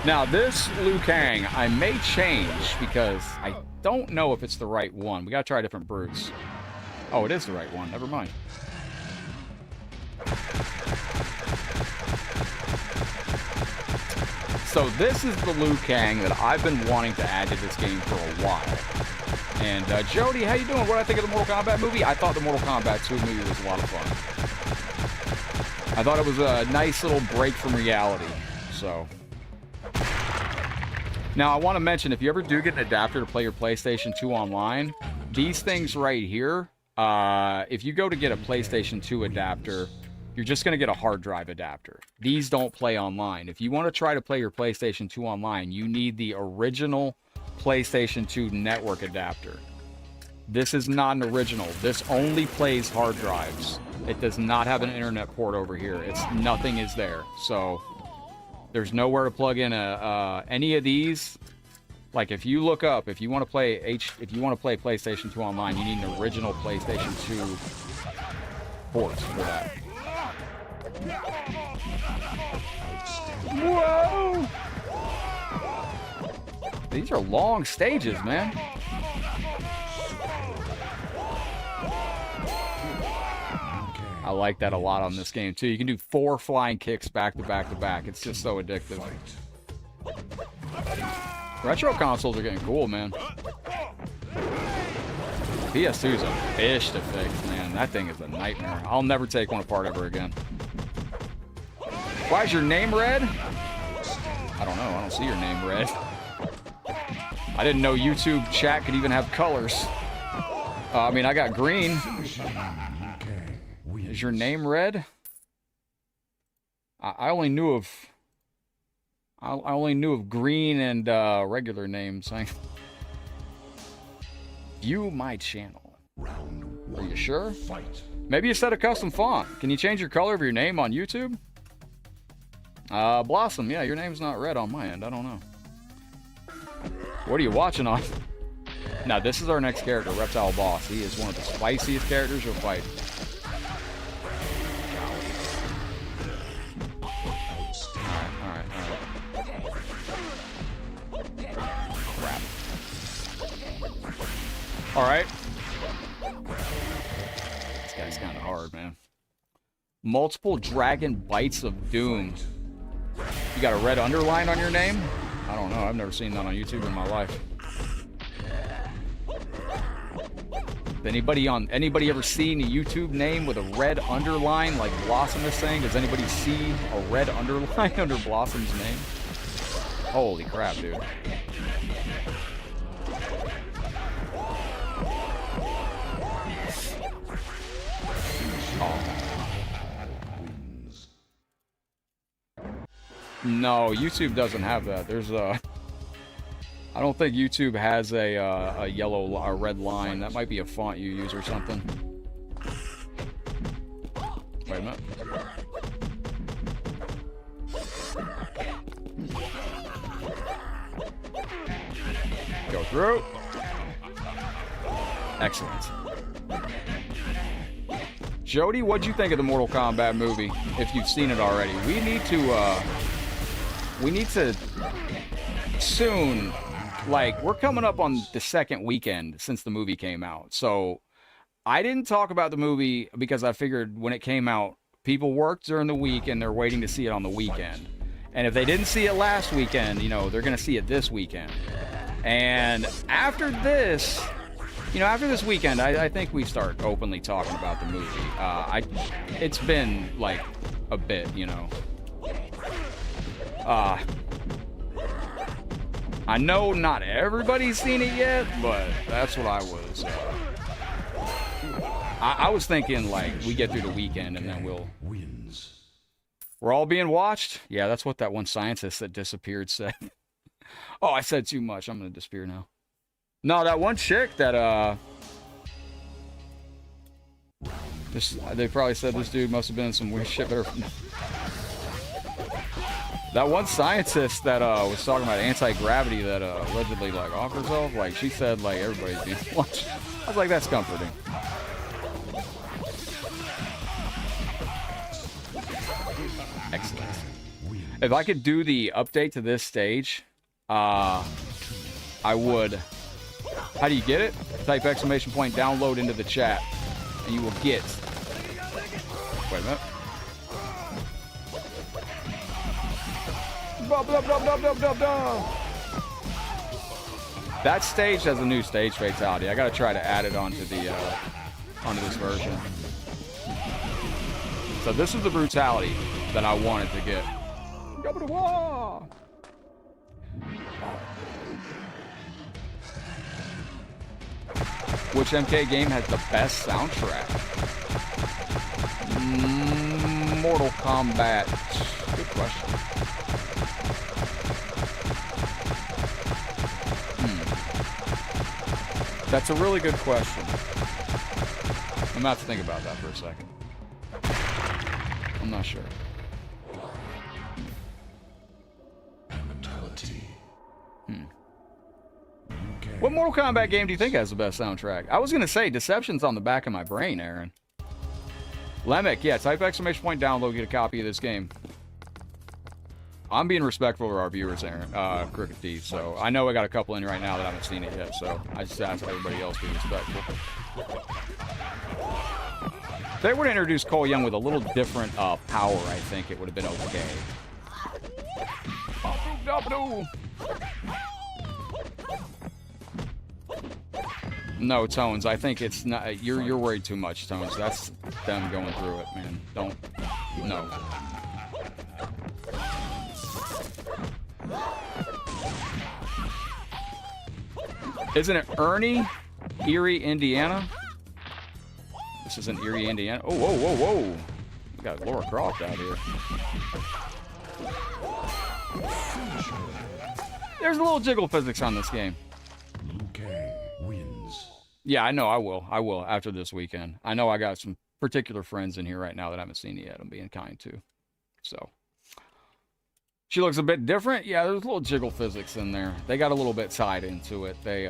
Now, this Liu Kang, I may change because I don't know if it's the right one. We gotta try different brutes. Oh, it is the right one. Never mind. So this is the Liu Kang that I've been wanting to add to this game for a while. And Jody, how you doing? What do I think of the Mortal Kombat movie? I thought the Mortal Kombat 2 movie was a lot of fun. I thought it was a nice little break from reality. So now I want to mention, if you ever do get an adapter to play your PlayStation 2 online, these things right here, if you go to get a PlayStation 2 adapter, you're just going to get a hard drive adapter. These don't play online. If you want to try to play your PlayStation 2 online, you need the original PlayStation 2 network adapter. This is not an original. This only plays hard drives. It does not have an internet port over here. Nothing is there. So there's nowhere to plug in any of these. Like, if you look up, if you want to play PlayStation 2 online, you need an original PlayStation 2 port for that. Whoa! These are long stages, man. I like that a lot on this game, too. You can do 4 flying kicks back to back to back. It's just so addictive. Retro consoles are getting cool, man. PS2's a bitch to fix, man. That thing is a nightmare. I'll never take one apart ever again. Why is your name red? I don't know. I don't see your name red. I didn't know YouTube chat could even have colors. I mean, I got green. Is your name red? I only knew of green and regular names. View my channel. Are you sure? Maybe you set a custom font. Can you change your color of your name on YouTube? Blossom, yeah, your name's not red on my end. I don't know. What are you watching on? Now, this is our next character, Reptile Boss. He is one of the spiciest characters you'll fight. Alright. Crap. Alright. This guy's kind of hard, man. Multiple Dragon Bites of Doom. You got a red underline on your name? I don't know. I've never seen that on YouTube in my life. Anybody ever seen a YouTube name with a red underline like Blossom is saying? Does anybody see a red underline under Blossom's name? Holy crap, dude. Oh. No, YouTube doesn't have that. There's a... I don't think YouTube has a red line. That might be a font you use or something. Wait a minute. Go through. Excellent. Jody, what'd you think of the Mortal Kombat movie? If you've seen it already, we need to soon, like, we're coming up on the second weekend since the movie came out. So I didn't talk about the movie because I figured when it came out, people worked during the week and they're waiting to see it on the weekend. And if they didn't see it last weekend, you know, they're going to see it this weekend. And after this, you know, after this weekend, I think we start openly talking about the movie. It's been like a bit, you know. I know not everybody's seen it yet, but that's what I was. I was thinking like we get through the weekend and then we're all being watched. Yeah, that's what that one scientist that disappeared said. Oh, I said too much. I'm gonna disappear now. No, that one chick that they probably said this dude must have been in some weird shit. Better. That one scientist that was talking about anti-gravity that allegedly like off herself, like she said like everybody's being watched. I was like, that's comforting. Excellent. If I could do the update to this stage, I would. How do you get it? Type exclamation point download into the chat, and you will get. Wait a minute. Blah, blah, blah, blah, blah, blah, blah. That stage has a new stage fatality. I gotta try to add it onto the onto this version. So this is the brutality that I wanted to get. Which MK game has the best soundtrack? Mortal Kombat. Good question. That's a really good question. I'm gonna have to think about that for a second. I'm not sure. What Mortal Kombat game do you think has the best soundtrack? I was gonna say Deception's on the back of my brain, Aaron. Lemick, yeah, type exclamation point download, get a copy of this game. I'm being respectful of our viewers, Aaron, Crooked Thief, so I know I got a couple in right now that haven't seen it yet, so I just ask everybody else to be respectful. If they would have introduced Cole Young with a little different power, I think it would have been okay. No, Tones, I think it's not. You're worried too much, Tones. That's them going through it, man. Don't. No. Isn't it Ernie? Erie, Indiana? This isn't Erie, Indiana. Oh, whoa, whoa, whoa. We got Laura Croft out here. There's a little jiggle physics on this game. Yeah, I know, I will. I will after this weekend. I know I got some particular friends in here right now that I haven't seen it yet. I'm being kind to. So. She looks a bit different. Yeah, there's a little jiggle physics in there. They got a little bit tied into it. They,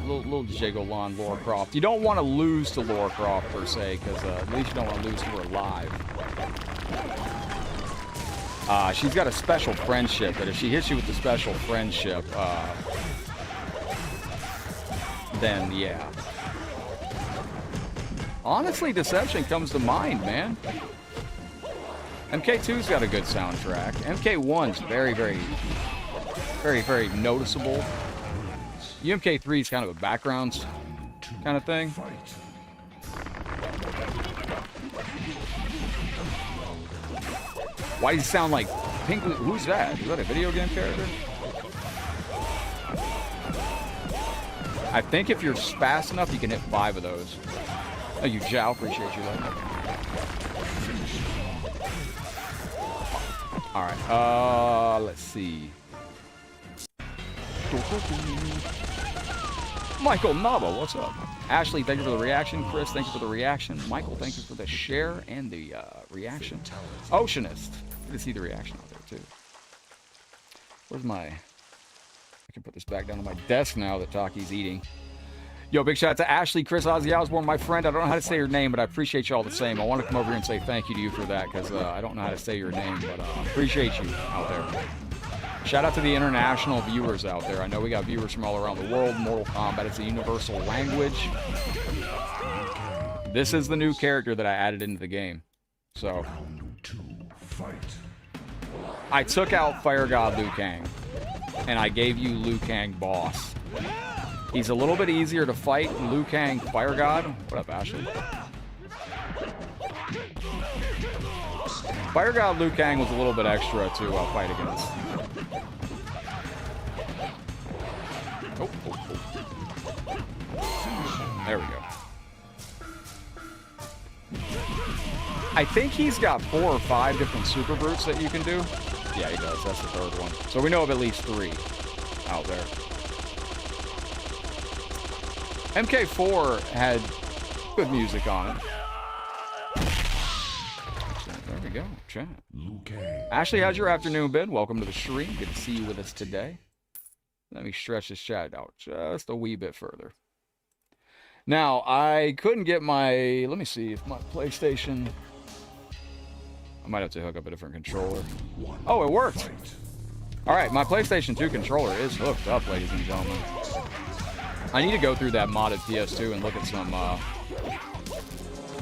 little jiggle on Laura Croft. You don't want to lose to Laura Croft, per se, because at least you don't want to lose to her live. She's got a special friendship, but if she hits you with the special friendship, then yeah. Honestly, Deception comes to mind, man. MK2's got a good soundtrack. MK1's very, very noticeable. UMK3's kind of a background kind of thing. Why does he sound like Pink? Who's that? Is that a video game character? I think if you're fast enough, you can hit 5 of those. Oh, you Jow, appreciate you. All right, let's see. Michael Nava, what's up? Ashley, thank you for the reaction. Chris, thank you for the reaction. Michael, thank you for the share and the reaction. Oceanist, good to see the reaction out there too. Where's my... I can put this back down on my desk now that Taki's eating. Yo, big shout out to Ashley, Chris, Ozzy Osbourne, my friend. I don't know how to say your name, but I appreciate you all the same. I want to come over here and say thank you to you for that, because I don't know how to say your name, but I appreciate you out there. Shout out to the international viewers out there. I know we got viewers from all around the world. Mortal Kombat is a universal language. This is the new character that I added into the game. So, I took out Fire God Liu Kang, and I gave you Liu Kang Boss. He's a little bit easier to fight than Liu Kang Fire God. What up, Ashley? Fire God Liu Kang was a little bit extra to fight against. Oh, oh, oh. There we go. I think he's got 4 or 5 different super brutes that you can do. Yeah, he does. That's the 3rd one. So we know of at least 3 out there. MK4 had good music on it. There we go. Chat. Ashley, how's your afternoon been? Welcome to the stream. Good to see you with us today. Let me stretch this chat out just a wee bit further. Now, I couldn't get my... Let me see if my PlayStation... I might have to hook up a different controller. Oh, it worked! Alright, my PlayStation 2 controller is hooked up, ladies and gentlemen. I need to go through that modded PS2 and look at some... I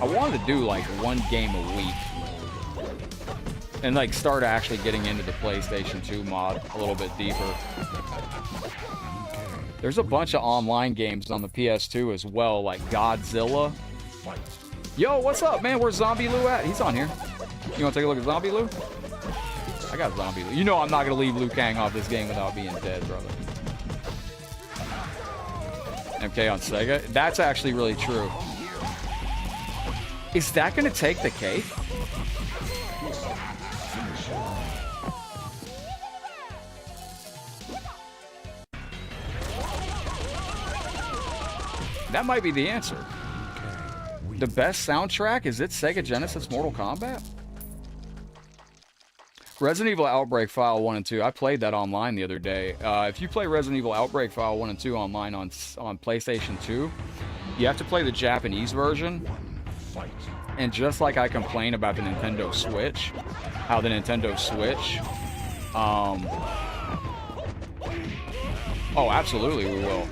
wanted to do, like, 1 game a week. And, like, start actually getting into the PlayStation 2 mod a little bit deeper. There's a bunch of online games on the PS2 as well, like Godzilla. Yo, what's up, man? Where's Zombie Lou at? He's on here. You want to take a look at Zombie Lou? I got Zombie Lou. You know I'm not going to leave Liu Kang off this game without being dead, brother. MK on Sega. That's actually really true. Is that going to take the cake? That might be the answer. The best soundtrack? Is it Sega Genesis Mortal Kombat? Resident Evil Outbreak File 1 and 2. I played that online the other day. If you play Resident Evil Outbreak File 1 and 2 online on PlayStation 2, you have to play the Japanese version. And just like I complain about the Nintendo Switch, how the Nintendo Switch... Oh, absolutely we will.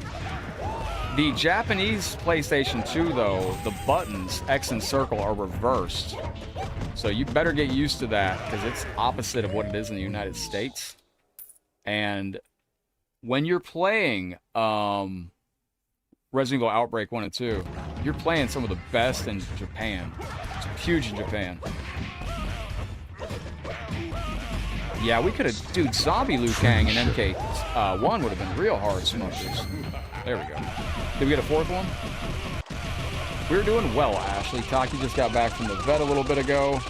The Japanese PlayStation 2, though, the buttons, X and circle, are reversed. So you better get used to that, because it's opposite of what it is in the United States. And when you're playing Resident Evil Outbreak 1 and 2, you're playing some of the best in Japan. It's huge in Japan. Yeah, we could have... Dude, Zombie Liu Kang and MK1 would have been real hard smudges. There we go. Did we get a 4th one? We're doing well, Ashley. Taki just got back from the vet a little bit ago.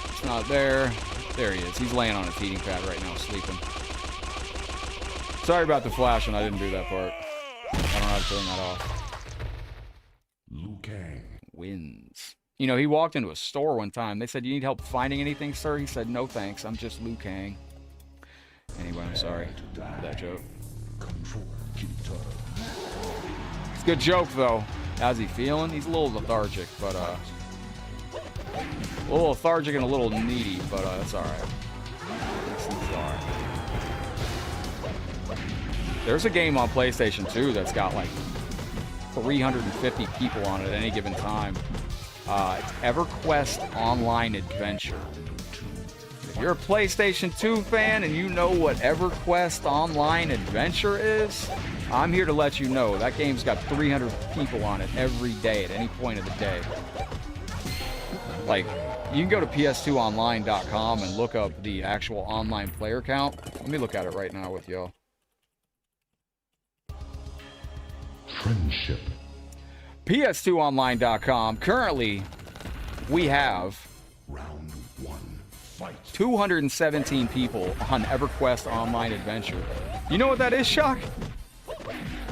It's not there. There he is. He's laying on his heating pad right now, sleeping. Sorry about the flashing. I didn't do that part. I don't know how to turn that off. Liu Kang Wins. You know, he walked into a store one time. They said, "You need help finding anything, sir?" He said, "No, thanks. I'm just Liu Kang." Anyway, I'm sorry for that joke. It's a good joke, though. How's he feeling? He's a little lethargic, but, a little lethargic and a little needy, but, that's alright. He's alright. There's a game on PlayStation 2 that's got, like, 350 people on it at any given time. It's EverQuest Online Adventure. If you're a PlayStation 2 fan and you know what EverQuest Online Adventure is, I'm here to let you know that game's got 300 people on it every day at any point of the day. Like, you can go to ps2online.com and look up the actual online player count. Let me look at it right now with y'all. Friendship. ps2online.com. Currently, we have Round 1. Fight. 217 people on EverQuest Online Adventure. You know what that is, Shock?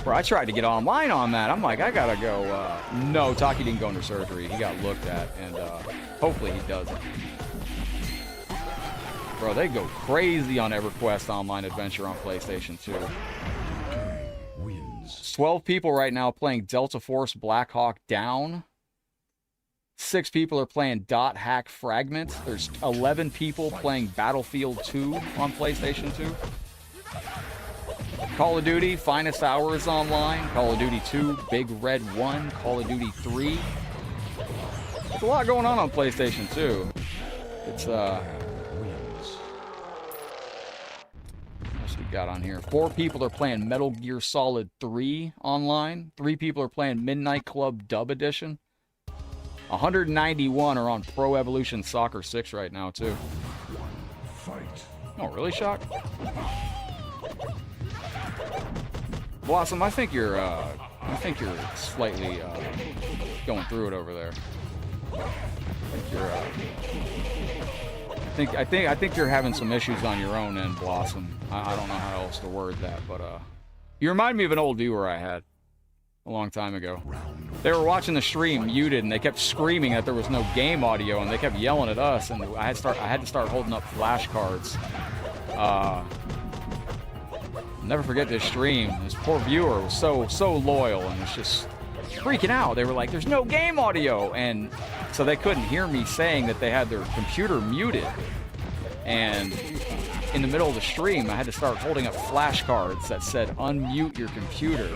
Where I tried to get online on that. I'm like, I gotta go. No, Taki didn't go under surgery. He got looked at, and hopefully he doesn't. Bro, they go crazy on EverQuest Online Adventure on PlayStation 2. Wins. wins. 12 people right now playing Delta Force Black Hawk Down. 6 people are playing Dot Hack Fragment. There's 11 people playing Battlefield 2 on PlayStation 2. Call of Duty, Finest Hours Online. Call of Duty 2, Big Red 1. Call of Duty 3. There's a lot going on PlayStation 2. It's, Wins. what else we got on here? 4 people are playing Metal Gear Solid 3 online. 3 people are playing Midnight Club Dub Edition. 191 are on Pro Evolution Soccer 6 right now, too. Fight. Oh, really, Shock? Blossom, I think you're slightly going through it over there. I think you're having some issues on your own end, Blossom. I don't know how else to word that, but you remind me of an old viewer I had a long time ago. They were watching the stream muted, and they kept screaming that there was no game audio, and they kept yelling at us, and I had to start holding up flashcards. Never forget this stream. This poor viewer was so loyal and was just freaking out. They were like, "There's no game audio," and so they couldn't hear me saying that they had their computer muted. And in the middle of the stream, I had to start holding up flashcards that said "unmute your computer,"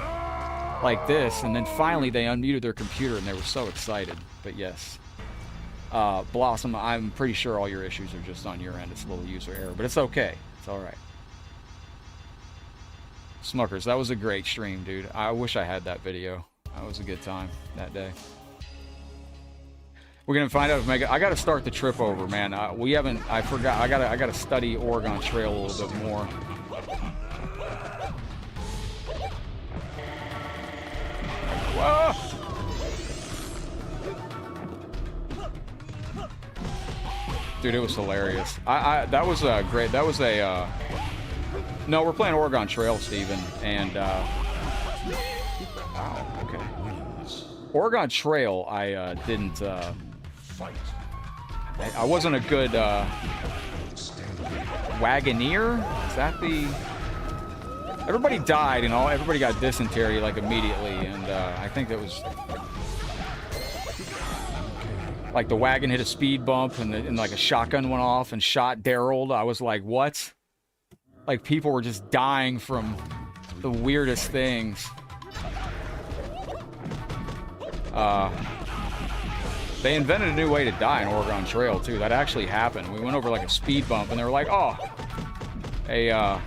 like this. And then finally, they unmuted their computer, and they were so excited. But yes, Blossom, I'm pretty sure all your issues are just on your end. It's a little user error, but it's okay. It's all right. Smuckers, that was a great stream, dude. I wish I had that video. That was a good time that day. We're gonna find out if Mega. I gotta start the trip over, man. We haven't. I forgot. I gotta study Oregon Trail a little bit more. Whoa! Dude, it was hilarious. That was a great. That was a. No, we're playing Oregon Trail, Steven, and wow, okay. Oregon Trail, I didn't. Fight. I wasn't a good wagoneer. Is that the? Everybody died and all. Everybody got dysentery like immediately, and I think that was like the wagon hit a speed bump, and like a shotgun went off and shot Daryl. I was like, what? Like, people were just dying from the weirdest things. They invented a new way to die in Oregon Trail, too. That actually happened. We went over, like, a speed bump, and they were like, oh, a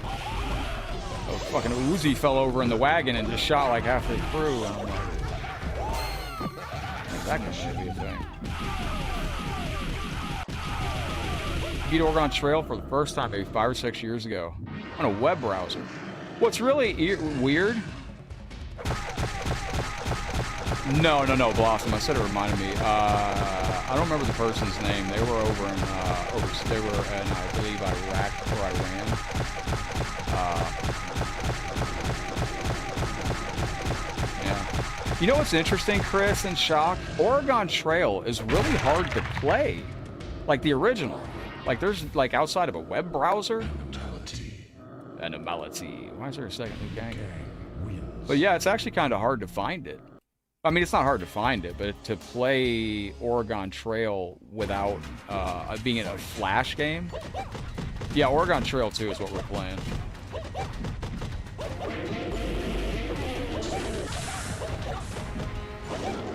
fucking Uzi fell over in the wagon and just shot, like, halfway through. And I'm like, that should be a thing. Beat Oregon Trail for the first time maybe 5 or 6 years ago on a web browser. What's really weird? No, Blossom. I said it reminded me. I don't remember the person's name. They were over in, they were in, I believe, Iraq or Iran. Yeah. You know what's interesting, Chris and Shock? Oregon Trail is really hard to play, like the original. Like, there's, like, outside of a web browser. Anomality. Why is there a second new gang? But yeah, it's actually kind of hard to find it. I mean, it's not hard to find it, but to play Oregon Trail without being in a Flash game. Yeah, Oregon Trail 2 is what we're playing.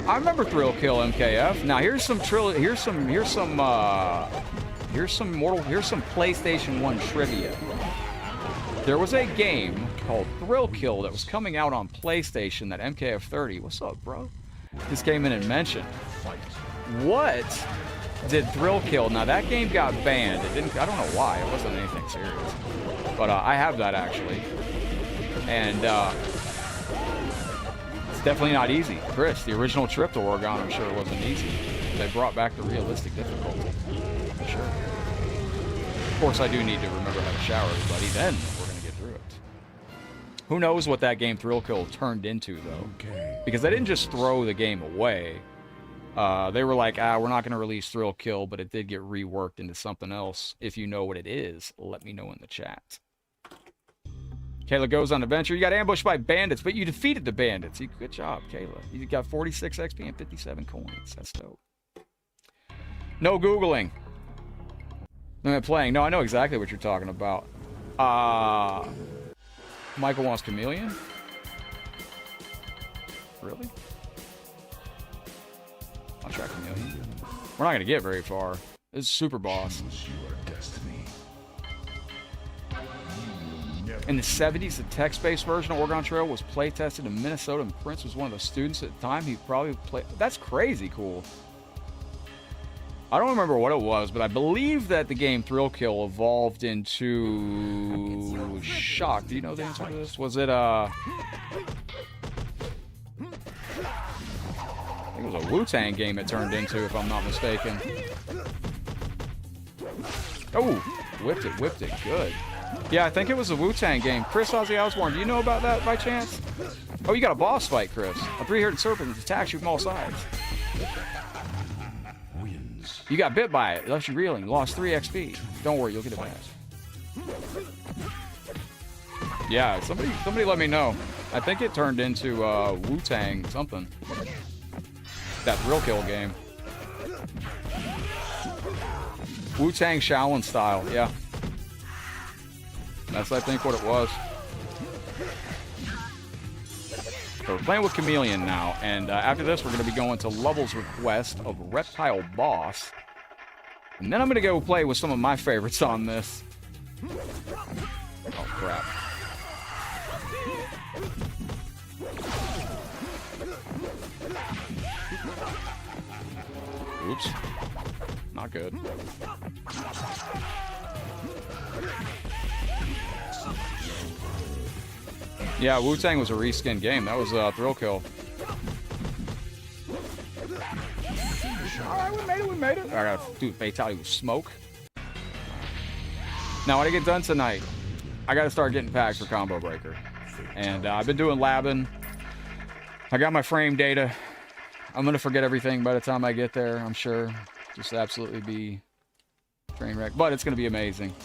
I remember Thrill Kill MKF. Now here's some PlayStation 1 trivia. There was a game called Thrill Kill that was coming out on PlayStation that MKF30, what's up, bro? Just came in and mentioned. What did Thrill Kill? Now that game got banned. It didn't. I don't know why. It wasn't anything serious. But I have that actually, and it's definitely not easy. Chris, the original trip to Oregon, I'm sure it wasn't easy. They brought back the realistic difficulty. For sure. Of course, I do need to remember how to shower everybody. Then we're gonna get through it. Who knows what that game Thrill Kill turned into though? Because they didn't just throw the game away. They were like, we're not gonna release Thrill Kill, but it did get reworked into something else. If you know what it is, let me know in the chat. Kayla goes on adventure. You got ambushed by bandits, but you defeated the bandits. Good job, Kayla. You got 46 XP and 57 coins. That's dope. No Googling. I'm playing. No, I know exactly what you're talking about. Michael wants Chameleon? Really? I'll try Chameleon. We're not going to get very far. This is Super Boss. Your destiny. In the 70s, the text-based version of Oregon Trail was play-tested in Minnesota, and Prince was one of the students at the time. He probably played... That's crazy cool. I don't remember what it was, but I believe that the game Thrill Kill evolved into... Shock. Do you know the answer to this? Was it, I think it was a Wu-Tang game it turned into, if I'm not mistaken. Oh, whipped it. Good. Yeah, I think it was a Wu-Tang game. Chris Ozzy Osbourne, do you know about that by chance? Oh, you got a boss fight, Chris. A three-headed serpent attacks you from all sides. Wins. You got bit by it. Left you reeling. Lost 3 XP. Don't worry, you'll get it back. Yeah, somebody let me know. I think it turned into Wu-Tang something. That Thrill Kill game. Wu-Tang Shaolin style, yeah. That's, I think, what it was. So we're playing with Chameleon now, and after this, we're going to be going to Lovell's request of Reptile Boss. And then I'm going to go play with some of my favorites on this. Oh, crap. Oops. Not good. Yeah, Wu-Tang was a reskin game. That was Thrill Kill. Alright, we made it. I gotta do fatality with smoke. Now, when I get done tonight, I gotta start getting packs for Combo Breaker. And I've been doing labbing. I got my frame data. I'm gonna forget everything by the time I get there, I'm sure. Just absolutely be train wreck. But it's gonna be amazing.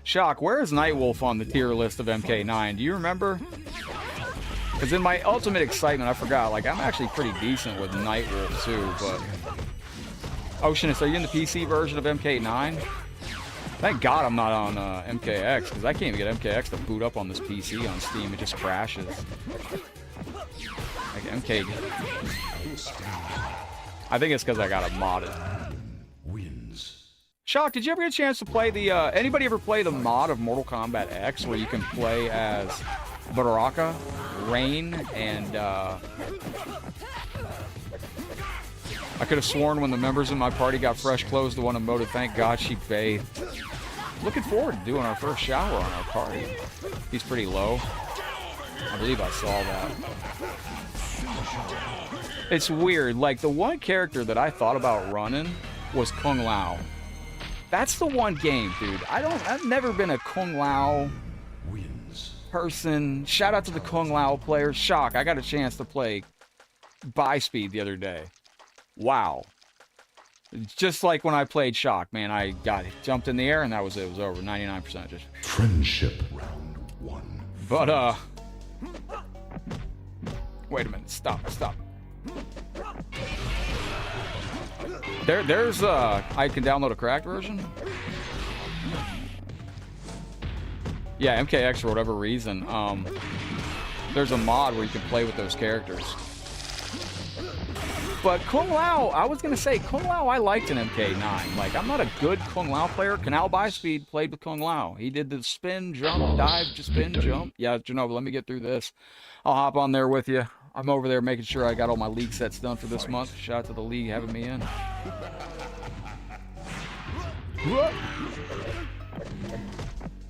Shock, where is Nightwolf on the tier list of MK9? Do you remember? Because in my ultimate excitement, I forgot. Like, I'm actually pretty decent with Nightwolf, too, but... Oceanus, are you in the PC version of MK9? Thank God I'm not on MKX, because I can't even get MKX to boot up on this PC on Steam. It just crashes. Like, MK... I think it's because I got it modded. Shock, did you ever get a chance to play the, anybody ever play the mod of Mortal Kombat X where you can play as Baraka, Rain, and, I could have sworn when the members of my party got fresh clothes, the one emoted, thank God she bathed. Looking forward to doing our first shower on our party. He's pretty low. I believe I saw that. It's weird, like, the one character that I thought about running was Kung Lao. That's the one game, dude. I've never been a Kung Lao person. Shout out to the Kung Lao players. Shock, I got a chance to play By Speed the other day. Wow. Just like when I played Shock, man, I got it. Jumped in the air and that was it. It was over. 99% just. Friendship round 1. But, wait a minute. Stop. There's I can download a cracked version. Yeah, MKX for whatever reason. There's a mod where you can play with those characters. But Kung Lao, I was gonna say Kung Lao I liked in MK9. Like, I'm not a good Kung Lao player. Canal By Speed played with Kung Lao. He did the spin, jump, dive, just spin, jump. Yeah, Genova, let me get through this. I'll hop on there with you. I'm over there making sure I got all my league sets done for this month. Shout out to the league having me in.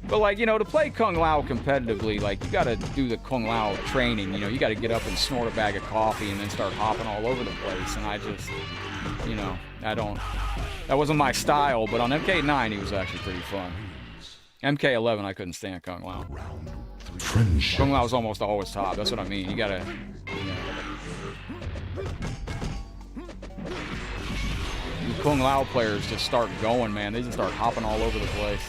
But, like, you know, to play Kung Lao competitively, like, you gotta do the Kung Lao training, you know, you gotta get up and snort a bag of coffee and then start hopping all over the place, and I just, you know, that wasn't my style, but on MK9 he was actually pretty fun. MK11 I couldn't stand Kung Lao. Kung Lao was almost always top, that's what I mean, you gotta, you know. The Kung Lao players just start going, man, they just start hopping all over the place.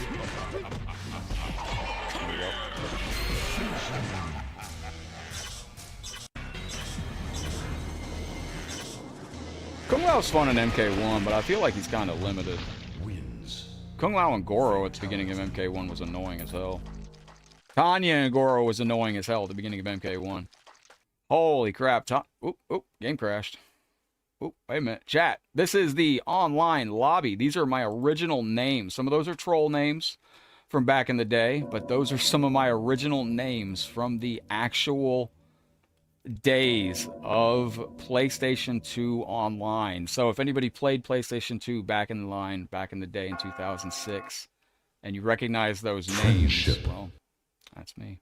Kung Lao's fun in MK1, but I feel like he's kind of limited. Wins. Kung Lao and Goro at the beginning of MK1 was annoying as hell. Tanya and Goro was annoying as hell at the beginning of MK1. Holy crap. Oop, game crashed. Oop, wait a minute. Chat, this is the online lobby. These are my original names. Some of those are troll names from back in the day, but those are some of my original names from the actual days of PlayStation 2 online. So if anybody played PlayStation 2 back in the day in 2006, and you recognize those names, well, that's me.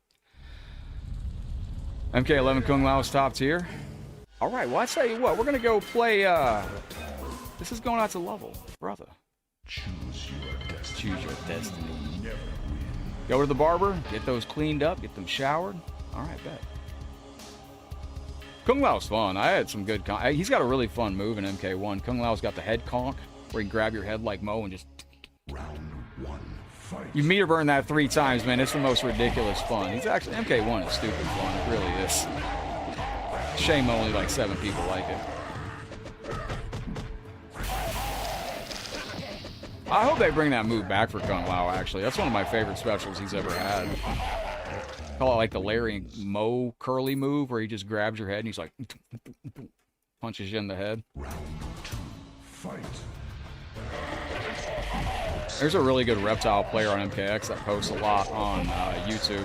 MK11 Kung Lao is top tier. All right, well, I tell you what, we're going to go play, this is going out to Level, brother. Choose your destiny. Choose your destiny. Never win. Go to the barber, get those cleaned up, get them showered. All right, bet. Kung Lao's fun. I had some good... He's got a really fun move in MK1. Kung Lao's got the head conk, where you can grab your head like Mo and just... Round 1. Fight. You meter burn that 3 times, man. It's the most ridiculous fun. He's actually... MK1 is stupid fun. It really is. Shame only like 7 people like it. I hope they bring that move back for Kung Lao, actually. That's one of my favorite specials he's ever had. Call it like the Larry Moe curly move, where he just grabs your head and he's like... punches you in the head. Round 2. Fight. There's a really good reptile player on MKX that posts a lot on YouTube.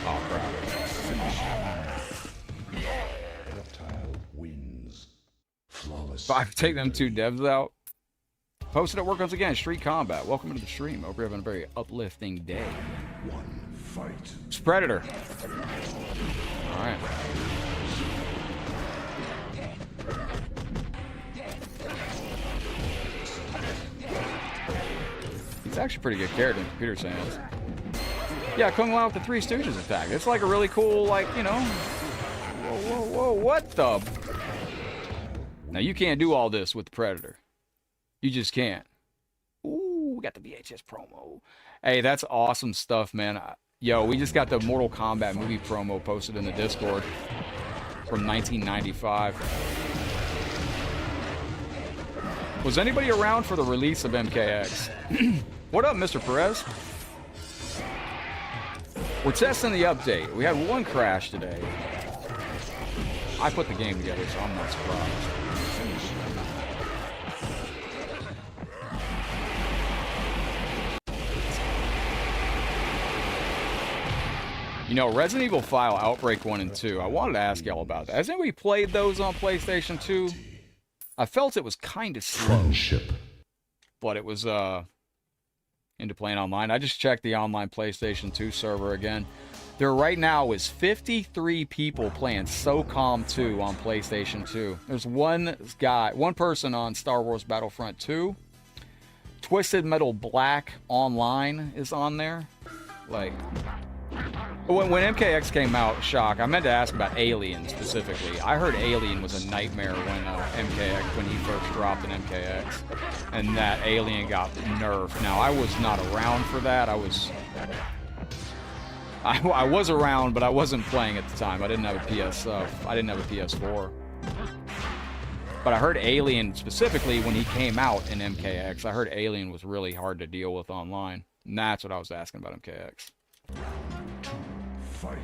Oh, crap. Reptile wins. Flawless. If I take them 2 devs out. Posted at work once again. Street Combat. Welcome to the stream. Hope you're having a very uplifting day. 1. Fight. It's Predator. All right. He's actually a pretty good character in Computer Science. Yeah, Kung Lao with the Three Stooges attack. It's like a really cool, like, you know... Whoa, what the... Now, you can't do all this with the Predator. You just can't. Ooh, we got the VHS promo. Hey, that's awesome stuff, man. Yo, we just got the Mortal Kombat movie promo posted in the Discord from 1995. Was anybody around for the release of MKX? What up, Mr. Perez? We're testing the update. We had one crash today. I put the game together, so I'm not surprised. You know, Resident Evil File Outbreak 1 and 2, I wanted to ask y'all about that. Has anybody played those on PlayStation 2? I felt it was kind of slow. Friendship. But it was into playing online. I just checked the online PlayStation 2 server again. There right now is 53 people playing SOCOM 2 on PlayStation 2. There's one person on Star Wars Battlefront 2. Twisted Metal Black Online is on there. Like, when MKX came out, shock, I meant to ask about Alien specifically. I heard Alien was a nightmare when he first dropped an MKX, and that Alien got nerfed. Now, I was not around for that. I was around, but I wasn't playing at the time. I didn't have a PS4. But I heard Alien specifically when he came out in MKX. I heard Alien was really hard to deal with online, and that's what I was asking about MKX. Fight.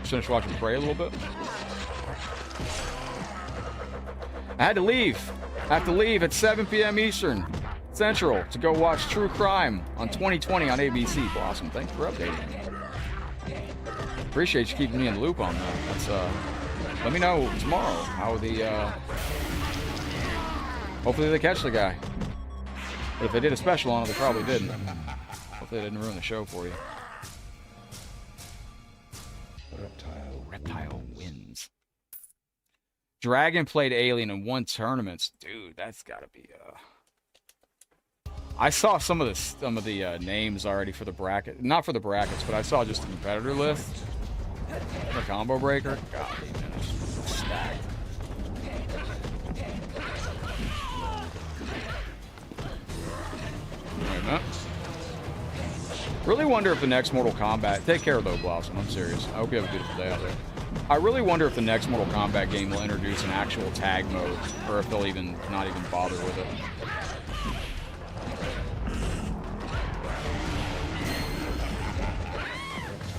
Finish watching Prey a little bit. I had to leave. I have to leave at 7 p.m. Eastern Central to go watch True Crime on 2020 on ABC. Awesome. Thanks for updating me. Appreciate you keeping me in the loop on that. That's let me know tomorrow how hopefully they catch the guy. But if they did a special on it, they probably didn't. Hopefully they didn't ruin the show for you. Reptile wins. Dragon played Alien and won tournaments. Dude, that's gotta be I saw some of the names already for the bracket. Not for the brackets, but I saw just the competitor list. The combo breaker. God, man, it's stacked. Wait a minute. Really wonder if the next Mortal Kombat... Take care though, Blossom. I'm serious. I hope you have a beautiful day out there. I really wonder if the next Mortal Kombat game will introduce an actual tag mode, or if they'll not even bother with it.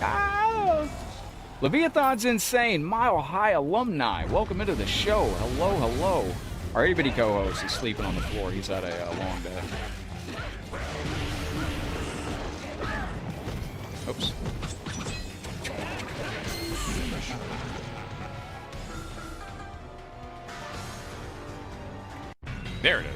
Ah! Leviathan's insane. Mile High alumni. Welcome into the show. Hello, hello. Our itty-bitty co-host is sleeping on the floor. He's had a long day. Oops. There it is.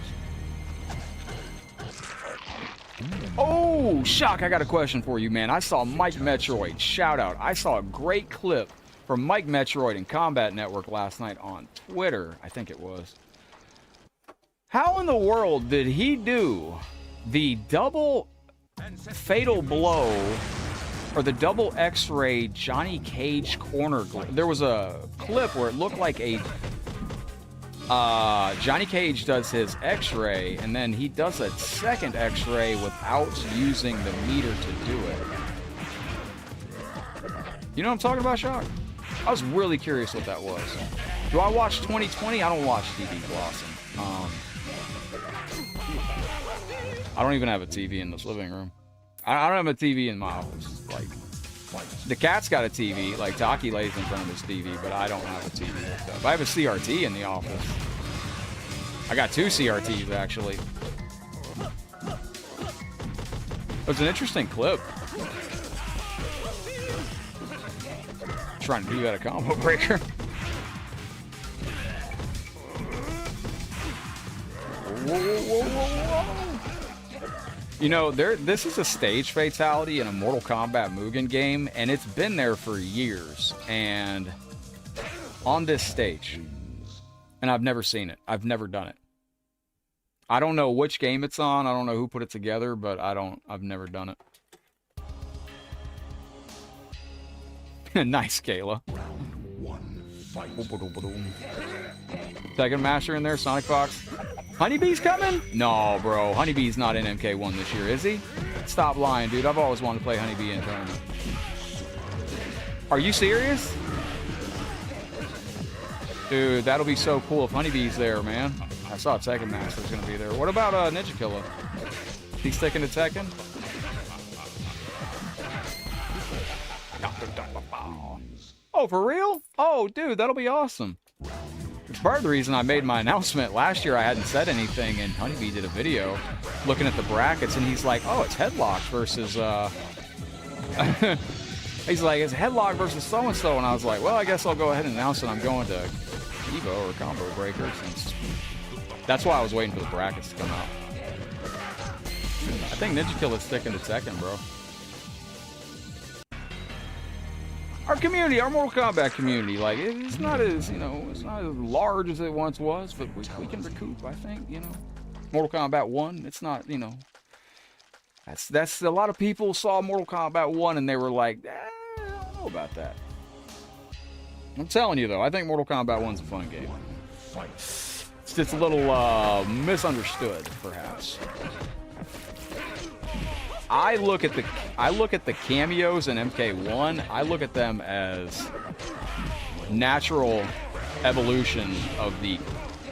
Oh, Shock, I got a question for you, man. I saw Mike Metroid. Shout out. I saw a great clip from Mike Metroid and Combat Network last night on Twitter. I think it was. How in the world did he do the double fatal blow or the double X-ray Johnny Cage corner? There was a clip where it looked like a Johnny Cage does his X-ray, and then he does a second X-ray without using the meter to do it. You know what I'm talking about, Shock? I was really curious what that was. Do I watch 2020? I don't watch TV, Blossom. I don't even have a TV in this living room. I don't have a TV in my office. Like, the cat's got a TV. Like, Taki lays in front of his TV, but I don't have a TV hooked up. I have a CRT in the office. I got 2 CRTs, actually. It was an interesting clip. Trying to do that a combo breaker. Whoa, whoa, whoa, whoa. You know, this is a stage fatality in a Mortal Kombat Mugen game, and it's been there for years. And on this stage, and I've never seen it. I've never done it. I don't know which game it's on. I don't know who put it together, but I've never done it. Nice, Kayla. Second Master in there, Sonic Fox. Honeybee's coming? No, bro. Honeybee's not in MK1 this year, is he? Stop lying, dude. I've always wanted to play Honeybee in tournament. Are you serious? Dude, that'll be so cool if Honeybee's there, man. I saw Tekken Master's gonna be there. What about Ninja Killer? He's sticking to Tekken? Oh, for real? Oh, dude, that'll be awesome. It's part of the reason I made my announcement. Last year I hadn't said anything, and Honeybee did a video looking at the brackets, and he's like, oh, it's Headlock versus, he's like, it's Headlock versus so-and-so, and I was like, well, I guess I'll go ahead and announce that I'm going to Evo or Combo Breaker, since that's why I was waiting for the brackets to come out. I think Ninja Killer's sticking to Tekken, bro. Our community, our Mortal Kombat community, like, it's not as, you know, it's not as large as it once was, but we can recoup, I think, you know. Mortal Kombat 1, it's not, you know, that's a lot of people saw Mortal Kombat 1 and they were like, I don't know about that. I'm telling you, though, I think Mortal Kombat 1's a fun game. It's just a little misunderstood, perhaps. I look at the cameos in MK1. I look at them as natural evolution of the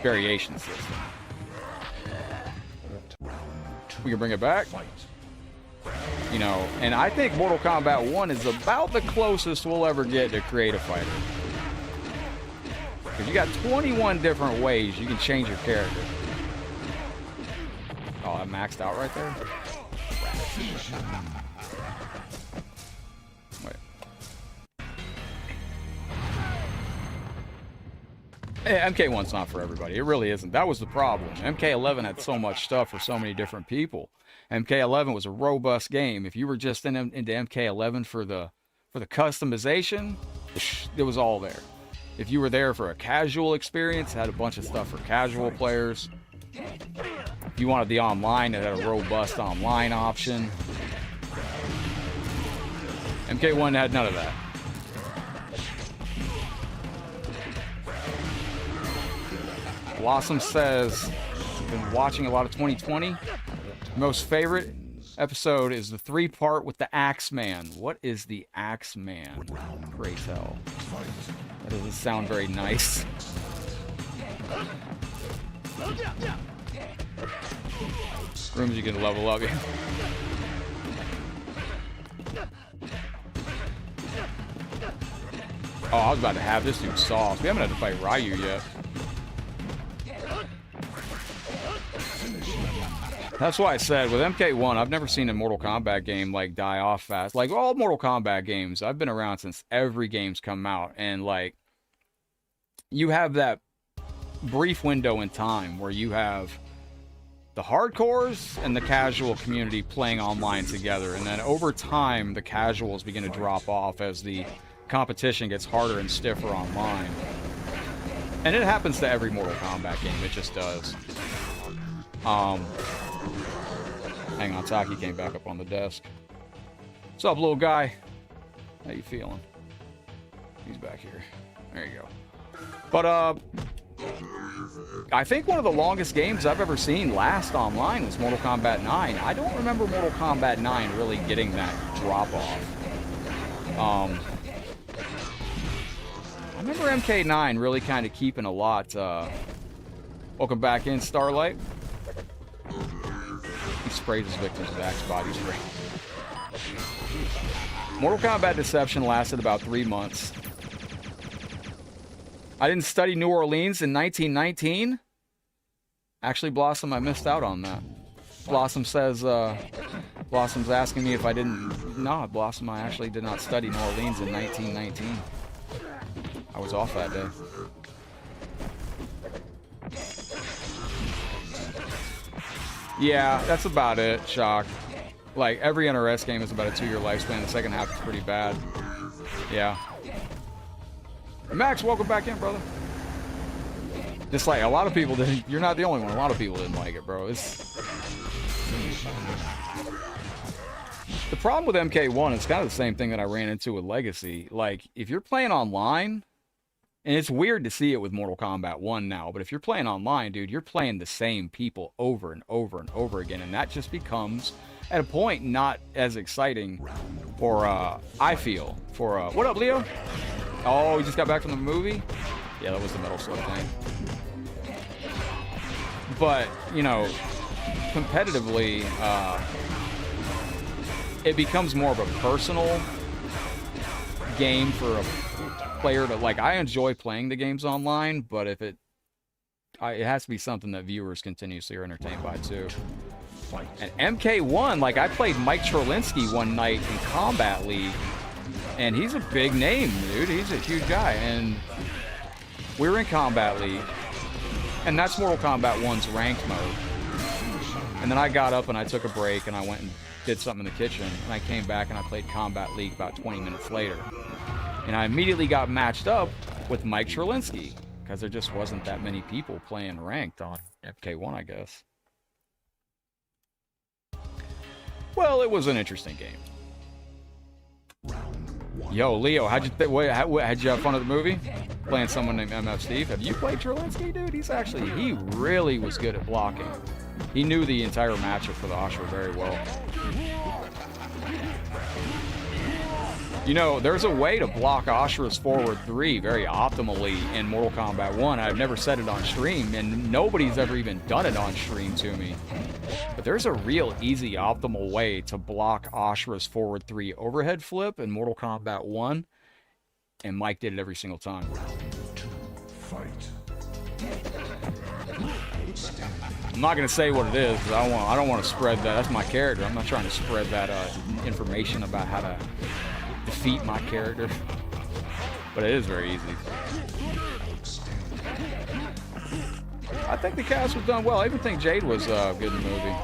variation system. We can bring it back, you know. And I think Mortal Kombat 1 is about the closest we'll ever get to create a fighter. Because you got 21 different ways you can change your character. Oh, I maxed out right there. Wait. Yeah, MK1's not for everybody. It really isn't. That was the problem. MK11 had so much stuff for so many different people. MK11 was a robust game. If you were just into MK11 for the customization, it was all there. If you were there for a casual experience, it had a bunch of stuff for casual players. If you wanted the online, it had a robust online option. MK1 had none of that. Blossom says, been watching a lot of 2020. Most favorite episode is the 3-part with the Axeman. What is the Axeman? Pray tell. That doesn't sound very nice. Rooms you can level up. Oh, I was about to have this dude soft. We haven't had to fight Ryu yet. That's why I said, with MK1, I've never seen a Mortal Kombat game, like, die off fast. Like, all Mortal Kombat games, I've been around since every game's come out. And, like, you have that brief window in time where you have the hardcores and the casual community playing online together. And then over time, the casuals begin to drop off as the competition gets harder and stiffer online. And it happens to every Mortal Kombat game. It just does. Hang on, Taki came back up on the desk. What's up, little guy? How you feeling? He's back here. There you go. But, I think one of the longest games I've ever seen last online was Mortal Kombat 9. I don't remember Mortal Kombat 9 really getting that drop-off. I remember MK9 really kind of keeping a lot. Welcome back in, Starlight. He sprays his victims with Axe body spray. Mortal Kombat Deception lasted about 3 months. I didn't study New Orleans in 1919. Actually, Blossom, I missed out on that. Blossom says, Blossom's asking me if I didn't. No, Blossom, I actually did not study New Orleans in 1919. I was off that day. Yeah, that's about it, Shock. Like, every NRS game is about a 2-year lifespan. The second half is pretty bad. Yeah. Max, welcome back in, brother. Just like, a lot of people didn't... You're not the only one. A lot of people didn't like it, bro. It's... The problem with MK1 is kind of the same thing that I ran into with Legacy. Like, if you're playing online... And it's weird to see it with Mortal Kombat 1 now, but if you're playing online, dude, you're playing the same people over and over and over again, and that just becomes, at a point, not as exciting for, I feel, for, what up, Leo? Oh, you just got back from the movie? Yeah, that was the Metal Slug thing. But, you know, competitively, it becomes more of a personal game for a player to, like, I enjoy playing the games online, but if it has to be something that viewers continuously are entertained by too. And MK1, like, I played Mike Cherlinsky one night in Combat League, and he's a big name, dude. He's a huge guy, and we were in Combat League, and that's Mortal Kombat 1's ranked mode. And then I got up and I took a break and I went and did something in the kitchen, and I came back and I played Combat League about 20 minutes later. And I immediately got matched up with Mike Cherlinsky, because there just wasn't that many people playing ranked on FK1, I guess. Well, it was an interesting game. Yo, Leo, how'd you have fun at the movie? Playing someone named MF Steve. Have you played Cherlinsky, dude? He really was good at blocking. He knew the entire matchup for the Ashura very well. You know, there's a way to block Ashura's forward 3 very optimally in Mortal Kombat 1. I've never said it on stream, and nobody's ever even done it on stream to me. But there's a real easy, optimal way to block Ashura's forward 3 overhead flip in Mortal Kombat 1, and Mike did it every single time. Fight. I'm not going to say what it is, because I don't want to spread that. That's my character. I'm not trying to spread that information about how to defeat my character, but it is very easy. I think the cast was done well. I even think Jade was good in the movie.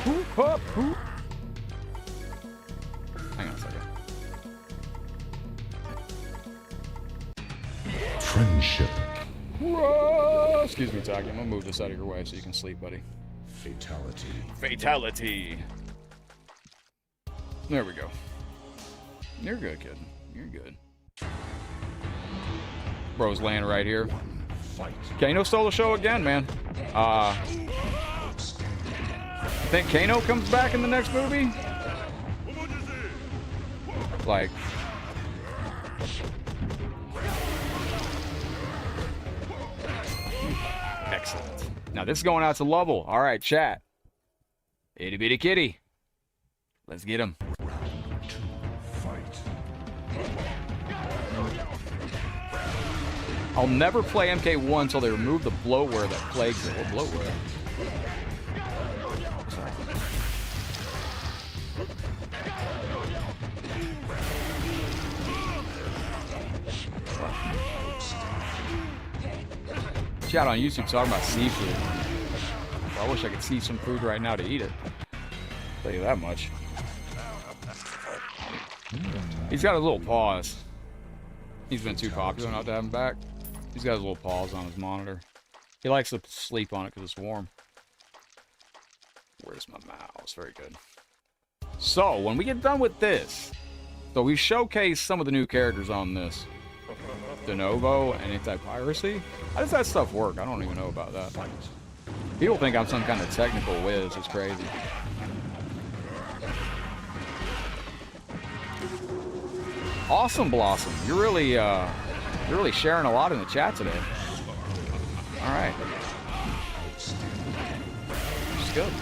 Hoop, up, hoop. Hang on a second. Friendship. Whoa! Excuse me, Taki. I'm gonna move this out of your way so you can sleep, buddy. Fatality. Fatality. There we go. You're good, kid. You're good. Bro's laying right here. Fight. Kano stole the show again, man. Think Kano comes back in the next movie? Like... Excellent. Now this is going out to Lovell. All right, chat. Itty bitty kitty. Let's get him. I'll never play MK1 until they remove the bloatware that plagues it. What bloatware? Chat on YouTube talking about seafood. Well, I wish I could see some food right now to eat it. I'll tell you that much. He's got his little paws. He's been too popular not to have him back. He's got his little paws on his monitor. He likes to sleep on it because it's warm. Where's my mouse? Very good. So, when we get done with this, so we've showcased some of the new characters on this. De novo and anti-piracy. How does that stuff work? I don't even know about that. People think I'm some kind of technical whiz. It's crazy. Awesome, Blossom. You're really sharing a lot in the chat today. All right. It's good.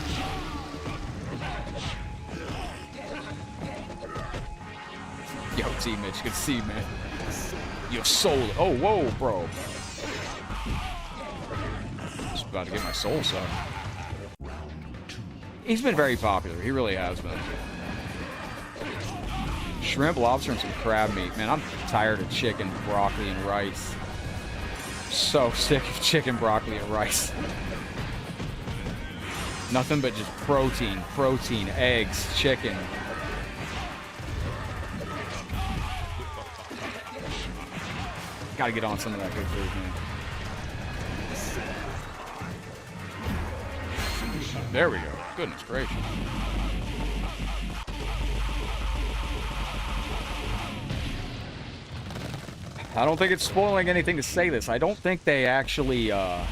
Yo, T Mitch, good to see you, man. Yo, soul. Oh, whoa, bro. Just about to get my soul sucked. He's been very popular. He really has been. Shrimp, lobster, and some crab meat. Man, I'm tired of chicken, broccoli, and rice. So sick of chicken, broccoli, and rice. Nothing but just protein, eggs, chicken. Gotta get on some of that good food, man. There we go. Goodness gracious. I don't think it's spoiling anything to say this. I don't think they actually, I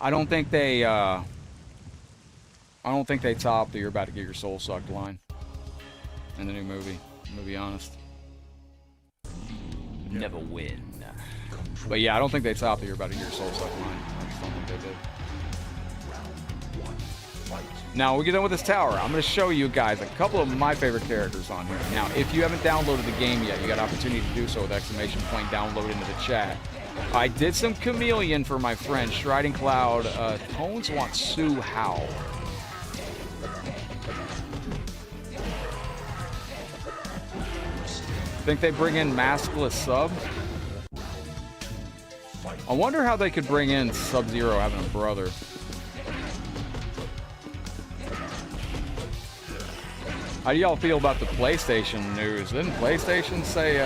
don't think they top the "you're about to get your soul sucked" line in the new movie. I'm gonna be honest. Never win. But yeah, I don't think they top the "you're about to get your soul sucked" line. I just don't think they did. Now, we get done with this tower. I'm going to show you guys a couple of my favorite characters on here. Now, if you haven't downloaded the game yet, you got an opportunity to do so with exclamation point download into the chat. I did some Chameleon for my friend, Striding Cloud. Tones wants Sue Howe. Think they bring in Maskless Sub? I wonder how they could bring in Sub-Zero having a brother. How do y'all feel about the PlayStation news? Didn't PlayStation say,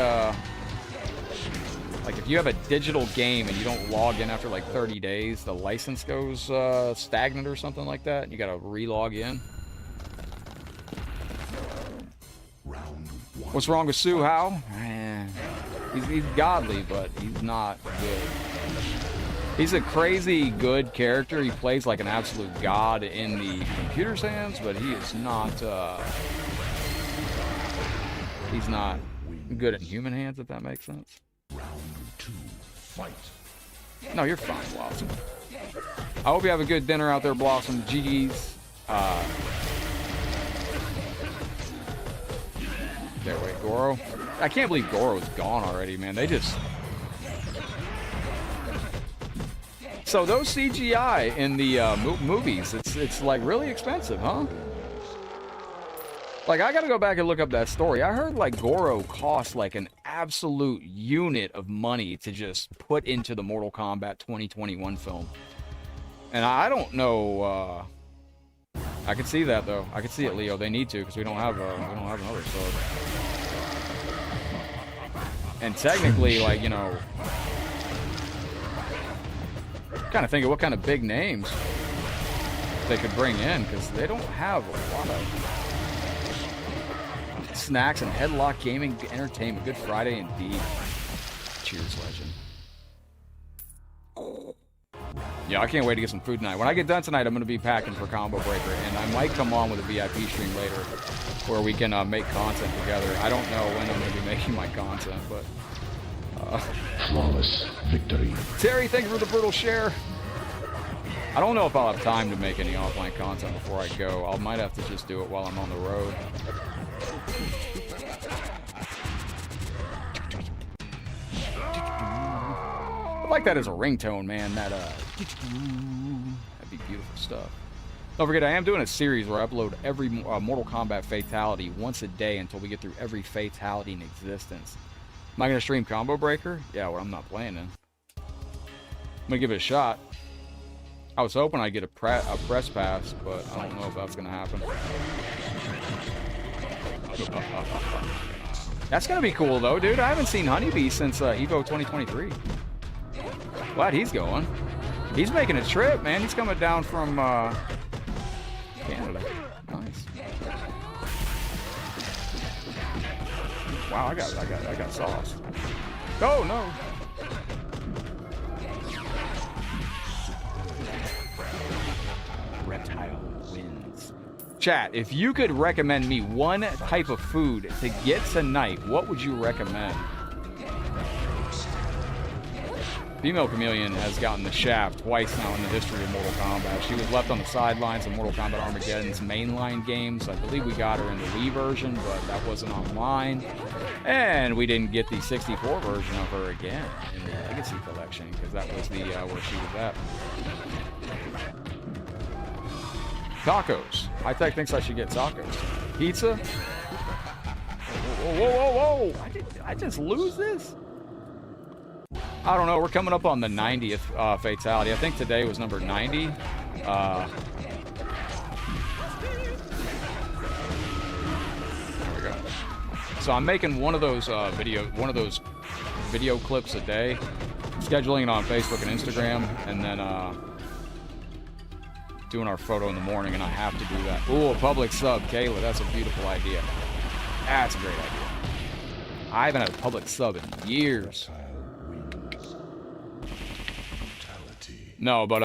like if you have a digital game and you don't log in after like 30 days, the license goes stagnant or something like that, and you gotta re-log in? What's wrong with Sue Howe? Man, he's godly, but he's not good. He's a crazy good character. He plays like an absolute god in the computer's hands, but he is not, he's not good in human hands, if that makes sense. Round 2, fight. No, you're fine, Blossom. I hope you have a good dinner out there, Blossom. GG's. There, wait, Goro. I can't believe Goro's gone already, man. They just... So those CGI in the movies, it's like really expensive, huh? Like, I gotta go back and look up that story. I heard like Goro cost like an absolute unit of money to just put into the Mortal Kombat 2021 film. And I don't know, I can see that though. I can see it, Leo. They need to, because we don't have another sword. And technically, like, you know, kind of think of what kind of big names they could bring in, because they don't have a lot of snacks and Headlockedgaming entertainment. Good Friday indeed. Cheers, legend. Yeah, I can't wait to get some food tonight. When I get done tonight, I'm going to be packing for Combo Breaker, and I might come on with a VIP stream later where we can make content together. I don't know when I'm going to be making my content, but... Flawless victory. Terry, thank you for the brutal share. I don't know if I'll have time to make any offline content before I go. I might have to just do it while I'm on the road. I like that as a ringtone, man. That'd be beautiful stuff. Don't forget, I am doing a series where I upload every Mortal Kombat fatality once a day until we get through every fatality in existence. Am I going to stream Combo Breaker? Yeah, well, I'm not playing then. I'm going to give it a shot. I was hoping I'd get a press pass, but I don't know if that's going to happen. That's going to be cool, though, dude. I haven't seen Honeybee since Evo 2023. Glad he's going. He's making a trip, man. He's coming down from Canada. Nice. Wow, I got sauce. Oh no. Reptile wins. Chat, if you could recommend me one type of food to get tonight, what would you recommend? Female Chameleon has gotten the shaft twice now in the history of Mortal Kombat. She was left on the sidelines of Mortal Kombat Armageddon's mainline games. I believe we got her in the Wii version, but that wasn't online. And we didn't get the 64 version of her again in the Legacy Collection, because that was the where she was at. Tacos. High-Tech thinks I should get tacos. Pizza? Whoa, whoa, whoa, whoa! Did I just lose this? I don't know. We're coming up on the 90th fatality. I think today was number 90. There we go. So I'm making one of those video clips a day, scheduling it on Facebook and Instagram, and then doing our photo in the morning. And I have to do that. Ooh, a public sub, Kayla. That's a beautiful idea. That's a great idea. I haven't had a public sub in years. No, but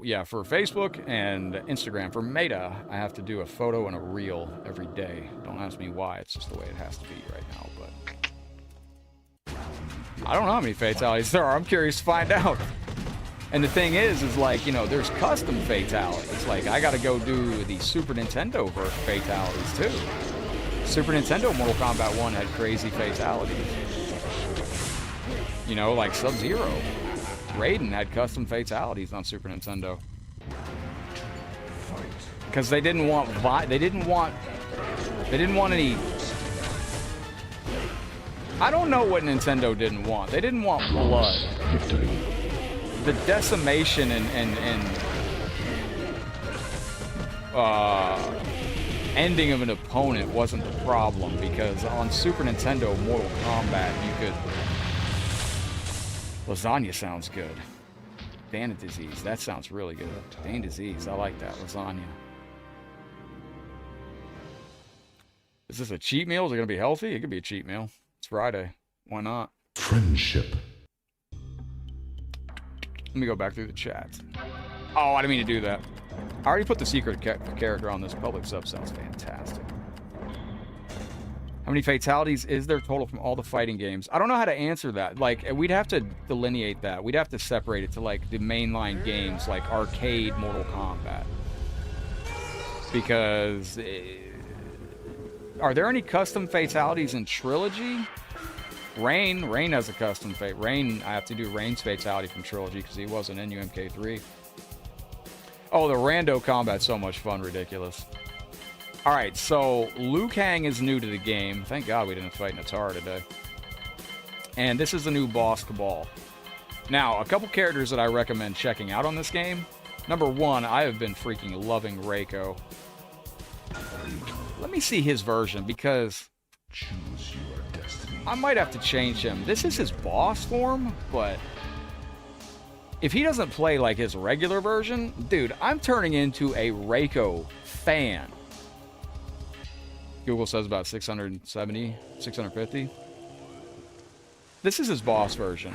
yeah, for Facebook and Instagram, for Meta, I have to do a photo and a reel every day. Don't ask me why, it's just the way it has to be right now, but I don't know how many fatalities there are. I'm curious to find out. And the thing is like, you know, there's custom fatalities. Like, I gotta go do the Super Nintendo fatalities too. Super Nintendo Mortal Kombat 1 had crazy fatalities. You know, like Sub-Zero. Raiden had custom fatalities on Super Nintendo because they didn't want any. I don't know what Nintendo didn't want. They didn't want blood. The decimation and ending of an opponent wasn't the problem, because on Super Nintendo Mortal Kombat you could. Lasagna sounds good. Bane disease. That sounds really good. Bane disease. I like that. Lasagna. Is this a cheat meal? Is it going to be healthy? It could be a cheat meal. It's Friday. Why not? Friendship. Let me go back through the chat. Oh, I didn't mean to do that. I already put the secret character on this public sub. Sounds fantastic. How many fatalities is there total from all the fighting games? I don't know how to answer that. Like, we'd have to delineate that. We'd have to separate it to, like, the mainline games, like arcade Mortal Kombat. Because... are there any custom fatalities in Trilogy? Rain has a custom fate. Rain, I have to do Rain's fatality from Trilogy because he wasn't in UMK3. Oh, the rando combat's so much fun, ridiculous. Alright, so Liu Kang is new to the game. Thank God we didn't fight Natara today. And this is the new boss, Cabal. Now, a couple characters that I recommend checking out on this game. Number one, I have been freaking loving Reiko. Let me see his version, because Choose your destiny. I might have to change him. This is his boss form, but if he doesn't play like his regular version, dude, I'm turning into a Reiko fan. Google says about 670, 650. This is his boss version.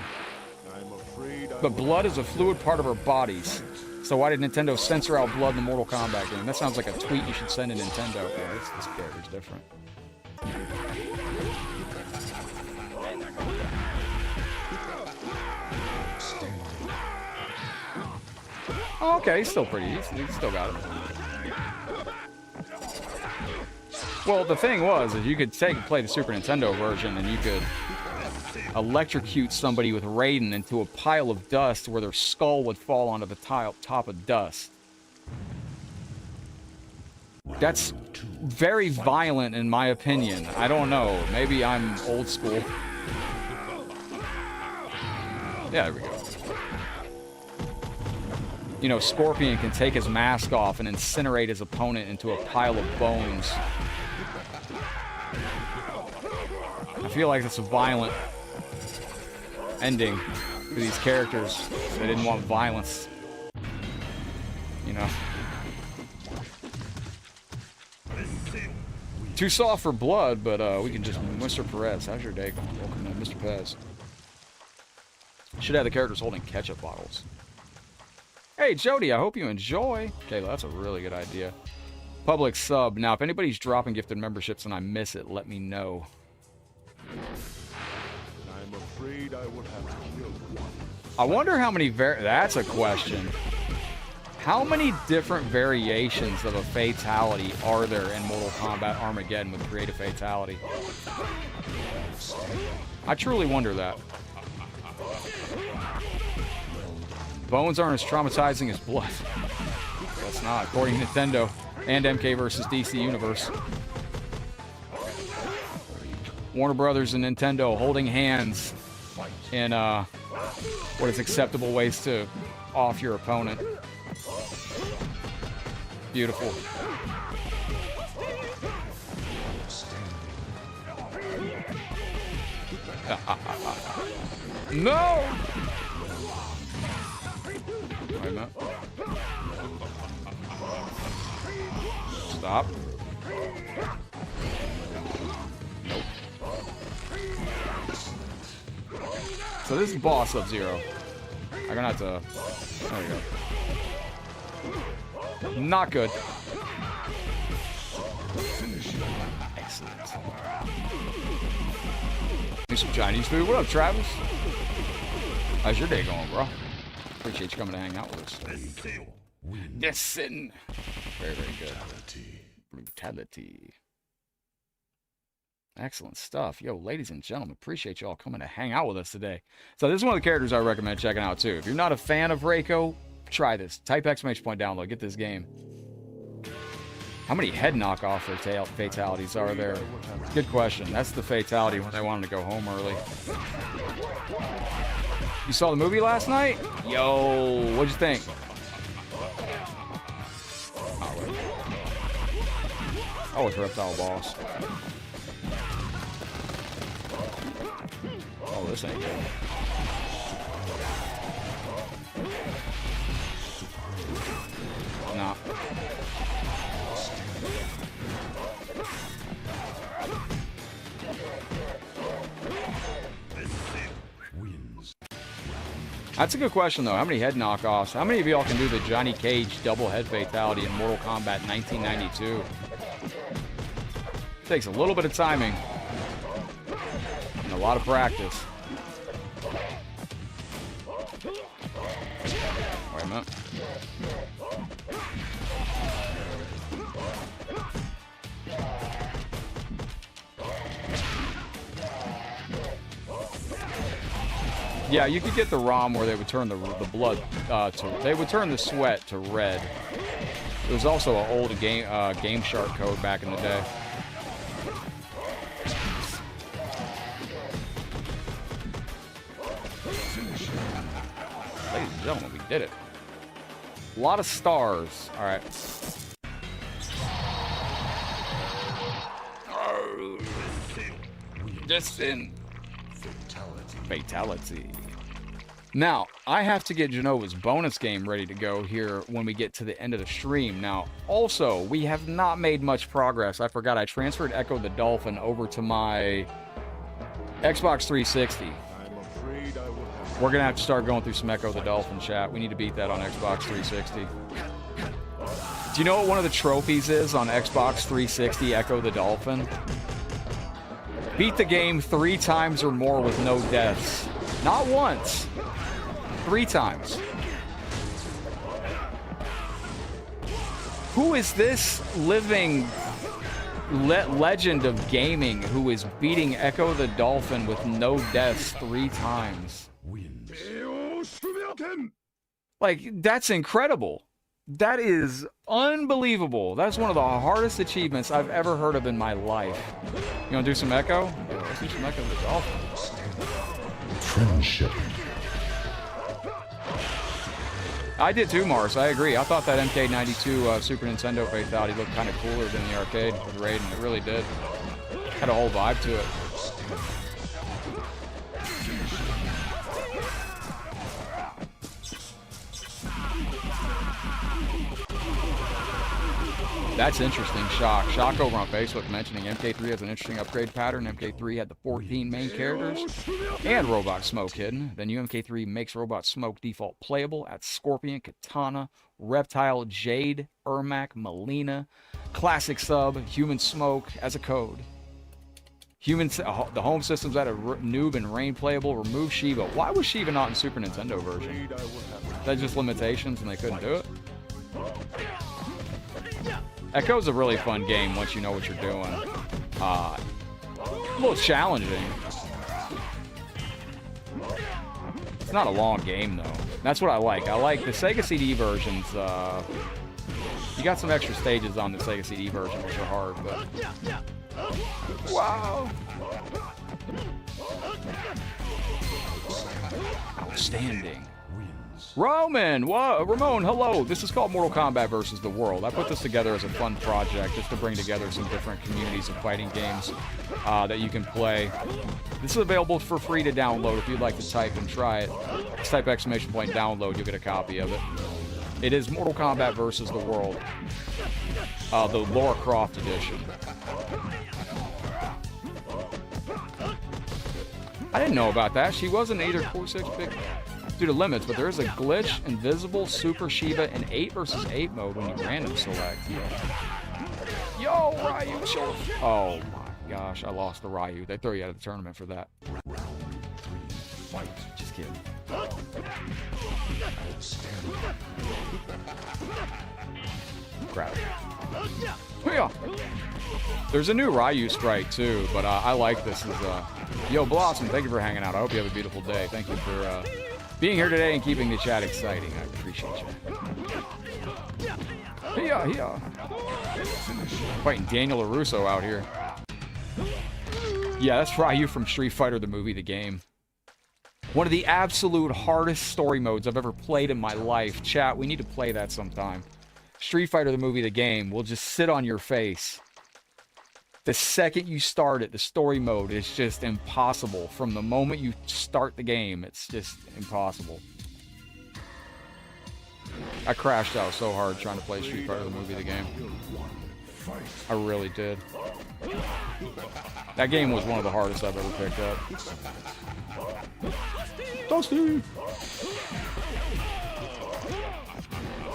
But blood is a fluid part of our bodies. So why did Nintendo censor out blood in the Mortal Kombat game? That sounds like a tweet you should send to Nintendo. Yeah, this character's different. Oh, okay, he's still pretty. He's still got it. Well, the thing was, is you could play the Super Nintendo version, and you could electrocute somebody with Raiden into a pile of dust where their skull would fall onto the top of dust. That's very violent, in my opinion. I don't know. Maybe I'm old school. Yeah, there we go. You know, Scorpion can take his mask off and incinerate his opponent into a pile of bones. I feel like it's a violent ending for these characters. They didn't want violence. You know. Too soft for blood, but we can just... Mr. Perez, how's your day going? Welcome to Mr. Perez. Should have the characters holding ketchup bottles. Hey, Jody, I hope you enjoy. Okay, well, that's a really good idea. Public sub. Now, if anybody's dropping gifted memberships and I miss it, let me know. I'm afraid I would have to kill one. I wonder how many... That's a question. How many different variations of a fatality are there in Mortal Kombat Armageddon with Creative Fatality? I truly wonder that. Bones aren't as traumatizing as blood. That's not, according to Nintendo and MK vs. DC Universe. Warner Brothers and Nintendo holding hands in what is acceptable ways to off your opponent. Beautiful. No! Wait a minute. Stop. Nope. So this is boss Sub-Zero. I'm gonna have to... There we go. Not good. Excellent. Need some Chinese food. What up, Travis? How's your day going, bro? Appreciate you coming to hang out with us. Listen. Very, very good. Brutality. Excellent stuff. Yo, ladies and gentlemen, appreciate y'all coming to hang out with us today. So this is one of the characters I recommend checking out, too. If you're not a fan of Reiko, try this. Type exclamation point download. Get this game. How many head knockoff fatalities are there? Good question. That's the fatality when they wanted to go home early. You saw the movie last night? Yo, what'd you think? Oh, it's Reptile Boss. Oh, this ain't good. Nah. That's a good question, though. How many head knockoffs? How many of y'all can do the Johnny Cage double head fatality in Mortal Kombat 1992? Takes a little bit of timing and a lot of practice. Wait a minute. Yeah, you could get the ROM where they would turn the blood they would turn the sweat to red. It was also an old Game Shark code back in the day. Ladies and gentlemen, we did it. A lot of stars. All right. Distant. Fatality. Now, I have to get Genova's bonus game ready to go here when we get to the end of the stream. Now, also, we have not made much progress. I forgot I transferred Echo the Dolphin over to my Xbox 360. I'm afraid I will have We're gonna have to start going through some Echo the Dolphin chat. We need to beat that on Xbox 360. Do you know what one of the trophies is on Xbox 360, Echo the Dolphin? Beat the game 3 times or more with no deaths. Not once. 3 times. Who is this living legend of gaming who is beating Echo the Dolphin with no deaths 3 times? Wins. Like, that's incredible. That is unbelievable. That's one of the hardest achievements I've ever heard of in my life. You want to do some Echo? Yeah, let's do some Echo the Dolphin. Friendship. I did too, Mars. I agree. I thought that MK92 Super Nintendo fatality looked kind of cooler than the arcade with Raiden. It really did. Had a whole vibe to it. That's interesting. Shock over on Facebook mentioning MK3 has an interesting upgrade pattern. MK3 had the 14 main characters and Robot Smoke hidden. Then UMK3 makes Robot Smoke default playable at Scorpion, Katana, Reptile, Jade, Ermac, Melina, Classic Sub, Human Smoke as a code. The home systems that are Noob and Rain playable. Remove Shiva. Why was Shiva not in Super Nintendo version? That's just limitations and they couldn't do it? Echo's a really fun game once you know what you're doing. A little challenging. It's not a long game, though. That's what I like. I like the Sega CD versions. You got some extra stages on the Sega CD version, which are hard, but... Wow! Outstanding. Ramon, hello. This is called Mortal Kombat versus the World. I put this together as a fun project just to bring together some different communities of fighting games that you can play. This is available for free to download if you'd like to type and try it. Just type exclamation point download, you'll get a copy of it. It is Mortal Kombat versus the World, the Lara Croft edition. I didn't know about that. She wasn't either 4-6 big due to limits, but there is a glitch, invisible, super Shiva, and 8 versus 8 mode when you random select. Yo, Ryu, chill. Oh my gosh, I lost the Ryu. They throw you out of the tournament for that. Just kidding. Grab it. Yeah. There's a new Ryu sprite too, but I like this. Yo, Blossom, thank you for hanging out. I hope you have a beautiful day. Thank you for being here today and keeping the chat exciting. I appreciate you. Yeah. Fighting Daniel LaRusso out here. Yeah, that's Ryu from Street Fighter, the movie, the game. One of the absolute hardest story modes I've ever played in my life. Chat, we need to play that sometime. Street Fighter, the movie, the game will just sit on your face. The second you start it, the story mode is just impossible. From the moment you start the game, it's just impossible. I crashed out so hard trying to play Street Fighter, the movie, the game. I really did. That game was one of the hardest I've ever picked up. Toasty!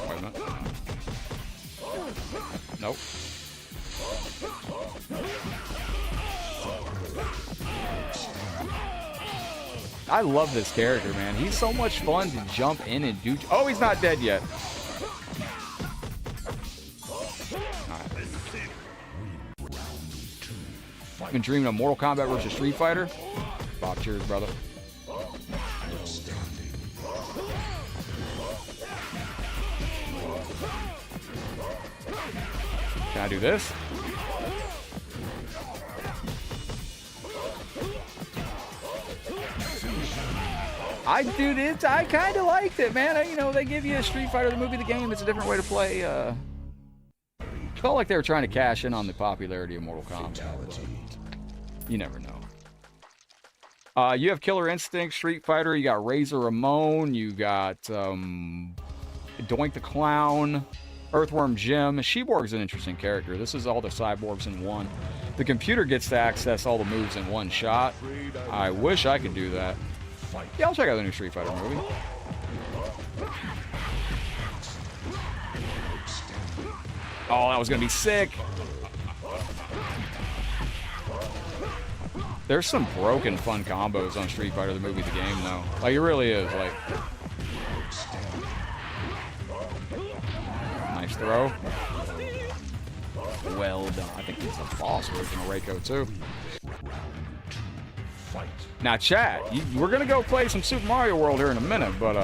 Wait a minute. Nope. I love this character, man. He's so much fun to jump in and do. Oh, he's not dead yet. I've been dreaming of Mortal Kombat versus Street Fighter. Bob, cheers, brother. Can I do this? I kind of liked it, man. You know, they give you a Street Fighter, the movie, the game. It's a different way to play. Felt like they were trying to cash in on the popularity of Mortal Kombat. You never know. You have Killer Instinct, Street Fighter. You got Razor Ramon. You got Doink the Clown, Earthworm Jim. Sheborg's an interesting character. This is all the cyborgs in one. The computer gets to access all the moves in one shot. I wish I could do that. Yeah, I'll check out the new Street Fighter movie. Oh, that was gonna be sick. There's some broken fun combos on Street Fighter, the movie, the game, though. Like, it really is, like... Nice throw. Well done. I think he's a boss version of Reiko, too. Now, chat, we're gonna go play some Super Mario World here in a minute, but,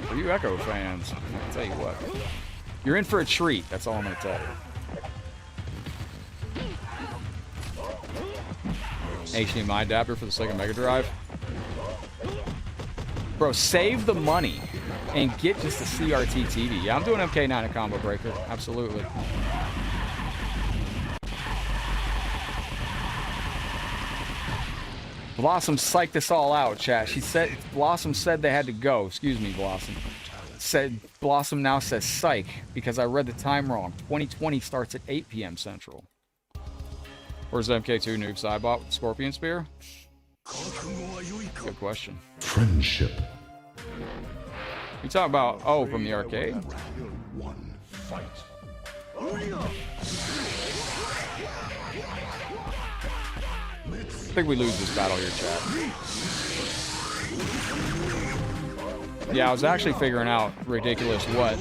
for you Echo fans, I'll tell you what. You're in for a treat, that's all I'm gonna tell you. HDMI adapter for the Sega Mega Drive. Bro, save the money and get just a CRT TV. Yeah, I'm doing MK9 a combo breaker. Absolutely. Blossom psyched us all out, chat. She said, Blossom said they had to go. Excuse me, Blossom. Blossom now says psych because I read the time wrong. 2020 starts at 8 p.m. Central. Where's MK2 noob sidebot with Scorpion Spear? Good question. Friendship. You talking about, oh, from the arcade? One fight. I think we lose this battle here, chat. Yeah, I was actually figuring out ridiculous what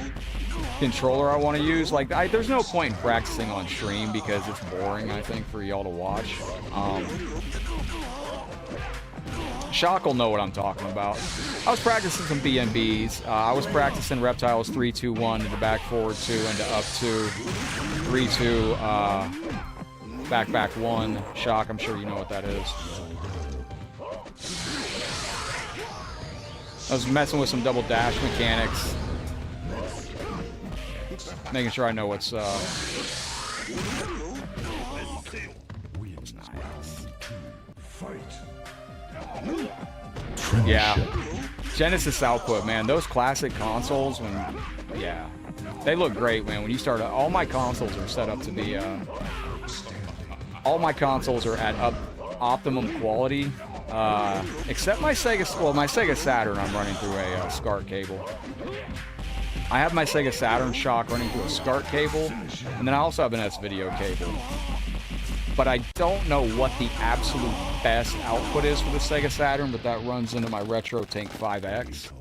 controller I want to use. Like, there's no point in practicing on stream because it's boring, I think, for y'all to watch. Shock will know what I'm talking about. I was practicing some BNBs. I was practicing reptiles 3-2-1 into back forward 2 into up 2, 3-2, back 1. Shock, I'm sure you know what that is. I was messing with some double dash mechanics. Making sure I know what's yeah. Genesis output, man. Those classic consoles, yeah, they look great, man. When you start, all my consoles are set up to be, all my consoles are at optimum quality, except my Sega Saturn. I'm running through a SCART cable. I have my Sega Saturn Shock running through a SCART cable, and then I also have an S-Video cable. But I don't know what the absolute best output is for the Sega Saturn, but that runs into my Retro Tank 5X.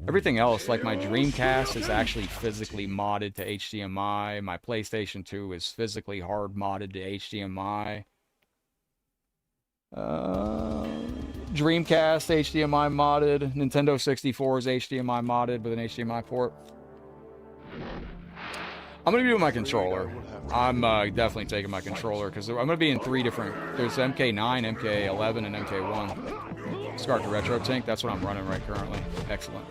Everything else, like my Dreamcast, is actually physically modded to HDMI. My PlayStation 2 is physically hard modded to HDMI. Dreamcast HDMI modded. Nintendo 64 is HDMI modded with an HDMI port. I'm going to be with my controller. I'm definitely taking my controller because I'm going to be in 3 different... There's MK9, MK11, and MK1. SCART to Retro Tank. That's what I'm running right currently. Excellent.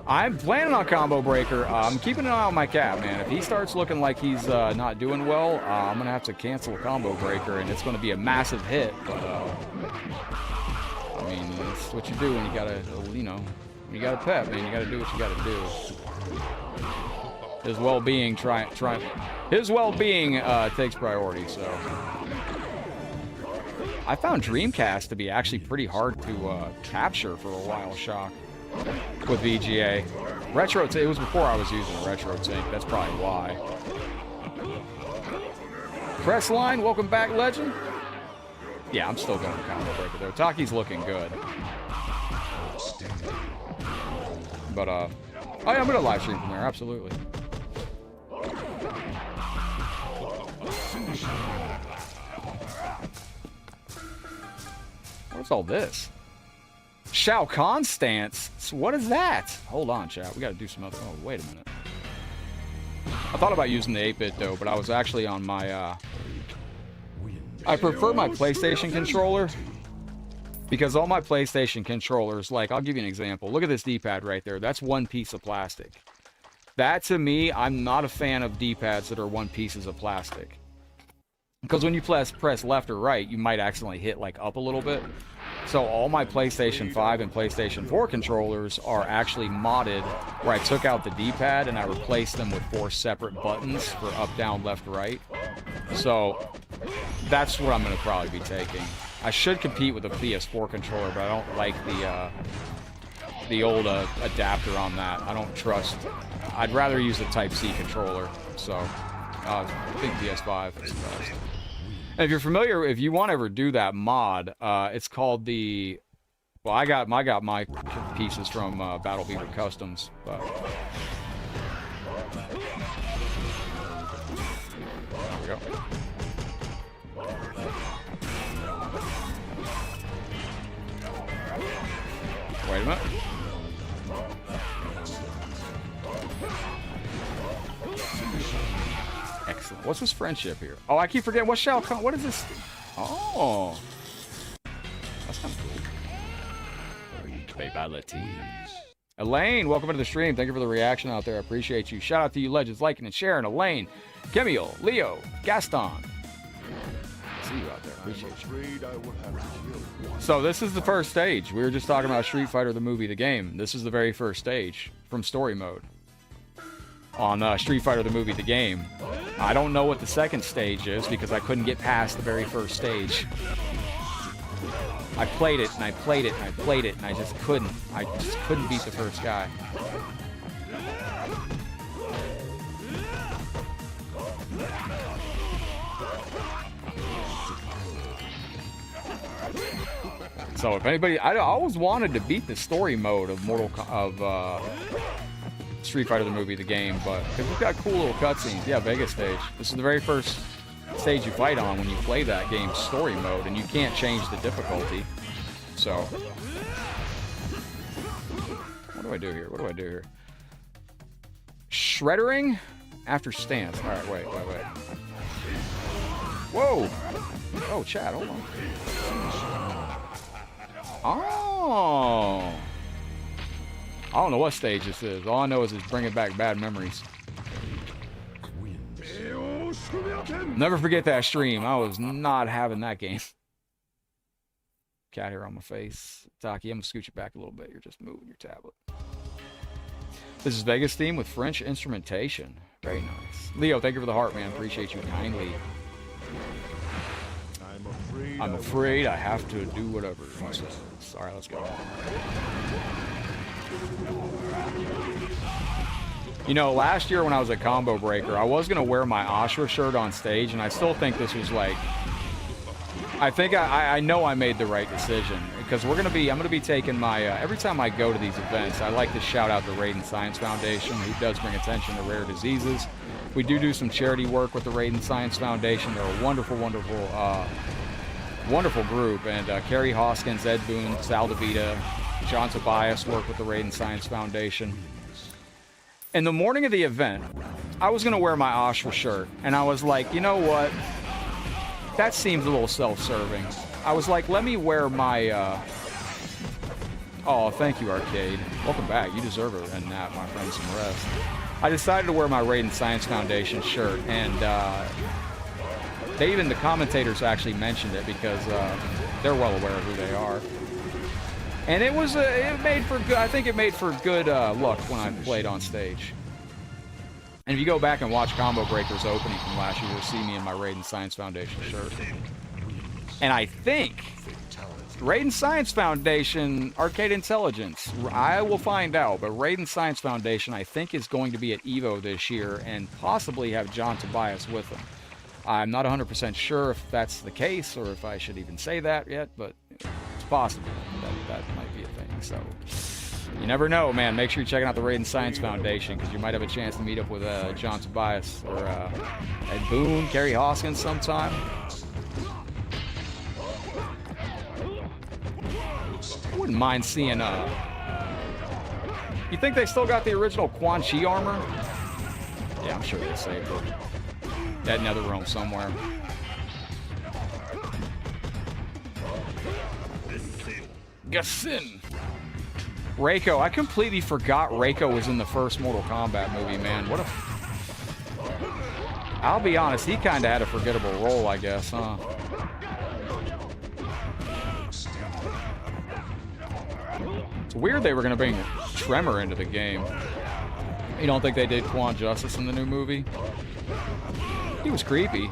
I'm planning on Combo Breaker. I'm keeping an eye on my cat, man. If he starts looking like he's not doing well, I'm going to have to cancel a Combo Breaker, and it's going to be a massive hit. But, I mean, it's what you do when you got a, you know, when you got a pet, man. You got to do what you got to do. His well-being, his well-being takes priority, so. I found Dreamcast to be actually pretty hard to capture for a while, Shock, with VGA. It was before I was using a Retro Tank, that's probably why. Press line, welcome back, legend. Yeah, I'm still going to Combo Breaker, though. Taki's looking good. But, oh yeah, I'm going to live stream from there, absolutely. What's all this? Shao Kahn stance? What is that? Hold on, chat. We got to do some other... Oh, wait a minute. I thought about using the 8-bit, though, but I was actually on my... I prefer my PlayStation controller because all my PlayStation controllers, like, I'll give you an example. Look at this D-pad right there. That's one piece of plastic. That, to me, I'm not a fan of D-pads that are one pieces of plastic. Because when you press left or right, you might accidentally hit, like, up a little bit. So all my PlayStation 5 and PlayStation 4 controllers are actually modded, where I took out the D-pad and I replaced them with 4 separate buttons for up, down, left, right. So that's what I'm going to probably be taking. I should compete with a PS4 controller, but I don't like the old adapter on that. I don't trust. I'd rather use the Type-C controller. So I think PS5 is best. And if you're familiar, if you want to ever do that mod, it's called the. Well, I got my pieces from Battle Beaver Customs, but. There we go. Wait a minute. Excellent. What's this friendship here? Oh, I keep forgetting. What shall come? What is this? Oh. That's kind of cool. Capabilities. Elaine, welcome into the stream. Thank you for the reaction out there. I appreciate you. Shout out to you legends liking and sharing. Elaine, Kemiel, Leo, Gaston. I see you out there. Appreciate you. So this is the first stage. We were just talking about Street Fighter the movie, the game. This is the very first stage from story mode on Street Fighter the movie, the game. I don't know what the second stage is because I couldn't get past the very first stage. I played it and I played it and I played it and I just couldn't. I just couldn't beat the first guy. So if anybody, I always wanted to beat the story mode of Street Fighter the movie, the game, but because we've got cool little cutscenes. Yeah, Vega stage. This is the very first stage you fight on when you play that game's story mode, and you can't change the difficulty. So, what do I do here? What do I do here? Shreddering after stance. All right, wait. Whoa! Oh, chat, hold on. Oh! I don't know what stage this is. All I know is it's bringing back bad memories. Never forget that stream. I was not having that game. Cat hair on my face. Taki, I'm gonna scoot you back a little bit. You're just moving your tablet. This is Vegas theme with French instrumentation. Very nice. Leo, thank you for the heart, man. Appreciate you kindly. I'm afraid I have to do whatever. Sorry, let's go. You know, last year when I was at Combo Breaker, I was going to wear my Ashra shirt on stage, and I still think this was like... I know I made the right decision, because I'm going to be taking my... every time I go to these events, I like to shout out the Raiden Science Foundation, who does bring attention to rare diseases. We do some charity work with the Raiden Science Foundation. They're a wonderful, wonderful group, and Kerry Hoskins, Ed Boone, Sal DeVita, John Tobias work with the Raiden Science Foundation. In the morning of the event, I was going to wear my Ashra shirt, and I was like, you know what? That seems a little self-serving. I was like, let me wear my... Oh, thank you, Arcade. Welcome back. You deserve it, and nap, my friend, some rest. I decided to wear my Raiden Science Foundation shirt, and the commentators actually mentioned it because they're well aware of who they are. And it made for good. I think it made for good luck when I played on stage. And if you go back and watch Combo Breaker's opening from last year, you'll see me in my Raiden Science Foundation shirt. And I think Raiden Science Foundation, Arcade Intelligence, I will find out, but Raiden Science Foundation, I think, is going to be at EVO this year and possibly have John Tobias with them. I'm not 100% sure if that's the case or if I should even say that yet, but it's possible that might be a thing. So you never know, man. Make sure you're checking out the Raiden Science Foundation because you might have a chance to meet up with John Tobias or Ed Boone, Kerry Hoskins sometime. I wouldn't mind seeing... You think they still got the original Quan Chi armor? Yeah, I'm sure they saved it. That nether realm somewhere. Gassin. Reiko. I completely forgot Reiko was in the first Mortal Kombat movie, man. What a... I'll be honest, he kind of had a forgettable role, I guess, huh? It's weird they were going to bring Tremor into the game. You don't think they did Quan justice in the new movie? He was creepy.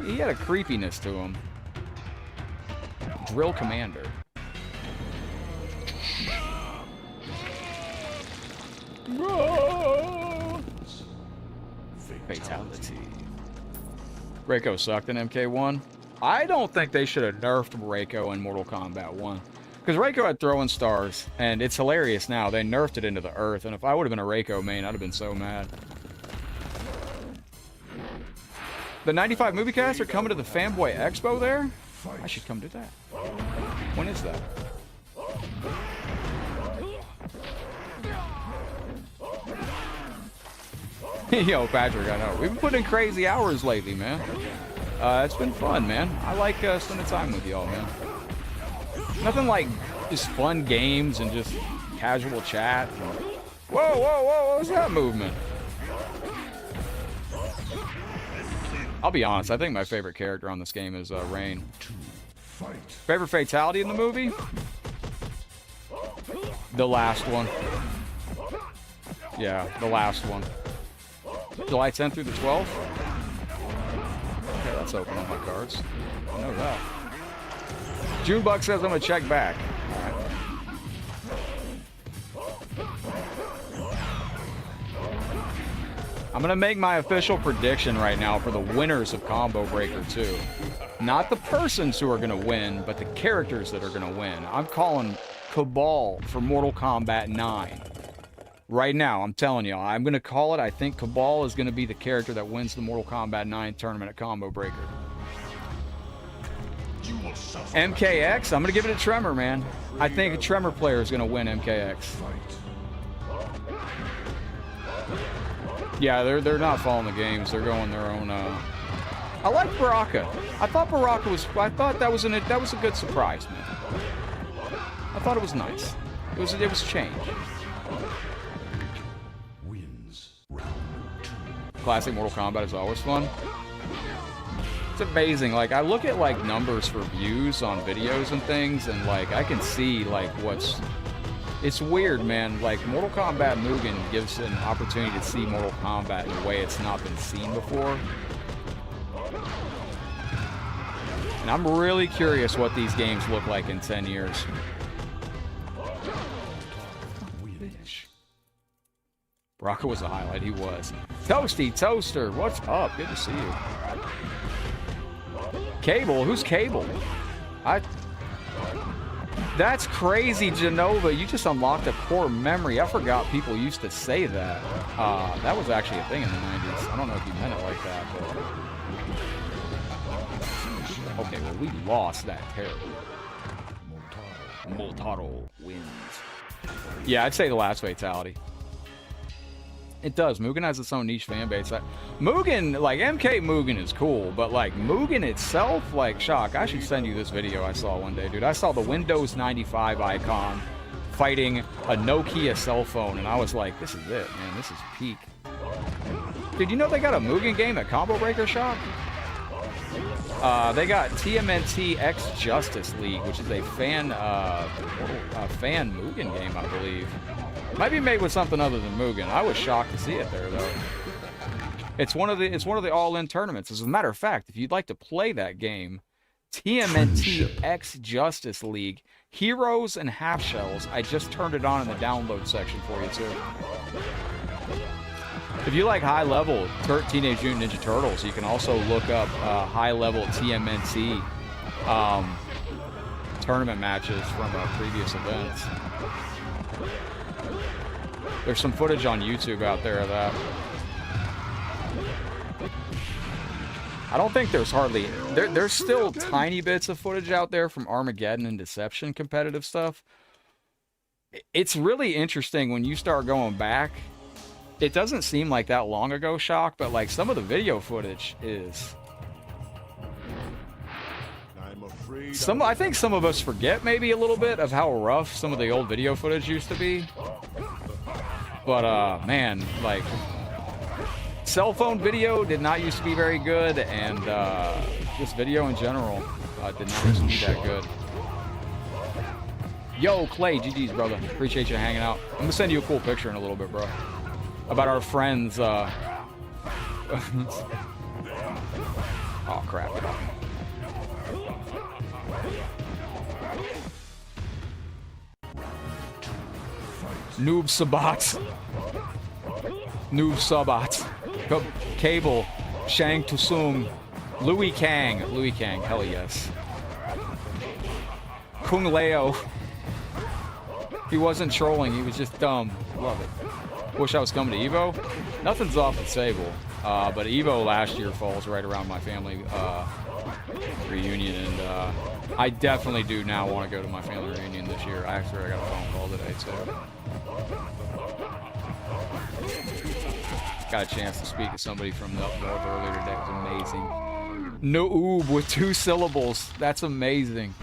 He had a creepiness to him. Drill Commander. Fatality. Reiko sucked in MK1. I don't think they should have nerfed Reiko in Mortal Kombat 1. Because Reiko had throwing stars, and it's hilarious now. They nerfed it into the earth, and if I would have been a Reiko main, I'd have been so mad. The 95 movie cast are coming to the Fanboy Expo there? I should come do that. When is that? Yo, Patrick, I know. We've been putting in crazy hours lately, man. It's been fun, man. I like spending time with y'all, man. Nothing like just fun games and just casual chat. Whoa, whoa, whoa, what was that movement? I'll be honest, I think my favorite character on this game is Rain. Favorite fatality in the movie? The last one. Yeah, the last one. July 10th through the 12th? Okay, that's open on my cards. I know that. Junebug says I'm gonna check back. Alright. I'm gonna make my official prediction right now for the winners of Combo Breaker 2. Not the persons who are gonna win, but the characters that are gonna win. I'm calling Cabal for Mortal Kombat 9. Right now, I'm telling y'all, I'm going to call it. I think Cabal is going to be the character that wins the Mortal Kombat 9 tournament at Combo Breaker. MKX, I'm going to give it a Tremor, man. I think a Tremor player is going to win MKX. Yeah, they're not following the games. They're going their own. I like Baraka. I thought Baraka was. I thought that was a good surprise, man. I thought it was nice. It was change. Classic Mortal Kombat is always fun. It's amazing. Like, I look at, like, numbers for views on videos and things, and, like, I can see, like, it's weird, man. Like, Mortal Kombat Mugen gives an opportunity to see Mortal Kombat in a way it's not been seen before. And I'm really curious what these games look like in 10 years. Baraka was a highlight, he was. Toasty Toaster, what's up? Good to see you. Cable, who's Cable? That's crazy, Genova. You just unlocked a core memory. I forgot people used to say that. That was actually a thing in the 90s. I don't know if you meant it like that, but... Okay, well, we lost that terribly. Moltaro wins. Yeah, I'd say the last fatality. It does. Mugen has its own niche fan base. Mugen, like, MK Mugen is cool, but, like, Mugen itself, like, Shock, I should send you this video I saw one day, dude. I saw the Windows 95 icon fighting a Nokia cell phone, and I was like, this is it, man. This is peak. Dude, you know they got a Mugen game at Combo Breaker, Shock? They got TMNT X Justice League, which is a fan Mugen game, I believe. Might be made with something other than Mugen. I was shocked to see it there, though. It's one of the all-in tournaments. As a matter of fact, if you'd like to play that game, TMNT X Justice League, Heroes and Half Shells. I just turned it on in the download section for you too. If you like high-level Teenage Mutant Ninja Turtles, you can also look up high-level TMNT tournament matches from previous events. There's some footage on YouTube out there of that. I don't think there's hardly... There's still tiny bits of footage out there from Armageddon and Deception competitive stuff. It's really interesting when you start going back. It doesn't seem like that long ago, Shock, but like some of the video footage is... I think some of us forget maybe a little bit of how rough some of the old video footage used to be. But, man, like... Cell phone video did not used to be very good, and just video in general did not used to be that good. Yo, Clay, GG's, brother. Appreciate you hanging out. I'm gonna send you a cool picture in a little bit, bro. About our friends, Oh, crap. Noob Sabat. Noob Sabat. Cable. Shang Tsung. Louis Kang. Louis Kang. Hell yes. Kung Leo. He wasn't trolling. He was just dumb. Love it. Wish I was coming to Evo. Nothing's off the table. But Evo last year falls right around my family reunion, and I definitely do now want to go to my family reunion this year. Actually, I got a phone call today, so got a chance to speak to somebody from the up north earlier today. It was amazing. Noob with 2 syllables. That's amazing.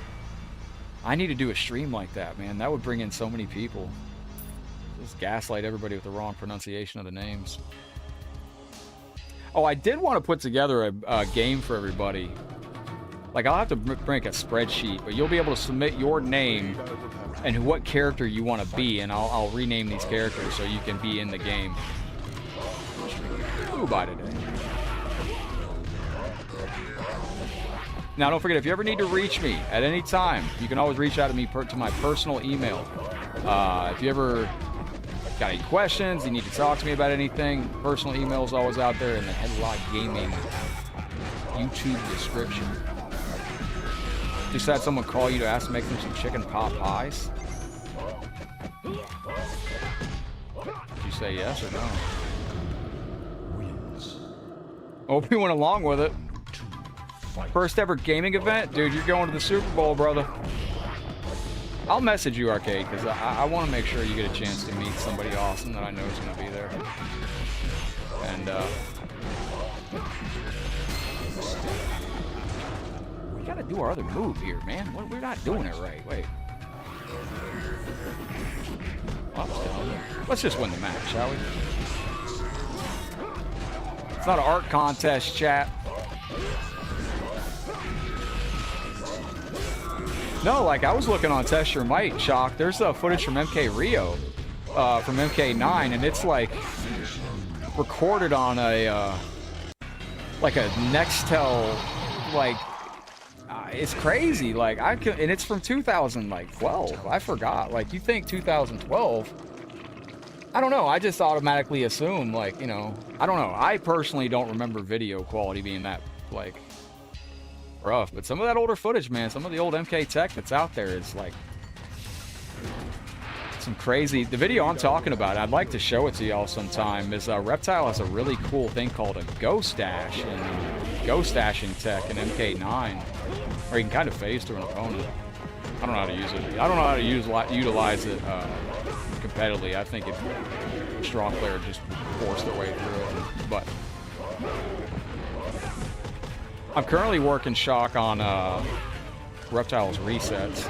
I need to do a stream like that, man. That would bring in so many people. Just gaslight everybody with the wrong pronunciation of the names. Oh, I did want to put together a game for everybody. Like, I'll have to make a spreadsheet, but you'll be able to submit your name and what character you want to be, and I'll rename these characters so you can be in the game. Ooh, by today. Now, don't forget, if you ever need to reach me at any time, you can always reach out to me to my personal email. If you ever got any questions, you need to talk to me about anything, personal email is always out there in the Headlockedgaming YouTube description. Just had someone call you to ask to make them some chicken pot pies. Did you say yes or no? Hope you went along with it. First ever gaming event? Dude, you're going to the Super Bowl, brother. I'll message you, Arcade, because I want to make sure you get a chance to meet somebody awesome that I know is going to be there. And, we got to do our other move here, man. We're not doing it right. Wait. Let's just win the match, shall we? It's not an art contest, chat. No, like, I was looking on Test Your Might, Shock. There's footage from MK Rio, from MK9, and it's, like, recorded on a, like, a Nextel, like, it's crazy. Like, and it's from 2012. I forgot. Like, you think 2012... I don't know. I just automatically assume, like, you know, I don't know. I personally don't remember video quality being that, like, rough. But some of that older footage, man, some of the old MK tech that's out there is, like, some crazy. The video I'm talking about, I'd like to show it to y'all sometime, is Reptile has a really cool thing called a ghost dash, and ghost dashing tech in MK9, where you can kind of phase through an opponent. I don't know how to use it. I don't know how to utilize it competitively. I think if a strong player just force their way through it. But I'm currently working Shock on Reptile's resets.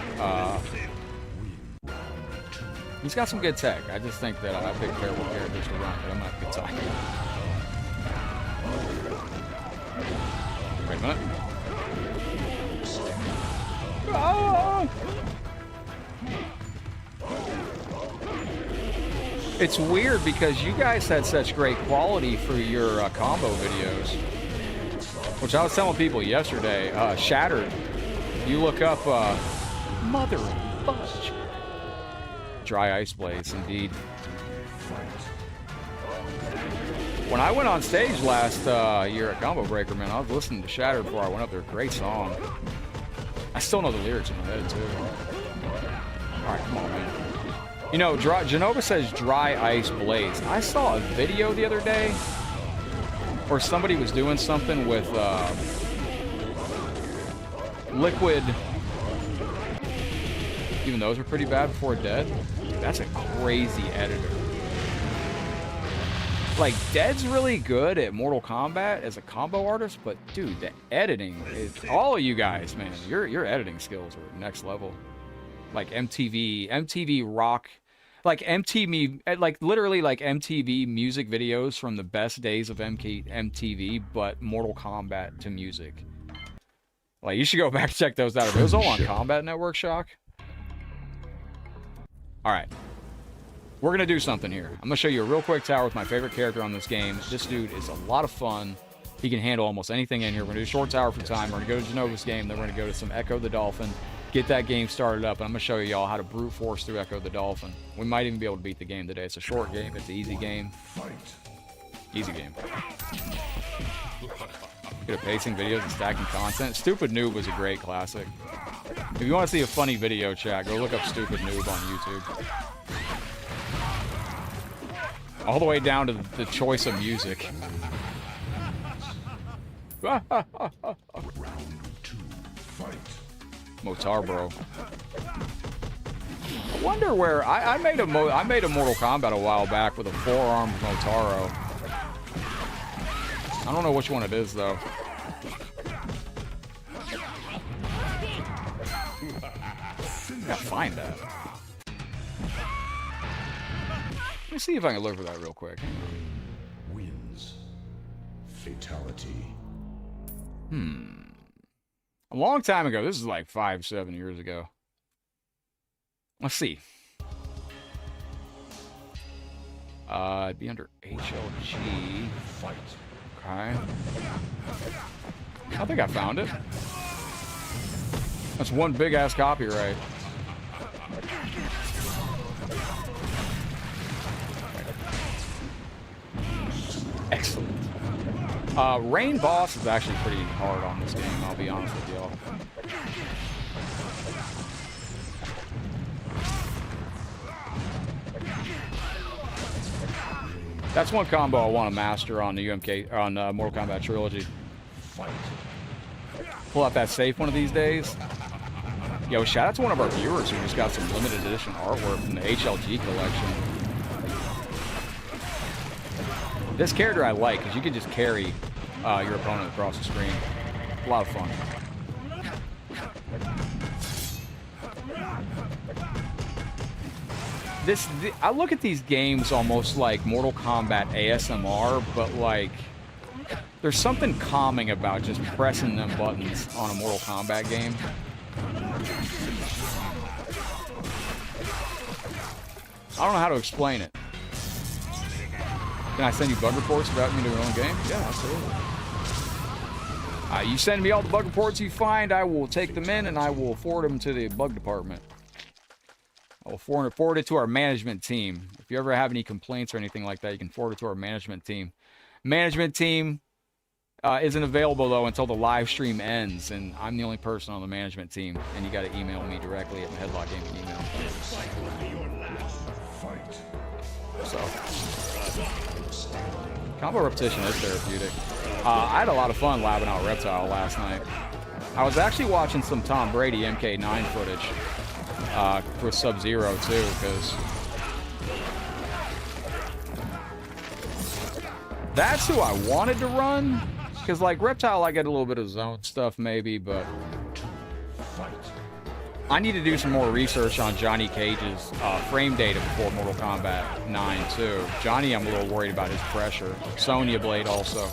He's got some good tech. I just think that I pick terrible characters to run, but I'm not a good time. Wait a minute. Oh! It's weird because you guys had such great quality for your combo videos, which I was telling people yesterday. Shattered. You look up Mother Fudge. Dry Ice Blaze, indeed. When I went on stage last year at Combo Breaker, man, I was listening to Shattered before I went up there. Great song. I still know the lyrics in my head, too. Alright, come on, man. You know, Genova says Dry Ice Blaze. I saw a video the other day where somebody was doing something with liquid. Even those were pretty bad before Dead. Dude, that's a crazy editor. Like, Dead's really good at Mortal Kombat as a combo artist, but dude, the editing is all of you guys, man. Your editing skills are next level. Like MTV rock, like MTV, like literally like MTV music videos from the best days of MTV, but Mortal Kombat to music. Like, you should go back and check those out. Are those all on Combat Network, Shock? All right. We're going to do something here. I'm going to show you a real quick tower with my favorite character on this game. This dude is a lot of fun. He can handle almost anything in here. We're going to do short tower for time. We're going to go to Genova's game. Then we're going to go to some Echo the Dolphin. Get that game started up. And I'm going to show you all how to brute force through Echo the Dolphin. We might even be able to beat the game today. It's a short game. It's an easy game. Easy game. Good at pacing videos and stacking content. Stupid Noob was a great classic. If you want to see a funny video, chat, go look up Stupid Noob on YouTube. All the way down to the choice of music. Motar, bro. I wonder where I made a Mortal Kombat a while back with a 4-armed Motaro. I don't know which one it is though. I gotta find that. Let me see if I can look for that real quick. Wins. Fatality. A long time ago. This is like 5-7 years ago. Let's see. It'd be under HLG. Fight. Okay. I think I found it. That's one big ass copyright. Excellent. Rain boss is actually pretty hard on this game, I'll be honest with y'all. That's one combo I want to master on the Mortal Kombat Trilogy. Pull out that safe one of these days. Yo, shout out to one of our viewers who just got some limited edition artwork from the HLG collection. This character I like because you can just carry your opponent across the screen. A lot of fun. I look at these games almost like Mortal Kombat ASMR, but like there's something calming about just pressing them buttons on a Mortal Kombat game. I don't know how to explain it. Can I send you bug reports about me to your own game? Yeah, absolutely. You send me all the bug reports you find, I will take them in and I will forward them to the bug department. I will forward it to our management team. If you ever have any complaints or anything like that, you can forward it to our management team. Management team isn't available, though, until the live stream ends, and I'm the only person on the management team, and you got to email me directly at my Headlockedgaming email. So, combo repetition is therapeutic. I had a lot of fun labbing out Reptile last night. I was actually watching some Tom Brady MK9 footage. For Sub-Zero too, because that's who I wanted to run. Because like Reptile, I get a little bit of zone stuff maybe, but I need to do some more research on Johnny Cage's frame data before Mortal Kombat 9 too. Johnny, I'm a little worried about his pressure. Sonya Blade also.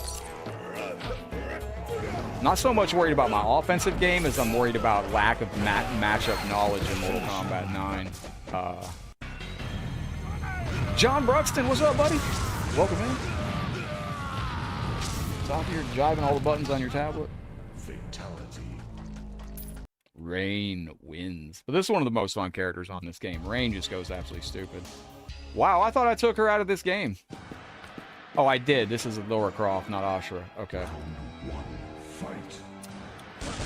Not so much worried about my offensive game as I'm worried about lack of matchup knowledge in Mortal Kombat 9. John Bruxton, what's up, buddy? Welcome in. Top here, jiving all the buttons on your tablet. Fatality. Rain wins. But this is one of the most fun characters on this game. Rain just goes absolutely stupid. Wow, I thought I took her out of this game. Oh, I did. This is Laura Croft, not Ashura. Okay.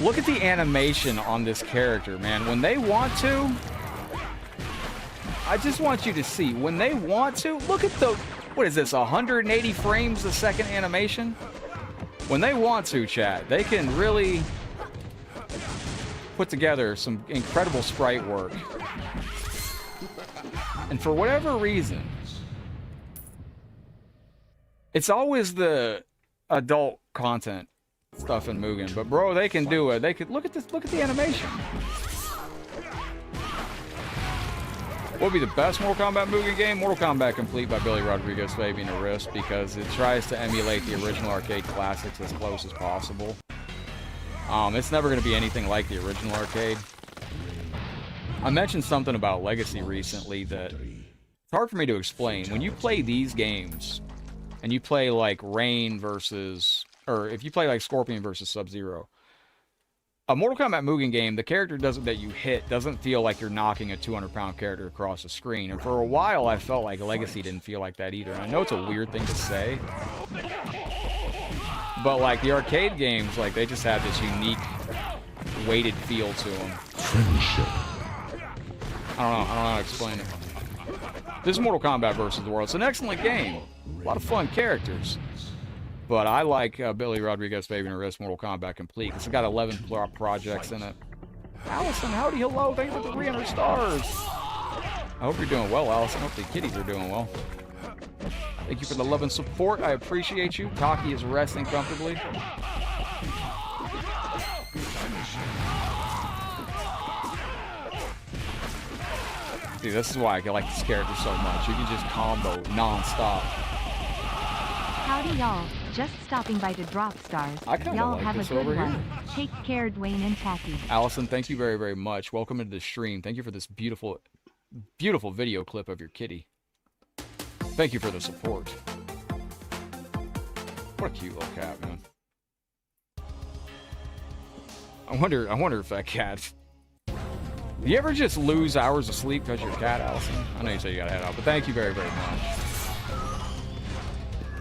Look at the animation on this character, man. When they want to, I just want you to see. When they want to, look at the, what is this, 180 frames a second animation? When they want to, chat, they can really put together some incredible sprite work. And for whatever reason, it's always the adult content stuff in Mugen, but bro, they can do it. They could look at this. Look at the animation. What would be the best Mortal Kombat Mugen game? Mortal Kombat Complete by Billy Rodriguez, Fabian Arist, because it tries to emulate the original arcade classics as close as possible. It's never going to be anything like the original arcade. I mentioned something about Legacy recently that it's hard for me to explain. When you play these games and you play like Rain versus or if you play like Scorpion versus Sub-Zero, a Mortal Kombat Mugen game, the character that you hit doesn't feel like you're knocking a 200-pound character across the screen. And for a while, I felt like Legacy didn't feel like that either. And I know it's a weird thing to say, but like the arcade games, like they just have this unique weighted feel to them. Friendship. I don't know how to explain it. This is Mortal Kombat versus the World. It's an excellent game. A lot of fun characters. But I like Billy Rodriguez Fabian Arrest Mortal Kombat Complete. It's got 11 projects in it. Allison, howdy, hello. Thank you for the 300 stars. I hope you're doing well, Allison. I hope the kitties are doing well. Thank you for the love and support. I appreciate you. Taki is resting comfortably. See, this is why I like this character so much. You can just combo non-stop. Howdy, y'all. Just stopping by to drop stars. I kinda Y'all like have a this good over one. here. Take care, Dwayne and Tacky. Allison, thank you very, very much. Welcome into the stream. Thank you for this beautiful, beautiful video clip of your kitty. Thank you for the support. What a cute little cat, man. I wonder if that cat... Do you ever just lose hours of sleep because you're a cat, Allison? I know you said you gotta head out, but thank you very, very much.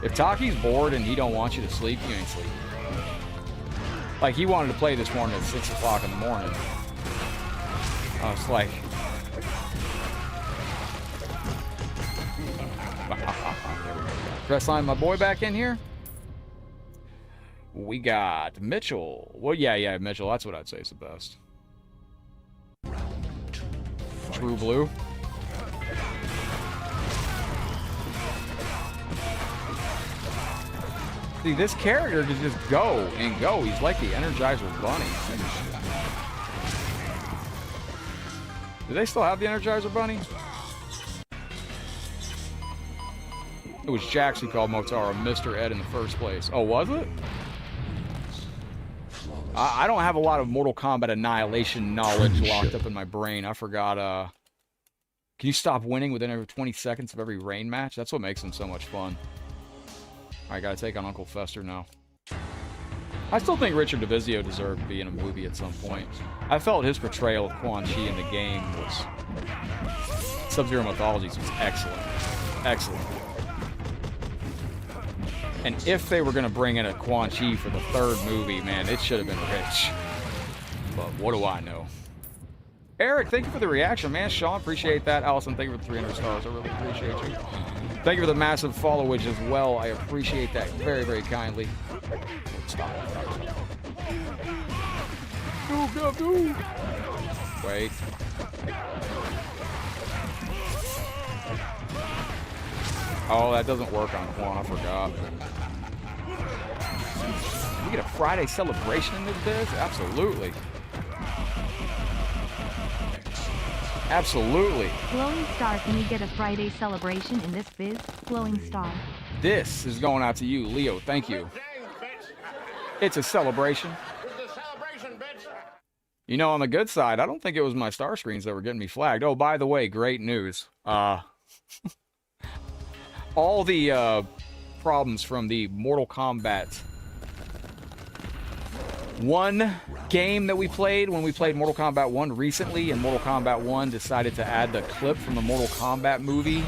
If Taki's bored and he don't want you to sleep, you ain't sleeping. Like, he wanted to play this morning at 6 o'clock in the morning. I was like... Press line my boy back in here. We got Mitchell. Well, yeah, Mitchell. That's what I'd say is the best. True Blue. See, this character can just go and go. He's like the Energizer Bunny. Do they still have the Energizer Bunny? It was Jax who called Motaro Mr. Ed in the first place. Oh, was it? I don't have a lot of Mortal Kombat Annihilation knowledge locked up in my brain. I forgot, can you stop winning within every 20 seconds of every rain match? That's what makes them so much fun. I gotta take on Uncle Fester now. I still think Richard DeVizio deserved to be in a movie at some point. I felt his portrayal of Quan Chi in the game was... Sub-Zero Mythologies was excellent. Excellent. And if they were going to bring in a Quan Chi for the third movie, man, it should have been Rich. But what do I know? Eric, thank you for the reaction, man. Sean, appreciate that. Allison, thank you for the 300 stars. I really appreciate you. Thank you for the massive followage as well. I appreciate that very, very kindly. Stop. Go. Wait. Oh, that doesn't work on Quan. I forgot. We get a Friday celebration in this biz? Absolutely. Absolutely. Glowing Star, can we get a Friday celebration in this biz? Glowing Star. This is going out to you, Leo. Thank you. It's a celebration. You know, on the good side, I don't think it was my star screens that were getting me flagged. Oh, by the way, great news. All the problems from the Mortal Kombat 1 game that we played when we played Mortal Kombat 1 recently, and Mortal Kombat 1 decided to add the clip from the Mortal Kombat movie,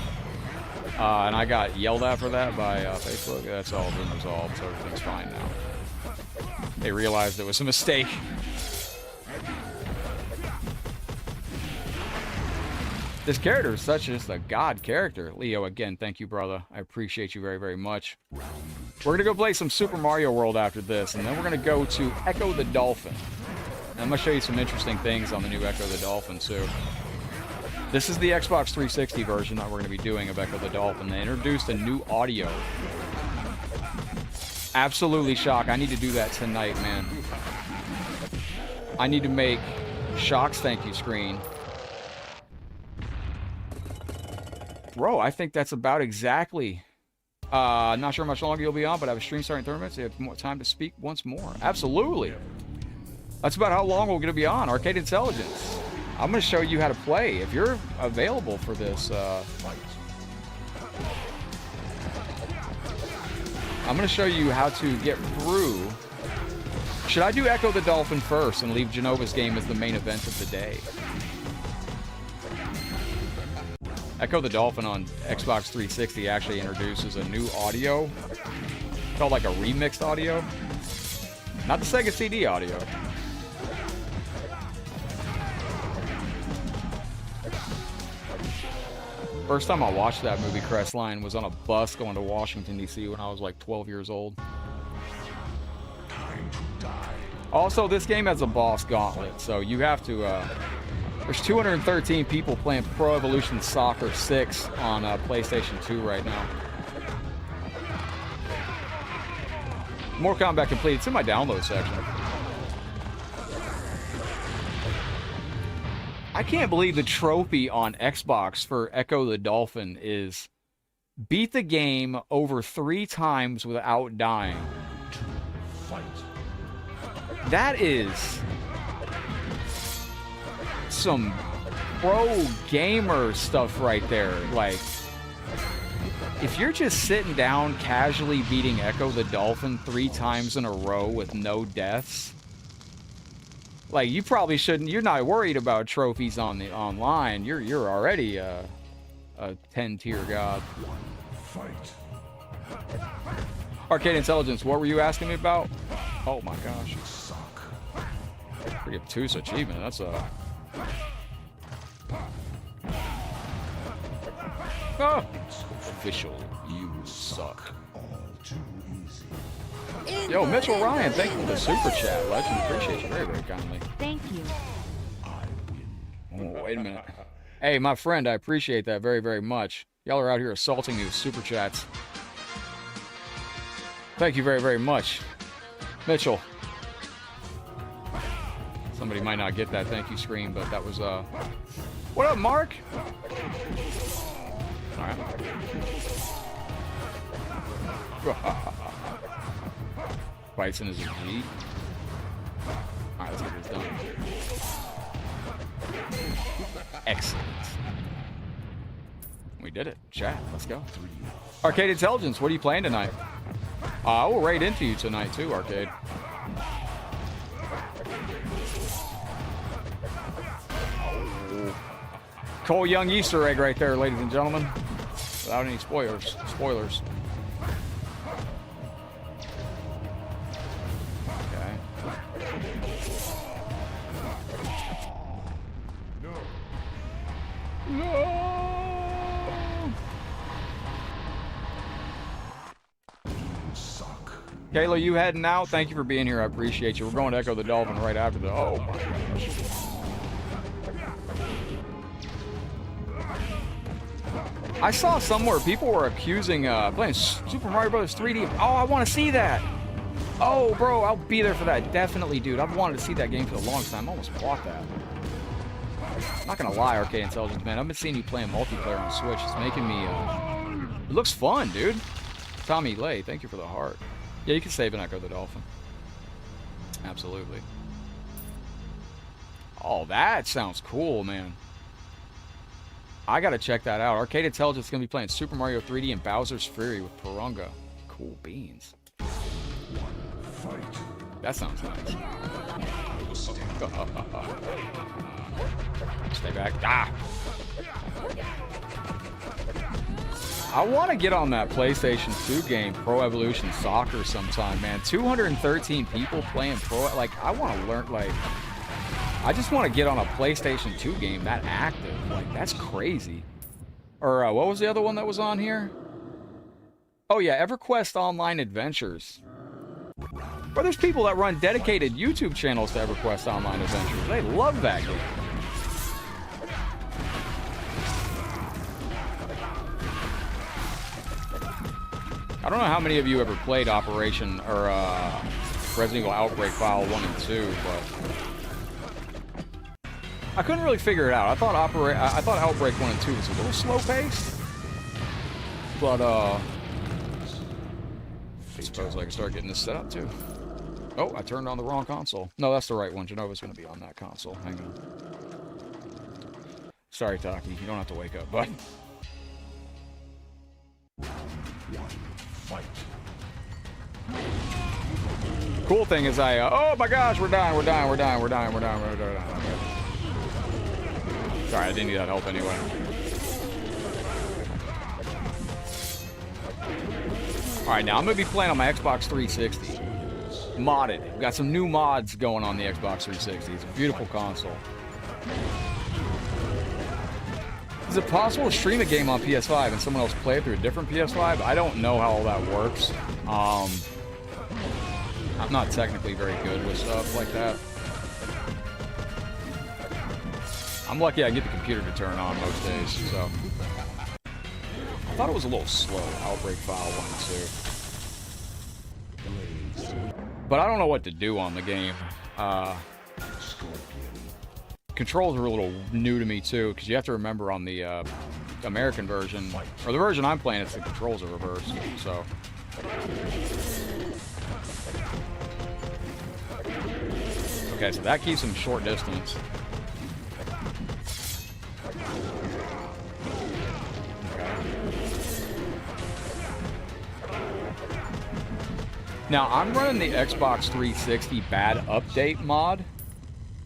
and I got yelled at for that by Facebook. That's all been resolved, so everything's fine now. They realized it was a mistake. This character is such just a god character. Leo, again, thank you, brother. I appreciate you very, very much. We're going to go play some Super Mario World after this, and then we're going to go to Echo the Dolphin. And I'm going to show you some interesting things on the new Echo the Dolphin, too. This is the Xbox 360 version that we're going to be doing of Echo the Dolphin. They introduced a new audio. Absolutely shocked. I need to do that tonight, man. I need to make Shock's thank you screen. Bro, I think that's about exactly. Not sure how much longer you'll be on, but I have a stream starting tournament, so you have more time to speak once more. Absolutely. That's about how long we're going to be on. Arcade Intelligence. I'm going to show you how to play. If you're available for this, I'm going to show you how to get through. Should I do Echo the Dolphin first and leave Genova's game as the main event of the day? Echo the Dolphin on Xbox 360 actually introduces a new audio called like a remixed audio. Not the Sega CD audio. First time I watched that movie, Crestline, was on a bus going to Washington, D.C. when I was like 12 years old. Also, this game has a boss gauntlet, so you have to... there's 213 people playing Pro Evolution Soccer 6 on PlayStation 2 right now. Mortal Kombat complete. It's in my download section. I can't believe the trophy on Xbox for Echo the Dolphin is beat the game over 3 times without dying. That is some pro gamer stuff right there. Like, if you're just sitting down casually beating Echo the Dolphin 3 times in a row with no deaths, like, you probably shouldn't. You're not worried about trophies on the online. You're already a 10-tier god. Arcade Intelligence, what were you asking me about? Oh my gosh. Pretty obtuse achievement. That's a... Oh! Official, you suck. Yo, Mitchell Ryan, thank you for the super chat. Legend, appreciate you very, very kindly. Thank you. Oh, wait a minute. Hey, my friend, I appreciate that very, very much. Y'all are out here assaulting me with super chats. Thank you very, very much. Mitchell. Somebody might not get that thank you screen, but that was, What up, Mark? Alright. Bison is a G. Alright, let's get this done. Excellent. We did it. Chat, let's go. Arcade Intelligence, what are you playing tonight? I will raid into you tonight too, Arcade. Cole Young Easter egg right there, ladies and gentlemen. Without any spoilers. Spoilers. Okay. No! Kayla, you heading out? Thank you for being here. I appreciate you. We're going to Echo the Dolphin right after the... Oh, my gosh. I saw somewhere people were accusing playing Super Mario Bros. 3D. Oh, I want to see that. Oh, bro, I'll be there for that. Definitely, dude. I've wanted to see that game for the longest time. I almost bought that. I'm not going to lie, Arcade Intelligence, man. I've been seeing you playing multiplayer on Switch. It's making me... It looks fun, dude. Tommy Lay, thank you for the heart. Yeah, you can save an Echo the Dolphin. Absolutely. Oh, that sounds cool, man. I gotta check that out. Arcade Intelligence is gonna be playing Super Mario 3D and Bowser's Fury with Purunga. Cool beans. That sounds nice. Stay back. Ah! I want to get on that PlayStation 2 game, Pro Evolution Soccer, sometime, man. 213 people playing Pro. Like, I want to learn, like... I just want to get on a PlayStation 2 game that active. Like, that's crazy. Or, what was the other one that was on here? Oh, yeah, EverQuest Online Adventures. Well, there's people that run dedicated YouTube channels to EverQuest Online Adventures. They love that game. I don't know how many of you ever played Operation or Resident Evil Outbreak File 1 and 2, but I couldn't really figure it out. I thought Outbreak 1 and 2 was a little slow-paced, but I suppose I can start getting this set up too. Oh, I turned on the wrong console. No, that's the right one. Genova's going to be on that console. Hang on. Sorry, Taki. You don't have to wake up, bud. Fight. Cool thing is oh my gosh, we're dying. Sorry, I didn't need that help anyway. Alright, now I'm going to be playing on my Xbox 360. Modded. We've got some new mods going on the Xbox 360. It's a beautiful console. Is it possible to stream a game on PS5 and someone else play it through a different PS5? I don't know how all that works. I'm not technically very good with stuff like that. I'm lucky I get the computer to turn on most days, so. I thought it was a little slow, Outbreak File 1 and 2. But I don't know what to do on the game. Controls are a little new to me too, because you have to remember on the American version, or the version I'm playing, it's the controls are reversed, so. Okay, so that keeps him short distance. Now, I'm running the Xbox 360 Bad Update mod,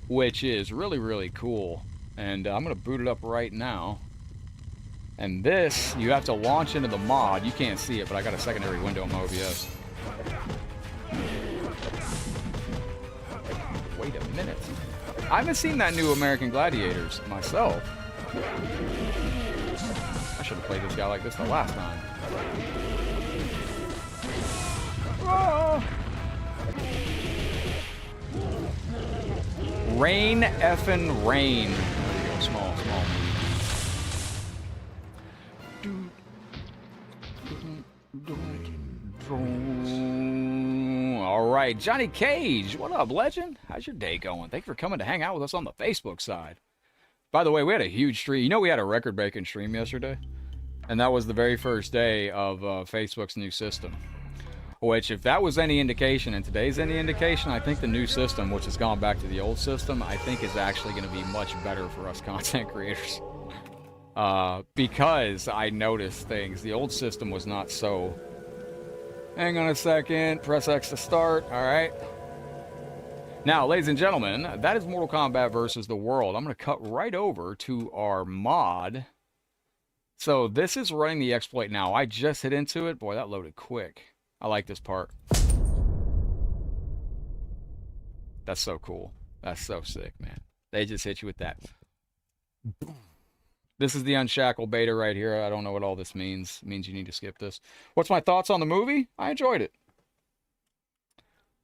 which is really, really cool. And I'm going to boot it up right now. And this, you have to launch into the mod. You can't see it, but I got a secondary window in my OBS. Wait a minute. I haven't seen that new American Gladiators myself. I should have played this guy like this the last time. Oh. Rain effing rain. There you go, small move. All right, Johnny Cage, what up, legend? How's your day going? Thank you for coming to hang out with us on the Facebook side. By the way, we had a huge stream. You know, we had a record-breaking stream yesterday, and that was the very first day of Facebook's new system. Which, if that was any indication, and today's any indication, I think the new system, which has gone back to the old system, I think is actually going to be much better for us content creators. Because I noticed things. The old system was not so... Hang on a second. Press X to start. All right. Now, ladies and gentlemen, that is Mortal Kombat versus the World. I'm going to cut right over to our mod. So this is running the exploit now. I just hit into it. Boy, that loaded quick. I like this part. That's so cool. That's so sick, man. They just hit you with that. This is the Unshackled beta right here. I don't know what all this means. It means you need to skip this. What's my thoughts on the movie? I enjoyed it.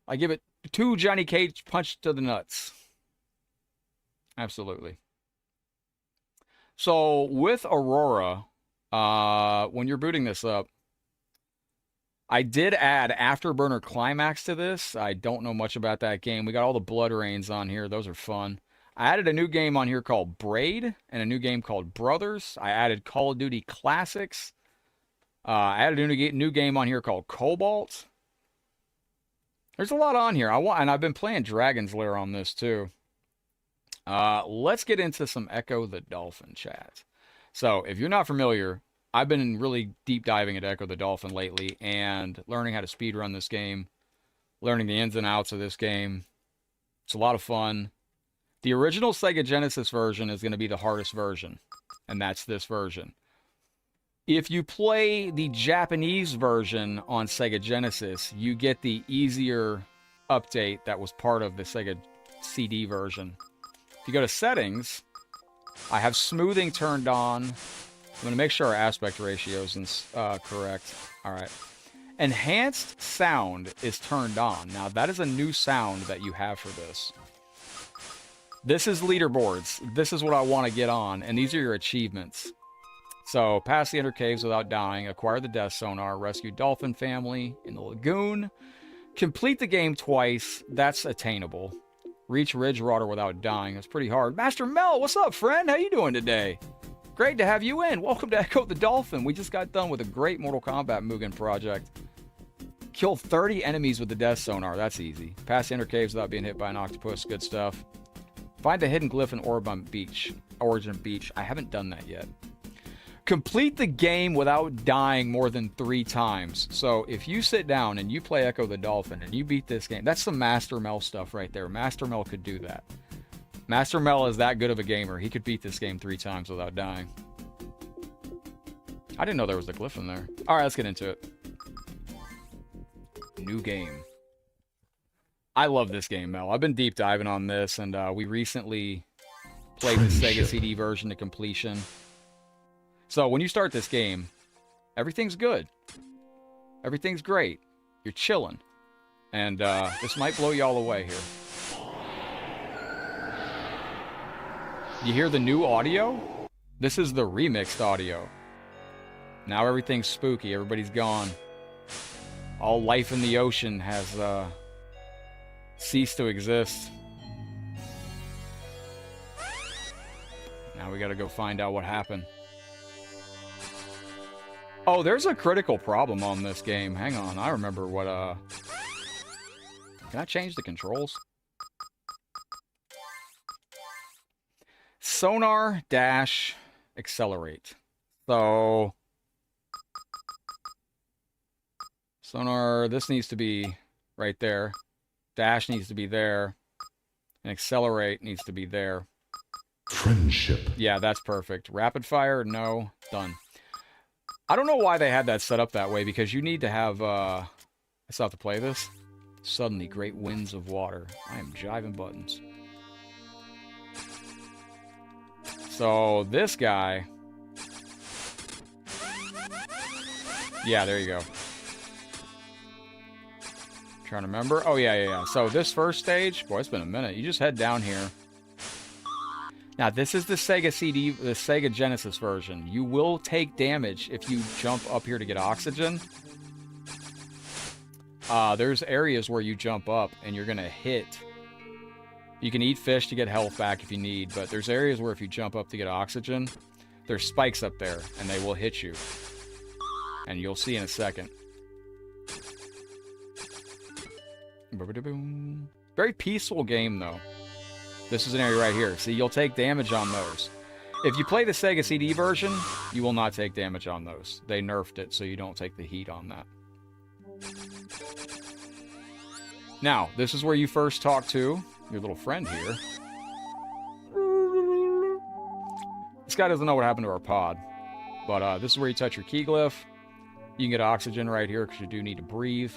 I give it 2 Johnny Cage punch to the nuts. Absolutely. So with Aurora, when you're booting this up, I did add Afterburner Climax to this. I don't know much about that game. We got all the Blood Rains on here. Those are fun. I added a new game on here called Braid and a new game called Brothers. I added Call of Duty Classics. I added a new game on here called Cobalt. There's a lot on here. And I've been playing Dragon's Lair on this too. Let's get into some Echo the Dolphin chat. So if you're not familiar, I've been really deep diving at Echo the Dolphin lately and learning how to speedrun this game, learning the ins and outs of this game. It's a lot of fun. The original Sega Genesis version is going to be the hardest version, and that's this version. If you play the Japanese version on Sega Genesis, you get the easier update that was part of the Sega CD version. If you go to Settings, I have smoothing turned on. I'm going to make sure our aspect ratio is correct. All right. Enhanced sound is turned on. Now, that is a new sound that you have for this. This is leaderboards. This is what I want to get on, and these are your achievements. So, pass the Ender Caves without dying, acquire the Death Sonar, rescue Dolphin Family in the Lagoon, complete the game twice. That's attainable. Reach Ridge Rotter without dying. That's pretty hard. Master Mel, what's up, friend? How you doing today? Great to have you in. Welcome to Echo the Dolphin. We just got done with a great Mortal Kombat Mugen project. Kill 30 enemies with the Death Sonar. That's easy. Pass the Ender Caves without being hit by an octopus. Good stuff. Find the hidden glyph in Origin Beach. I haven't done that yet. Complete the game without dying more than 3 times. So if you sit down and you play Echo the Dolphin and you beat this game, that's some Master Mel stuff right there. Master Mel could do that. Master Mel is that good of a gamer. He could beat this game 3 times without dying. I didn't know there was a glyph in there. All right, let's get into it. New game. I love this game, Mel. I've been deep diving on this, and we recently played the Sega CD version to completion. So when you start this game, everything's good. Everything's great. You're chilling. And this might blow y'all away here. You hear the new audio? This is the remixed audio. Now everything's spooky. Everybody's gone. All life in the ocean has ceased to exist. Now we gotta go find out what happened. Oh, there's a critical problem on this game. Hang on, I remember what, Can I change the controls? Sonar dash accelerate. So... Sonar, this needs to be right there. Dash needs to be there. And accelerate needs to be there. Friendship. Yeah, that's perfect. Rapid fire, no. Done. I don't know why they had that set up that way, because you need to have, I still have to play this. Suddenly, great winds of water. I am jiving buttons. So, this guy... Yeah, there you go. Trying to remember. Oh, yeah. So, this first stage... Boy, it's been a minute. You just head down here. Now, this is the Sega CD, the Sega Genesis version. You will take damage if you jump up here to get oxygen. There's areas where you jump up and you're going to hit. You can eat fish to get health back if you need, but there's areas where if you jump up to get oxygen, there's spikes up there and they will hit you. And you'll see in a second. Very peaceful game, though. This is an area right here. See, you'll take damage on those. If you play the Sega CD version, you will not take damage on those. They nerfed it, so you don't take the heat on that. Now, this is where you first talk to your little friend here. This guy doesn't know what happened to our pod. But this is where you touch your key glyph. You can get oxygen right here, because you do need to breathe.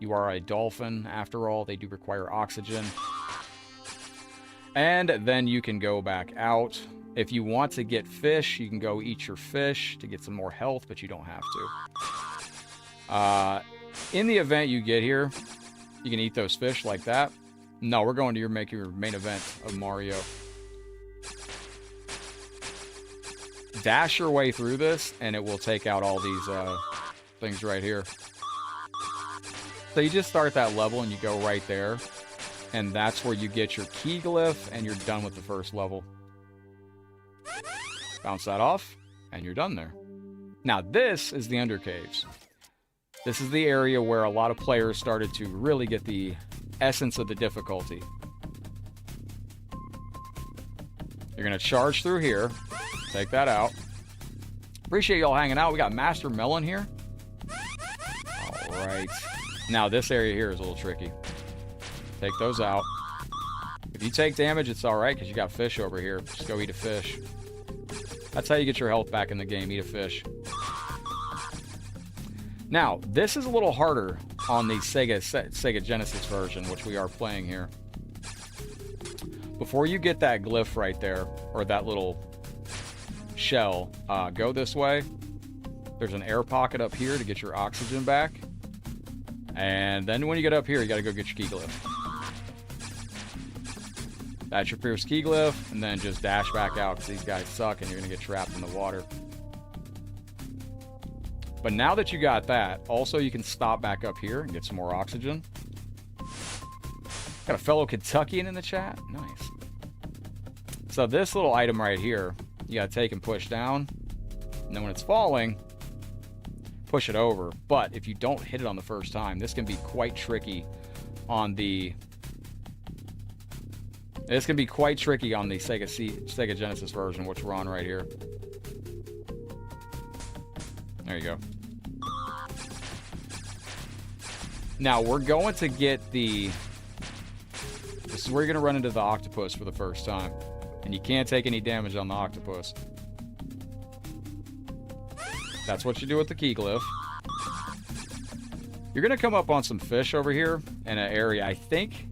You are a dolphin, after all. They do require oxygen. And then you can go back out. If you want to get fish, you can go eat your fish to get some more health, but you don't have to. In the event you get here, you can eat those fish like that. No, we're going to your main event of Mario. Dash your way through this, and it will take out all these things right here. So you just start that level, and you go right there. And that's where you get your key glyph, and you're done with the first level. Bounce that off, and you're done there. Now, this is the Undercaves. This is the area where a lot of players started to really get the essence of the difficulty. You're going to charge through here. Take that out. Appreciate y'all hanging out. We got Master Melon here. All right. Now, this area here is a little tricky. Take those out. If you take damage, it's alright, because you got fish over here. Just go eat a fish. That's how you get your health back in the game. Eat a fish. Now, this is a little harder on the Sega Genesis version, which we are playing here. Before you get that glyph right there, or that little shell, go this way. There's an air pocket up here to get your oxygen back. And then when you get up here, you got to go get your key glyph. That's your first key glyph, and then just dash back out, because these guys suck and you're going to get trapped in the water. But now that you got that, also you can stop back up here and get some more oxygen. Got a fellow Kentuckian in the chat. Nice. So this little item right here, you got to take and push down. And then when it's falling, push it over. But if you don't hit it on the first time, this can be quite tricky on the... This can be quite tricky on the Sega Genesis version, which we're on right here. There you go. Now, we're going to get the... This is where you're going to run into the octopus for the first time. And you can't take any damage on the octopus. That's what you do with the key glyph. You're going to come up on some fish over here in an area, I think.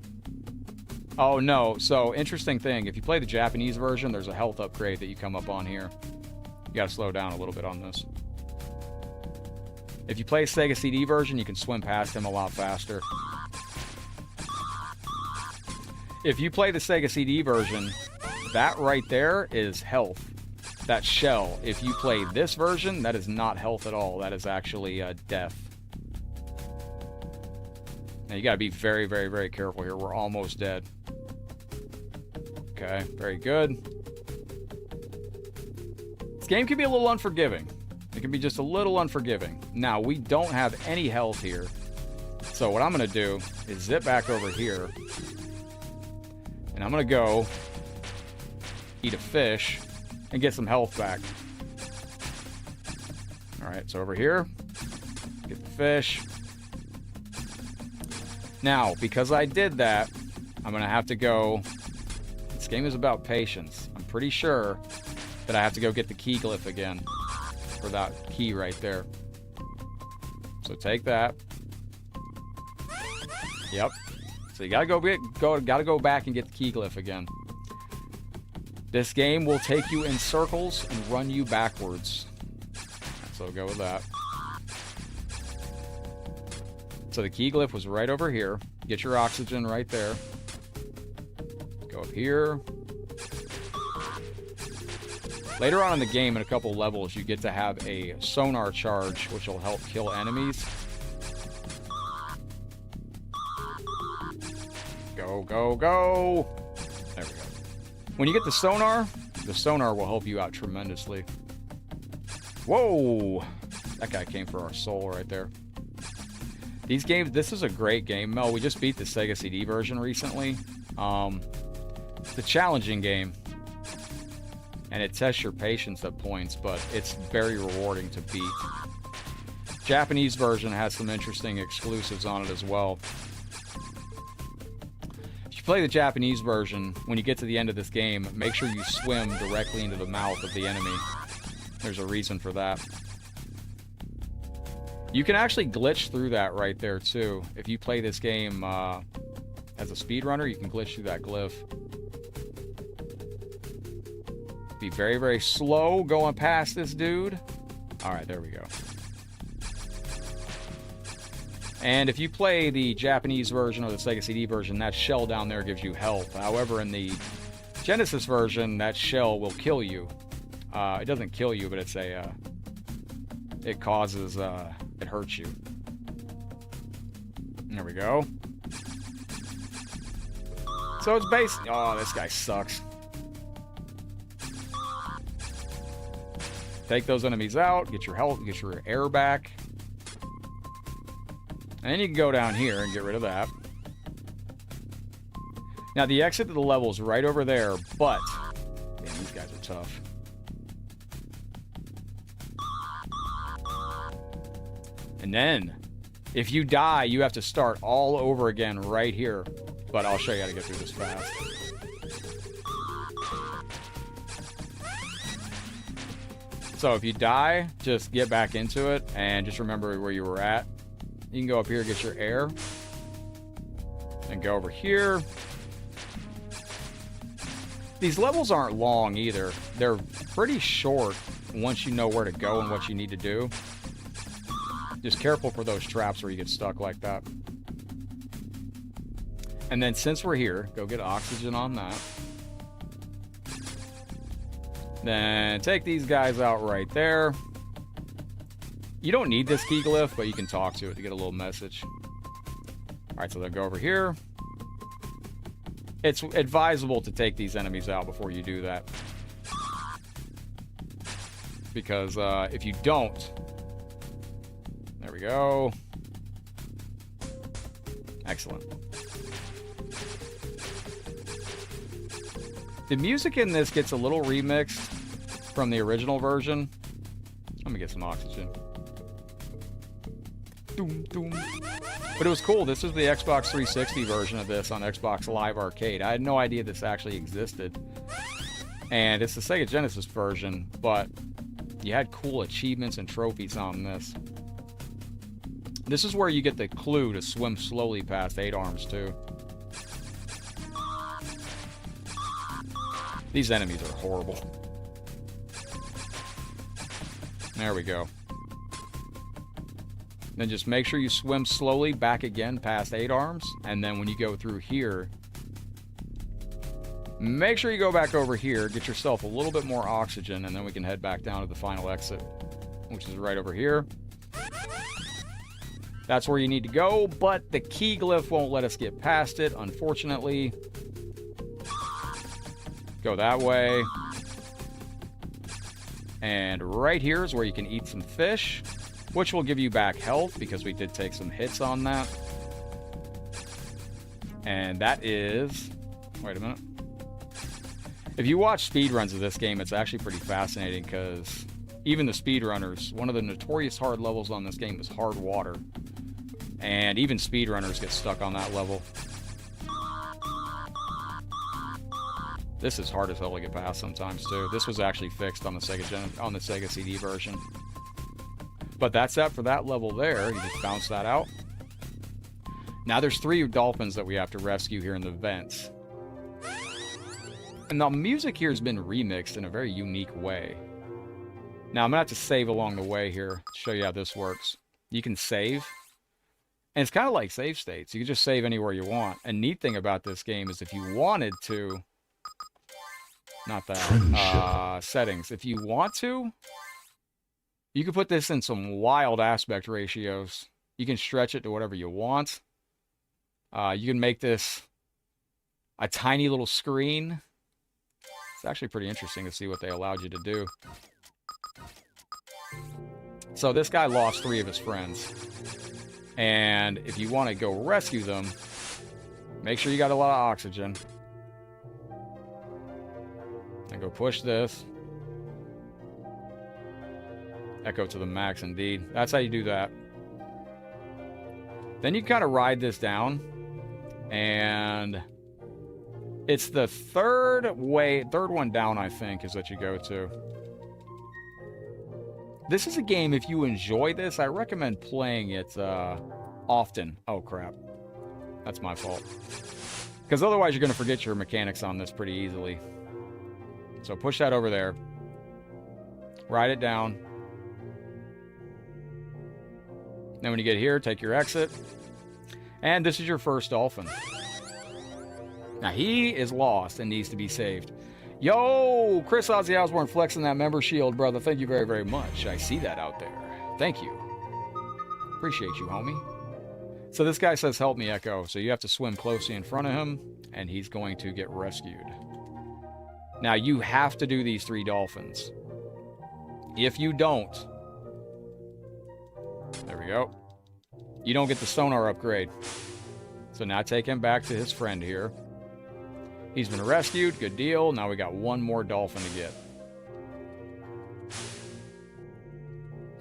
Oh, no. So, interesting thing. If you play the Japanese version, there's a health upgrade that you come up on here. You got to slow down a little bit on this. If you play Sega CD version, you can swim past him a lot faster. If you play the Sega CD version, that right there is health. That shell. If you play this version, that is not health at all. That is actually death. Now, you got to be very, very, very careful here. We're almost dead. Okay, very good. This game can be a little unforgiving. It can be just a little unforgiving. Now, we don't have any health here. So what I'm going to do is zip back over here. And I'm going to go eat a fish and get some health back. Alright, so over here. Get the fish. Now, because I did that, I'm going to have to go... This game is about patience. I'm pretty sure that I have to go get the key glyph again. For that key right there. So take that. Yep. So you gotta go back and get the key glyph again. This game will take you in circles and run you backwards. So go with that. So the key glyph was right over here. Get your oxygen right there. Go up here. Later on in the game, in a couple levels, you get to have a sonar charge, which will help kill enemies. Go, go, go! There we go. When you get the sonar will help you out tremendously. Whoa! That guy came for our soul right there. These games, this is a great game, Mel. We just beat the Sega CD version recently. It's a challenging game. And it tests your patience at points, but it's very rewarding to beat. Japanese version has some interesting exclusives on it as well. If you play the Japanese version, when you get to the end of this game, make sure you swim directly into the mouth of the enemy. There's a reason for that. You can actually glitch through that right there, too. If you play this game as a speedrunner, you can glitch through that glyph. Be very, very slow going past this dude. Alright, there we go. And if you play the Japanese version or the Sega CD version, that shell down there gives you health. However, in the Genesis version, that shell will kill you. It doesn't kill you, but it's a... it causes... it hurts you. There we go. So it's basically... Oh, this guy sucks. Take those enemies out, get your health, get your air back. And then you can go down here and get rid of that. Now, the exit to the level is right over there, but... Damn, these guys are tough. And then, if you die, you have to start all over again right here. But I'll show you how to get through this fast. So if you die, just get back into it and just remember where you were at. You can go up here, get your air. And go over here. These levels aren't long either. They're pretty short once you know where to go and what you need to do. Just careful for those traps where you get stuck like that. And then since we're here, go get oxygen on that. Then take these guys out right there. You don't need this key glyph, but you can talk to it to get a little message. Alright, so then go over here. It's advisable to take these enemies out before you do that. Because if you don't... There we go. Excellent. The music in this gets a little remixed from the original version. Let me get some oxygen. doom, doom. But it was cool. This is the Xbox 360 version of this on Xbox Live Arcade. I had no idea this actually existed. And it's the Sega Genesis version, but you had cool achievements and trophies on this. This is where you get the clue to swim slowly past 8 arms, too. These enemies are horrible. There we go. Then just make sure you swim slowly back again past 8 arms. And then when you go through here, make sure you go back over here, get yourself a little bit more oxygen, and then we can head back down to the final exit, which is right over here. That's where you need to go, but the key glyph won't let us get past it, unfortunately. Go that way. And right here is where you can eat some fish, which will give you back health because we did take some hits on that. And that is... Wait a minute. If you watch speedruns of this game, it's actually pretty fascinating because even the speedrunners, one of the notorious hard levels on this game is hard water. And even speedrunners get stuck on that level. This is hard as hell to get past sometimes too. This was actually fixed on the Sega CD version. But that's that for that level there. You just bounce that out. Now there's 3 dolphins that we have to rescue here in the vents. And the music here has been remixed in a very unique way. Now I'm going to have to save along the way here to show you how this works. You can save. And it's kind of like save states. You can just save anywhere you want. A neat thing about this game is if you wanted to... Not that. Settings. If you want to, you can put this in some wild aspect ratios. You can stretch it to whatever you want. You can make this a tiny little screen. It's actually pretty interesting to see what they allowed you to do. So this guy lost 3 of his friends. And if you want to go rescue them, make sure you got a lot of oxygen. And go push this. Echo to the max, indeed. That's how you do that. Then you kind of ride this down. And it's the third one down, I think, is what you go to. This is a game, if you enjoy this, I recommend playing it often. Oh, crap. That's my fault. Because otherwise you're going to forget your mechanics on this pretty easily. So push that over there. Ride it down. Then when you get here, take your exit. And this is your first dolphin. Now, he is lost and needs to be saved. Yo, Chris Ozzy Osbourne flexing that member shield, brother. Thank you very, very much. I see that out there. Thank you. Appreciate you, homie. So this guy says, help me, Echo. So you have to swim closely in front of him, and he's going to get rescued. Now, you have to do these 3 dolphins. If you don't, there we go. You don't get the sonar upgrade. So now take him back to his friend here. He's been rescued. Good deal. Now we got 1 more dolphin to get.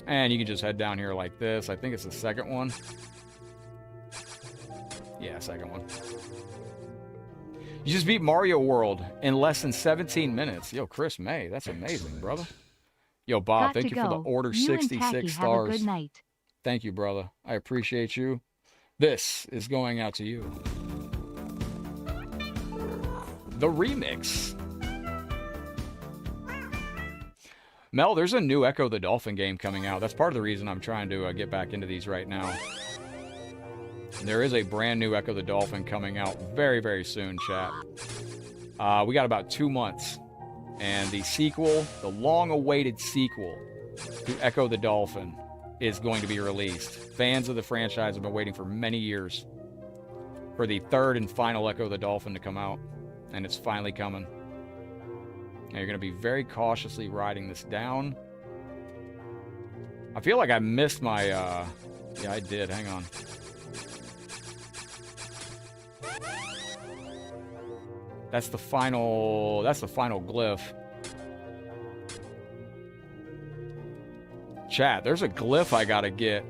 And you can just head down here like this. I think it's the second one. Yeah, second one. You just beat Mario World in less than 17 minutes. Yo, Chris May, that's amazing, brother. Yo, Bob, thank you for the order 66 stars. Have a good night. Thank you, brother. I appreciate you. This is going out to you. The remix. Mel, there's a new Echo the Dolphin game coming out. That's part of the reason I'm trying to get back into these right now. There is a brand new Echo the Dolphin coming out very, very soon, chat. We got about 2 months. And the sequel, the long-awaited sequel to Echo the Dolphin, is going to be released. Fans of the franchise have been waiting for many years for the 3rd and final Echo the Dolphin to come out. And it's finally coming. And you're going to be very cautiously riding this down. I feel like I missed my... Yeah, I did. Hang on. That's the final glyph. Chat, there's a glyph I gotta get.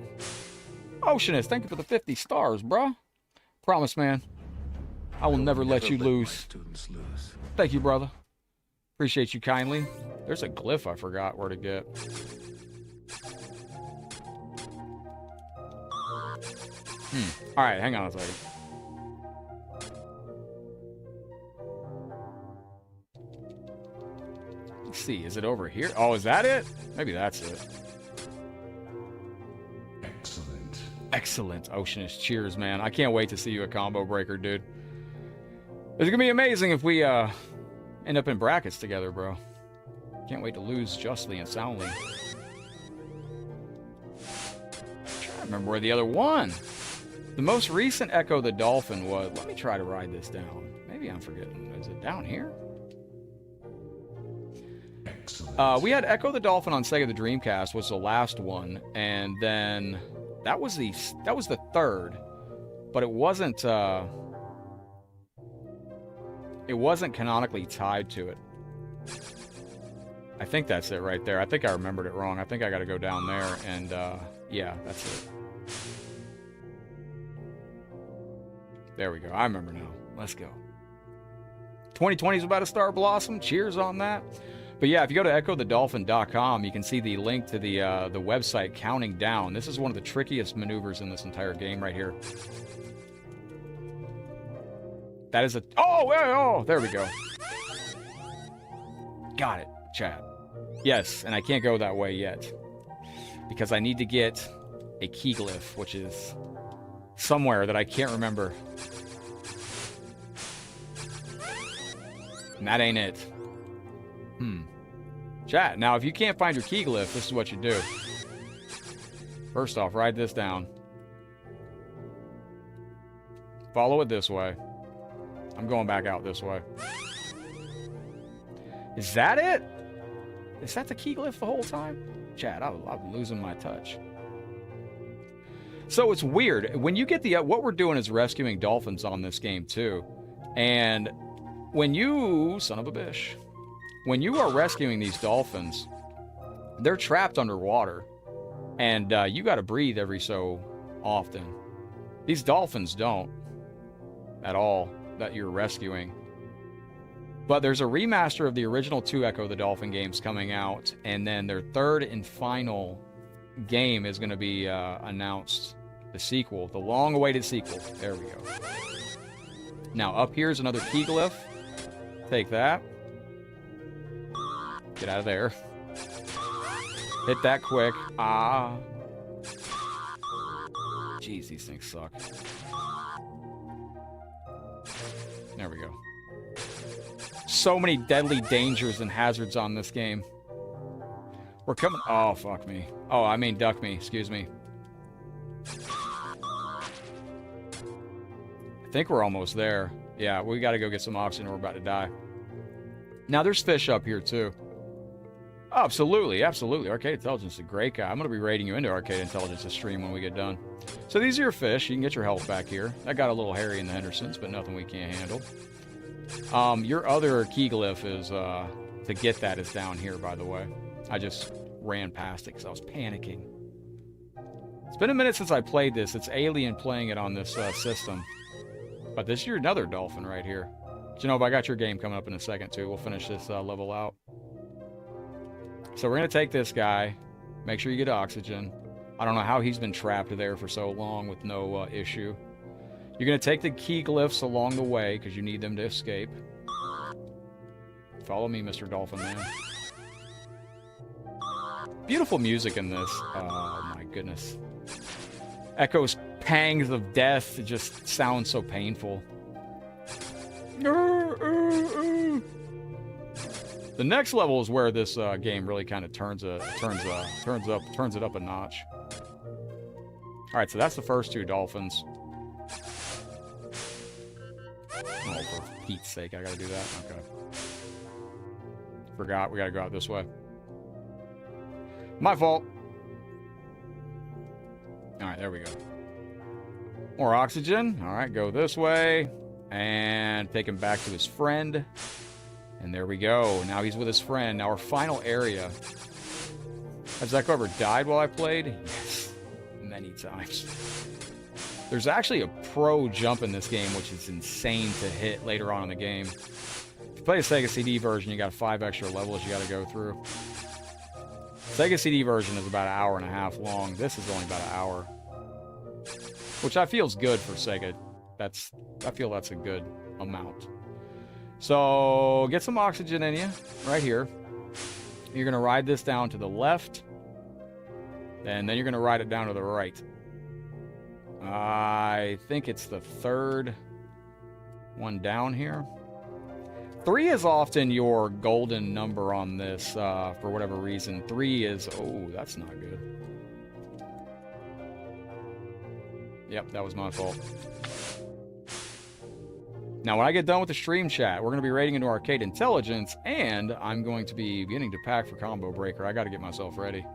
Oceanist, thank you for the 50 stars, bruh. Promise, man. I will never let you lose. Thank you, brother. Appreciate you kindly. There's a glyph I forgot where to get. Alright, hang on a second. Let's see, is it over here? Oh, is that it? Maybe that's it. Excellent. Excellent, Oceanist. Cheers, man. I can't wait to see you at Combo Breaker, dude. It's gonna be amazing if we end up in brackets together, bro. Can't wait to lose justly and soundly. I'm trying to remember where the other one. The most recent Echo the Dolphin was... Let me try to ride this down. Maybe I'm forgetting. Is it down here? Excellent. We had Echo the Dolphin on Sega the Dreamcast, was the last one, and then that was the third, but it wasn't canonically tied to it. I think that's it right there. I think I remembered it wrong. I think I got to go down there, and yeah, that's it. There we go. I remember now. Let's go. 2020 is about to start blossom. Cheers on that. But yeah, if you go to echothedolphin.com, you can see the link to the website counting down. This is one of the trickiest maneuvers in this entire game right here. That is a... Oh, there we go. Got it, chat. Yes, and I can't go that way yet. Because I need to get a key glyph, which is somewhere that I can't remember. And that ain't it. Chat, now if you can't find your key glyph, this is what you do. First off, write this down. Follow it this way. I'm going back out this way. Is that it? Is that the key glyph the whole time? Chat, I'm losing my touch. So it's weird. When you get the... what we're doing is rescuing dolphins on this game, too. And when you... Son of a bitch. When you are rescuing these dolphins, they're trapped underwater. And you got to breathe every so often. These dolphins don't. At all. That you're rescuing. But there's a remaster of the original 2 Echo the Dolphin games coming out. And then their third and final game is going to be announced. The sequel. The long-awaited sequel. There we go. Now, up here's another key glyph. Take that. Get out of there. Hit that quick. Ah. Jeez, these things suck. There we go. So many deadly dangers and hazards on this game. We're coming... Oh, fuck me. Oh, I mean duck me. Excuse me. I think we're almost there. Yeah, we got to go get some oxygen or we're about to die. Now, there's fish up here, too. Oh, absolutely, absolutely. Arcade Intelligence is a great guy. I'm going to be rating you into Arcade Intelligence to stream when we get done. So these are your fish. You can get your health back here. That got a little hairy in the Hendersons, but nothing we can't handle. Your other key glyph is, to get that is down here, by the way. I just ran past it because I was panicking. It's been a minute since I played this. It's alien playing it on this system. But this is your another dolphin right here. Janov, I got your game coming up in a second, too. We'll finish this level out. So we're going to take this guy. Make sure you get oxygen. I don't know how he's been trapped there for so long with no issue. You're going to take the key glyphs along the way because you need them to escape. Follow me, Mr. Dolphin Man. Beautiful music in this. Oh, my goodness. Echoes pangs of death. It just sounds so painful. The next level is where this game really kind of turns it up a notch. All right, so that's the first 2 dolphins. Oh, for Pete's sake, I gotta do that. Okay. Forgot, we gotta go out this way. My fault. All right, there we go. More oxygen. All right, go this way. And take him back to his friend. And there we go. Now he's with his friend. Now our final area. Has Echo ever died while I played? Yes. many times. There's actually a pro jump in this game, which is insane to hit later on in the game. If you play a Sega CD version, you got 5 extra levels you got to go through. Sega CD version is about 1.5 hours long. This is only about an hour, which I feel is good for Sega. I feel that's a good amount. So get some oxygen in you right here. You're gonna ride this down to the left, and then you're gonna ride it down to the right. I think it's the third one down here. 3 is often your golden number on this, for whatever reason. 3 is... Oh, that's not good. Yep, that was my fault. Now, when I get done with the stream chat, we're going to be raiding into Arcade Intelligence, and I'm going to be beginning to pack for Combo Breaker. I got to get myself ready.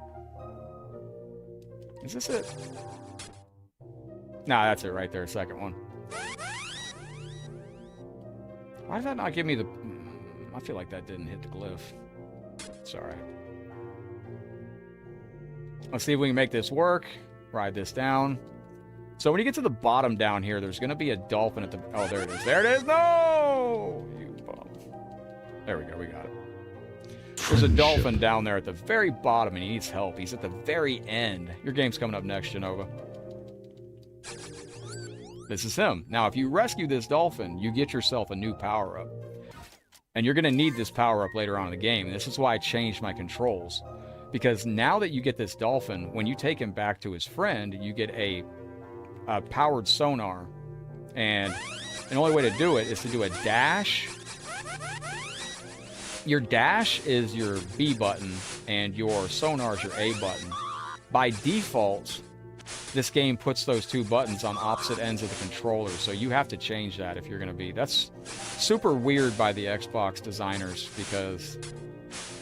Is this it? Nah, that's it right there, second one. Why did that not give me the... I feel like that didn't hit the glyph. It's alright. Let's see if we can make this work. Ride this down. So when you get to the bottom down here, there's going to be a dolphin at the... Oh, there it is. There it is! No! You bum. There we go. We got it. There's a dolphin down there at the very bottom, and he needs help. He's at the very end. Your game's coming up next, Genova. This is him. Now, if you rescue this dolphin, you get yourself a new power-up. And you're going to need this power-up later on in the game. And this is why I changed my controls. Because now that you get this dolphin, when you take him back to his friend, you get a powered sonar. And the only way to do it is to do a dash. Your dash is your B button, and your sonar is your A button. By default... This game puts those 2 buttons on opposite ends of the controller, so you have to change that if you're going to be... That's super weird by the Xbox designers, because...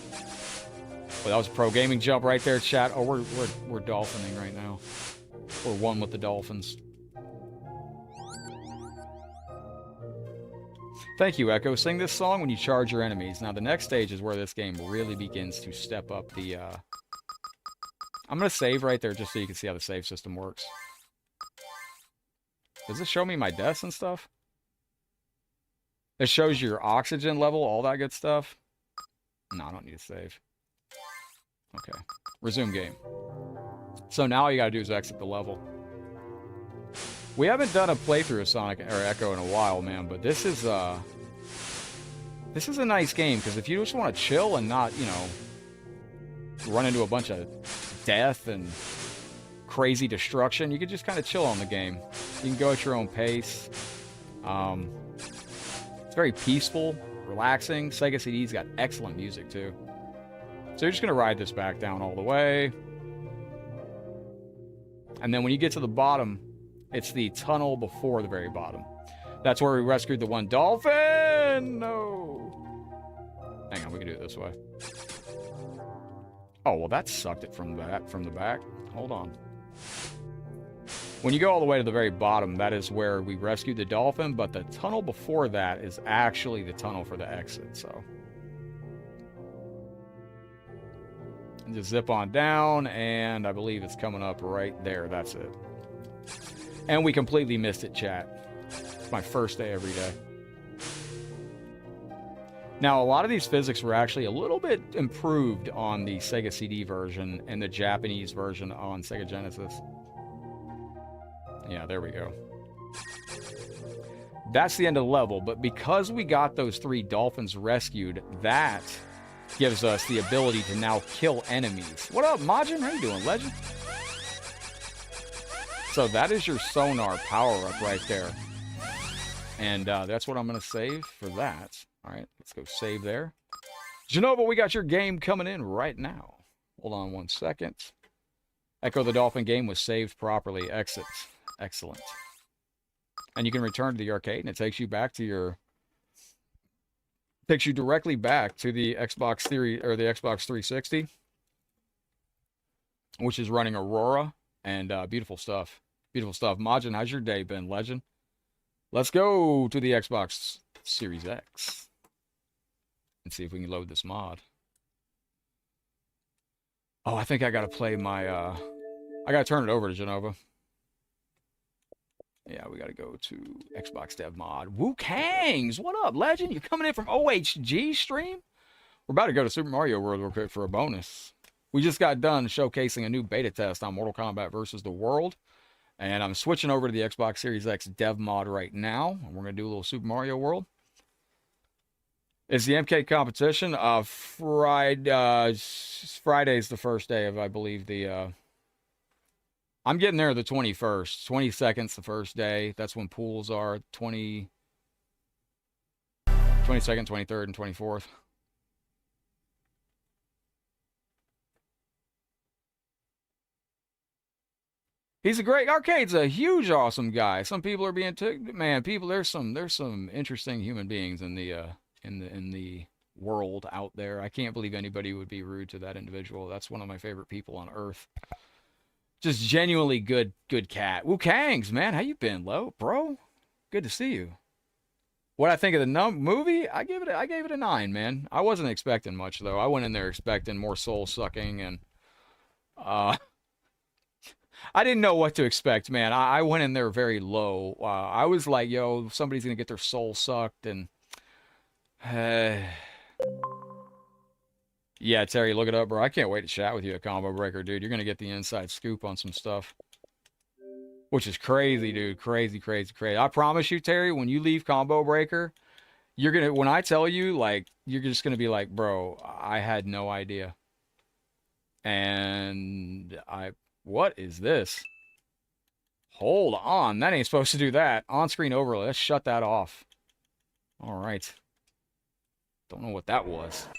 Well, that was a pro gaming jump right there, chat. Oh, we're dolphining right now. We're one with the dolphins. Thank you, Echo. Sing this song when you charge your enemies. Now, the next stage is where this game really begins to step up the... I'm going to save right there just so you can see how the save system works. Does it show me my deaths and stuff? It shows your oxygen level, all that good stuff. No, I don't need to save. Okay. Resume game. So now all you got to do is exit the level. We haven't done a playthrough of Sonic or Echo in a while, man, but this is a nice game, because if you just want to chill and not, you know, run into a bunch of death and crazy destruction, you can just kind of chill on the game. You can go at your own pace. It's very peaceful, relaxing. Sega CD's got excellent music too. So you're just going to ride this back down all the way. And then when you get to the bottom, it's the tunnel before the very bottom. That's where we rescued the one dolphin! No! Hang on, we can do it this way. Oh, well, that sucked it from the back. Hold on. When you go all the way to the very bottom, that is where we rescued the dolphin, but the tunnel before that is actually the tunnel for the exit, so. And just zip on down, and I believe it's coming up right there. That's it. And we completely missed it, chat. It's my first day every day. Now, a lot of these physics were actually a little bit improved on the Sega CD version and the Japanese version on Sega Genesis. Yeah, there we go. That's the end of the level, but because we got those 3 dolphins rescued, that gives us the ability to now kill enemies. What up, Majin? How you doing, legend? So that is your sonar power-up right there. And that's what I'm going to save for that. All right, let's go save there. Genova, we got your game coming in right now. Hold on 1 second. Echo the Dolphin game was saved properly. Exit. Excellent. And you can return to the arcade, and it takes you back to your... Takes you directly back to the Xbox Series, or the Xbox 360, which is running Aurora, and beautiful stuff. Beautiful stuff. Majin, how's your day been, legend? Let's go to the Xbox Series X and see if we can load this mod. Oh, I think I gotta play my I gotta turn it over to Genova. Yeah, we gotta go to Xbox Dev Mod. Wu Kangs, what up, legend? You're coming in from OHG stream? We're about to go to Super Mario World real quick for a bonus. We just got done showcasing a new beta test on Mortal Kombat versus the World. And I'm switching over to the Xbox Series X Dev Mod right now. And we're gonna do a little Super Mario World. Is the MK competition? Friday's the first day of, I believe, the... I'm getting there the 21st. 22nd's the first day. That's when pools are. 22nd, 23rd, and 24th. He's a great... Arcade's a huge, awesome guy. Some people are being... Man, people, there's some interesting human beings in the world out there. I can't believe anybody would be rude to that individual. That's one of my favorite people on earth. Just genuinely good cat. Wu Kangs, man, how you been, Lo, bro? Good to see you. What I think of the movie? I gave it a 9, man. I wasn't expecting much though. I went in there expecting more soul sucking, and I didn't know what to expect, man. I went in there very low. I was like, yo, somebody's gonna get their soul sucked, and yeah, Terry, look it up, bro. I can't wait to chat with you at Combo Breaker, dude. You're going to get the inside scoop on some stuff. Which is crazy, dude. Crazy, crazy, crazy. I promise you, Terry, when you leave Combo Breaker, you're going to, when I tell you, like, you're just going to be like, bro, I had no idea. And what is this? Hold on. That ain't supposed to do that. On-screen overlay. Let's shut that off. All right. Don't know what that was.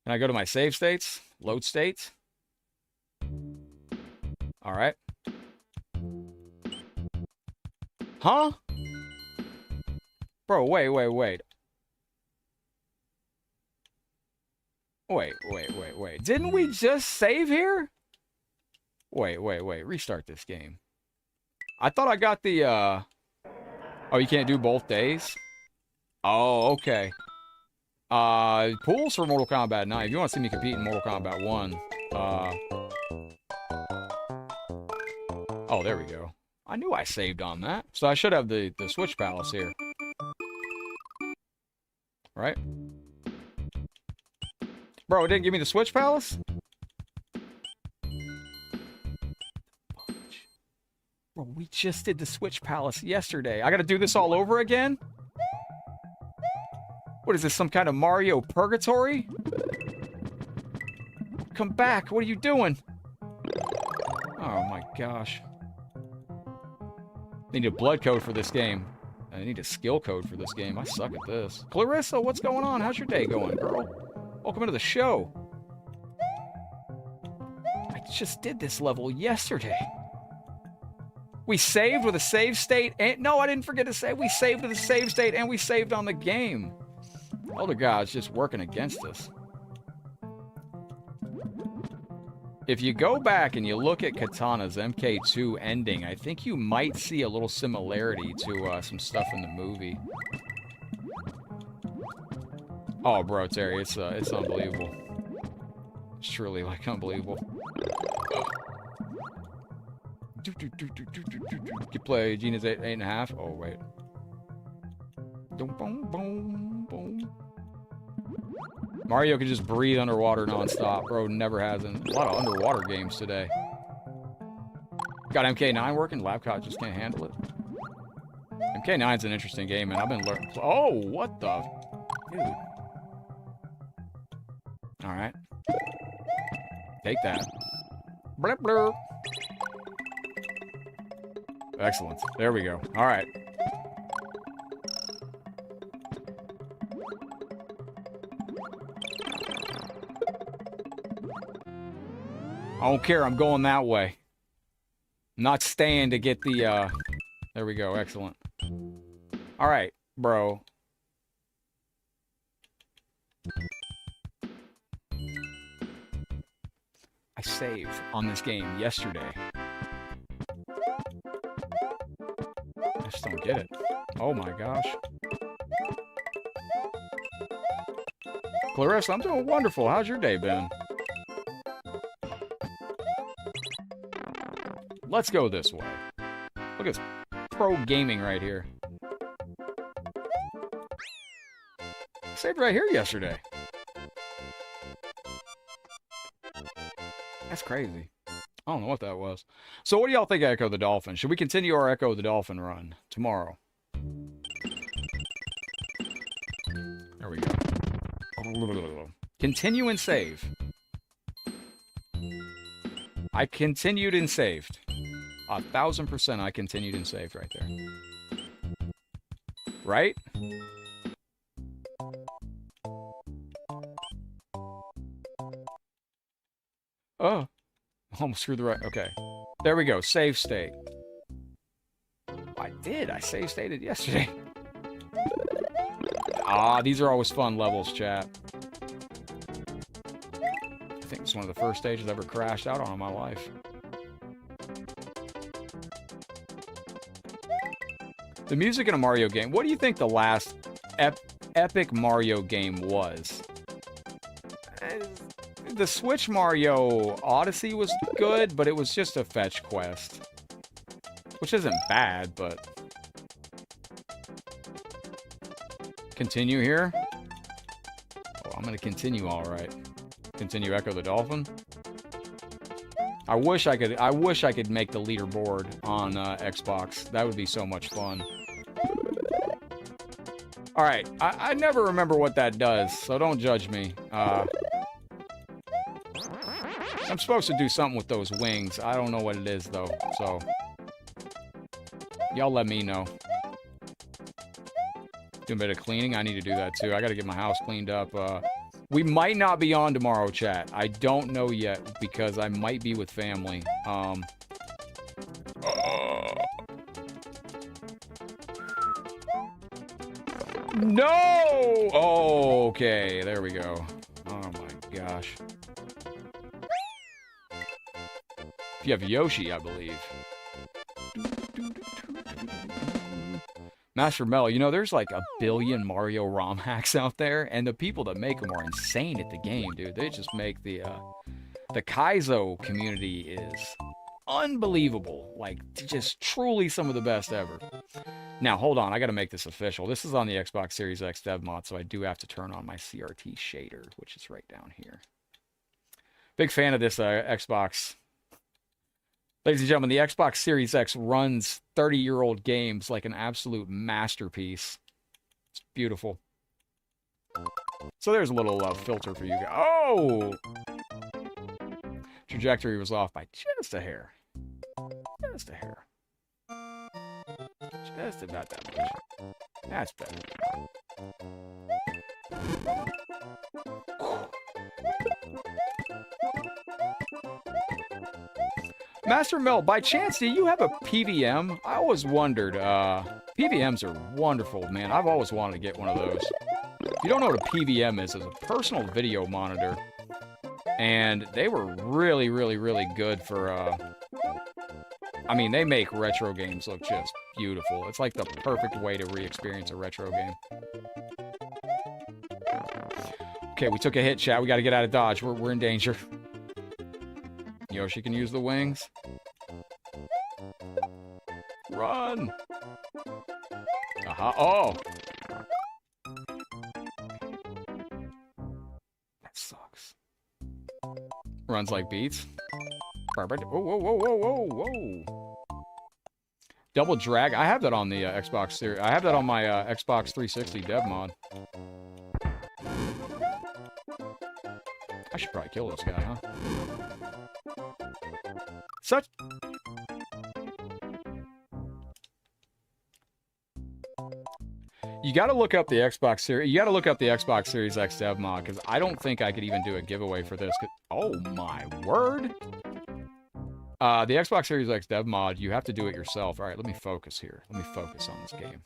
Can I go to my save states? Load states? All right. Huh? Bro, wait. Wait. Didn't we just save here? Wait. Restart this game. I thought I got the, Oh, you can't do both days? Oh, okay. Pools for Mortal Kombat 9. If you want to see me compete in Mortal Kombat 1, oh, there we go. I knew I saved on that. So I should have the Switch Palace here. Right? Bro, it didn't give me the Switch Palace? Bro, we just did the Switch Palace yesterday. I gotta do this all over again? What is this, some kind of Mario purgatory? Come back, what are you doing? Oh my gosh. I need a blood code for this game. I need a skill code for this game. I suck at this. Clarissa, what's going on? How's your day going, girl? Welcome into the show. I just did this level yesterday. We saved with a save state and... No, I didn't forget to say we saved with a save state and we saved on the game. Elder God's just working against us. If you go back and you look at Katana's MK2 ending, I think you might see a little similarity to some stuff in the movie. Oh, bro, Terry, it's unbelievable. It's truly, like, unbelievable. You play Gina's 8.5? Oh, wait. Mario can just breathe underwater nonstop. Bro never hasn't. A lot of underwater games today. Got MK9 working. Lapcot just can't handle it. MK9's an interesting game, and I've been learning. Oh, what the? Dude. Alright. Take that. Blip blurp. Excellent. There we go. Alright. I don't care, I'm going that way. I'm not staying to get the, There we go, excellent. Alright, bro. I saved on this game yesterday. I just don't get it. Oh my gosh. Clarissa, I'm doing wonderful. How's your day been? Let's go this way. Look at this pro gaming right here. Saved right here yesterday. That's crazy. I don't know what that was. So what do y'all think of Echo the Dolphin? Should we continue our Echo the Dolphin run tomorrow? There we go. Continue and save. I continued and saved. 1000% I continued and saved right there. Right? Oh. Almost screwed the right. Okay. There we go. Save state. I did. I save stated yesterday. Ah, these are always fun levels, chat. I think it's one of the first stages I ever crashed out on in my life. The music in a Mario game. What do you think the last epic Mario game was? The Switch Mario Odyssey was good, but it was just a fetch quest. Which isn't bad, but... Continue here? Oh, I'm gonna continue alright. Continue Echo the Dolphin. I wish I could make the leaderboard on Xbox. That would be so much fun. Alright, I never remember what that does, so don't judge me. I'm supposed to do something with those wings. I don't know what it is, though, so... Y'all let me know. Do a bit of cleaning. I need to do that, too. I gotta get my house cleaned up. We might not be on tomorrow, chat. I don't know yet, because I might be with family. No! Oh, okay. There we go. Oh, my gosh. If you have Yoshi, I believe. Master Mel, you know, there's like 1 billion Mario ROM hacks out there, and the people that make them are insane at the game, dude. They just make the Kaizo community is unbelievable. Like, just truly some of the best ever. Now, hold on. I got to make this official. This is on the Xbox Series X dev mod, so I do have to turn on my CRT shader, which is right down here. Big fan of this Xbox. Ladies and gentlemen, the Xbox Series X runs 30-year-old games like an absolute masterpiece. It's beautiful. So there's a little filter for you guys. Oh! Trajectory was off by just a hair. Just a hair. Just about that much. That's better. Master Mel, by chance, do you have a PVM? I always wondered. PVMs are wonderful, man. I've always wanted to get one of those. If you don't know what a PVM is, it's a personal video monitor. And they were really, really, really good for, I mean, they make retro games look just beautiful. It's like the perfect way to re-experience a retro game. Okay, we took a hit, chat. We got to get out of Dodge. We're in danger. Yoshi can use the wings. Run! Aha! Oh! That sucks. Runs like beats. Whoa, whoa, whoa, whoa, whoa, whoa! Double drag. I have that on the Xbox Series. I have that on my Xbox 360 dev mod. I should probably kill this guy, huh? Such... You gotta look up the Xbox Series... You gotta look up the Xbox Series X dev mod, because I don't think I could even do a giveaway for this. Oh my word! The Xbox Series X dev mod, you have to do it yourself. Alright, let me focus here. Let me focus on this game.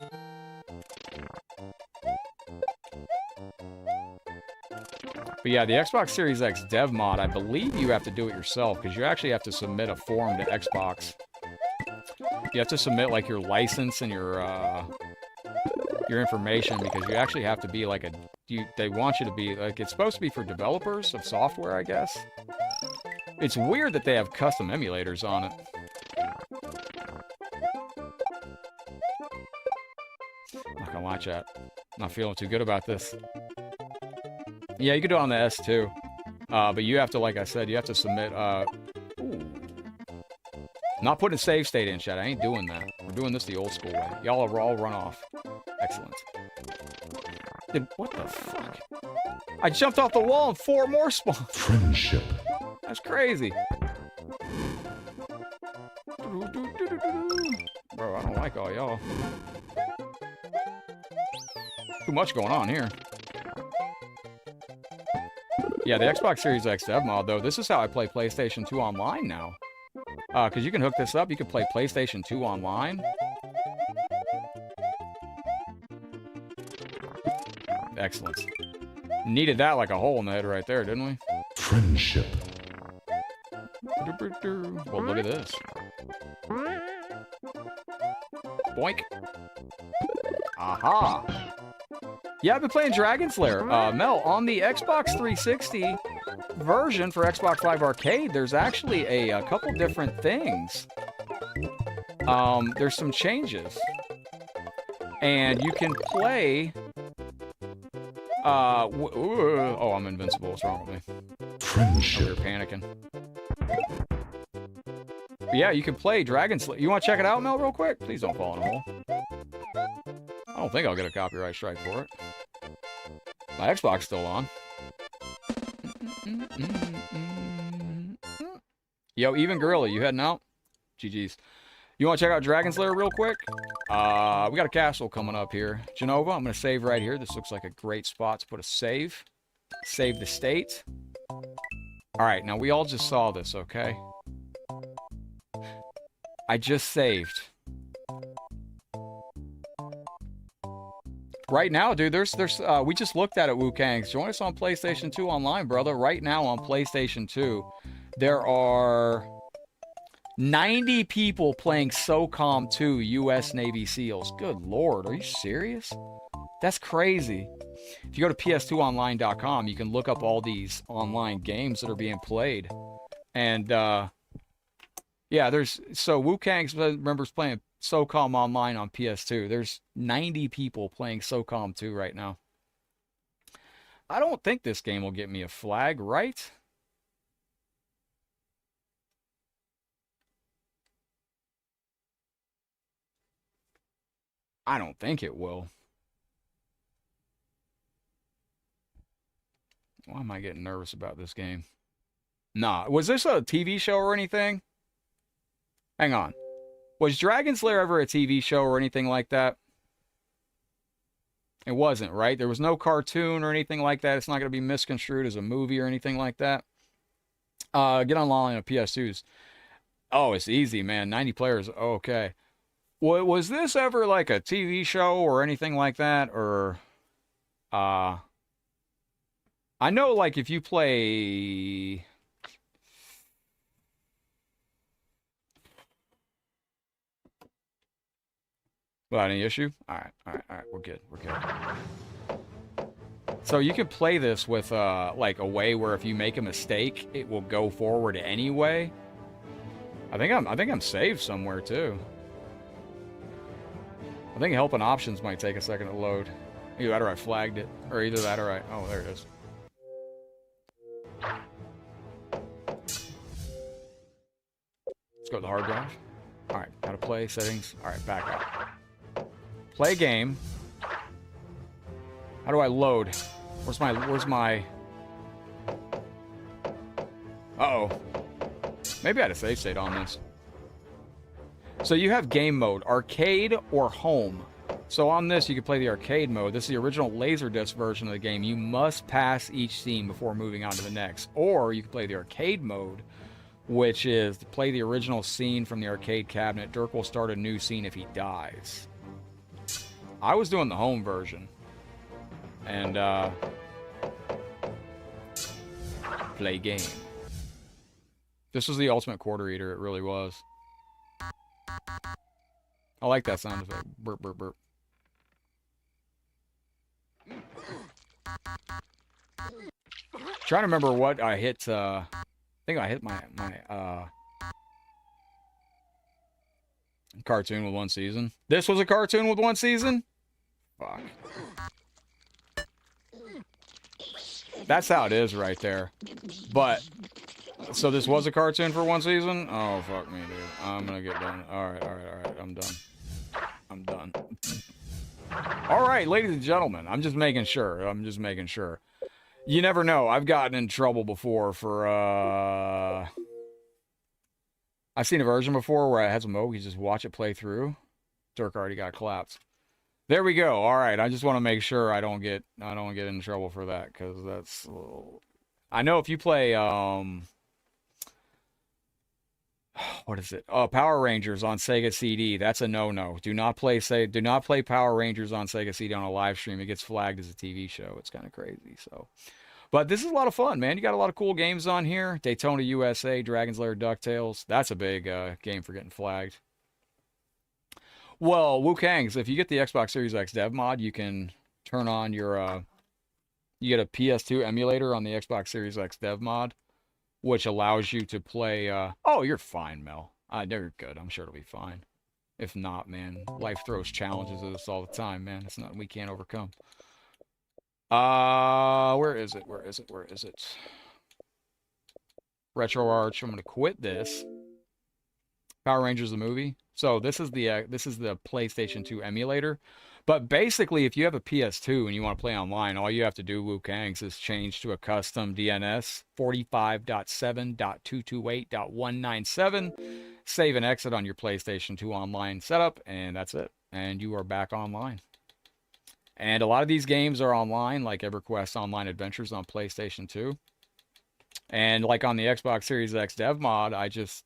But yeah, the Xbox Series X dev mod, I believe you have to do it yourself, because you actually have to submit a form to Xbox. You have to submit, like, your license and your information, because you actually have to be, like, they want you to be, like, it's supposed to be for developers of software, I guess. It's weird that they have custom emulators on it. gonna lie, chat. Not feeling too good about this. Yeah, you can do it on the S too. But you have to, like I said, you have to submit, ooh. Not putting a save state in, chat. I ain't doing that. We're doing this the old school way. Y'all are all run off. Excellent. What the fuck? I jumped off the wall and 4 more spawned. Friendship. That's crazy. Bro, I don't like all y'all. Too much going on here. Yeah, the Xbox Series X dev mod, though, this is how I play PlayStation 2 online now. Because you can hook this up, you can play PlayStation 2 online. Excellent. Needed that like a hole in the head right there, didn't we? Friendship. Well, look at this. Boink. Aha. Yeah, I've been playing Dragon's Lair. Mel, on the Xbox 360 version for Xbox Live Arcade, there's actually a couple different things. There's some changes. And you can play... oh, I'm invincible. What's wrong with me? Friendship. You're panicking. But yeah, you can play Dragon's Lair. You want to check it out, Mel, real quick? Please don't fall in a hole. I don't think I'll get a copyright strike for it. My Xbox still on. Yo, Even Gorilla, you heading out? GG's. You want to check out Dragon's Lair real quick? We got a castle coming up here. Genova, I'm going to save right here. This looks like a great spot to put a save. Save the state. Alright, now we all just saw this, okay? I just saved. Right now, dude, we just looked at it, Wu Kangs. Join us on PlayStation 2 online, brother. Right now on PlayStation 2, there are 90 people playing SOCOM 2 U.S. Navy SEALs. Good lord, are you serious? That's crazy. If you go to ps2online.com, you can look up all these online games that are being played. And, yeah, so Wu Kangs remembers playing SOCOM Online on PS2. There's 90 people playing SOCOM 2 right now. I don't think this game will get me a flag, right? I don't think it will. Why am I getting nervous about this game? Nah, was this a TV show or anything? Hang on. Was Dragon's Lair ever a TV show or anything like that? It wasn't, right? There was no cartoon or anything like that. It's not going to be misconstrued as a movie or anything like that. Get online on PS2s. Oh, it's easy, man. 90 players. Okay. Was this ever like a TV show or anything like that? Or, I know, like, if you play... Without any issue? Alright, we're good, So you can play this with, like, a way where if you make a mistake, it will go forward anyway. I think I'm saved somewhere, too. I think help and options might take a second to load. Either that or I flagged it. Or either that or I... Oh, there it is. Let's go to the hard drive. Alright, how to play, settings. Alright, back up. Play game. How do I load? Where's my... Uh-oh. Maybe I had a save state on this. So you have game mode, arcade or home. So on this, you can play the arcade mode. This is the original Laserdisc version of the game. You must pass each scene before moving on to the next. Or you can play the arcade mode, which is to play the original scene from the arcade cabinet. Dirk will start a new scene if he dies. I was doing the home version. And, play game. This was the ultimate quarter eater, it really was. I like that sound effect. Burp, burp, burp. Trying to remember what I hit, I think I hit my cartoon with one season. This was a cartoon with one season? Fuck. That's how it is right there. But, so this was a cartoon for one season? Oh, fuck me, dude. I'm gonna get done. Alright. I'm done. I'm done. Alright, ladies and gentlemen. I'm just making sure. You never know. I've gotten in trouble before for, I've seen a version before where it has a mode, you just watch it play through. Dirk already got clapped. There we go. All right. I just want to make sure I don't get in trouble for that, because that's. I know if you play what is it? Power Rangers on Sega CD. That's a no-no. Do not play Power Rangers on Sega CD on a live stream. It gets flagged as a TV show. It's kind of crazy. So, but this is a lot of fun, man. You got a lot of cool games on here. Daytona USA, Dragon's Lair, DuckTales. That's a big game for getting flagged. Well, Wu Kangs, if you get the Xbox Series X dev mod, you can turn on your, you get a PS2 emulator on the Xbox Series X dev mod, which allows you to play, oh, you're fine, Mel. You're good. I'm sure it'll be fine. If not, man, life throws challenges at us all the time, man. It's nothing we can't overcome. Where is it? RetroArch. I'm going to quit this. Power Rangers the movie. So this is the PlayStation 2 emulator. But basically, if you have a PS2 and you want to play online, all you have to do, Wu Kangs, is change to a custom DNS 45.7.228.197, save and exit on your PlayStation 2 online setup, and that's it. And you are back online. And a lot of these games are online, like EverQuest Online Adventures on PlayStation 2. And like on the Xbox Series X dev mod, I just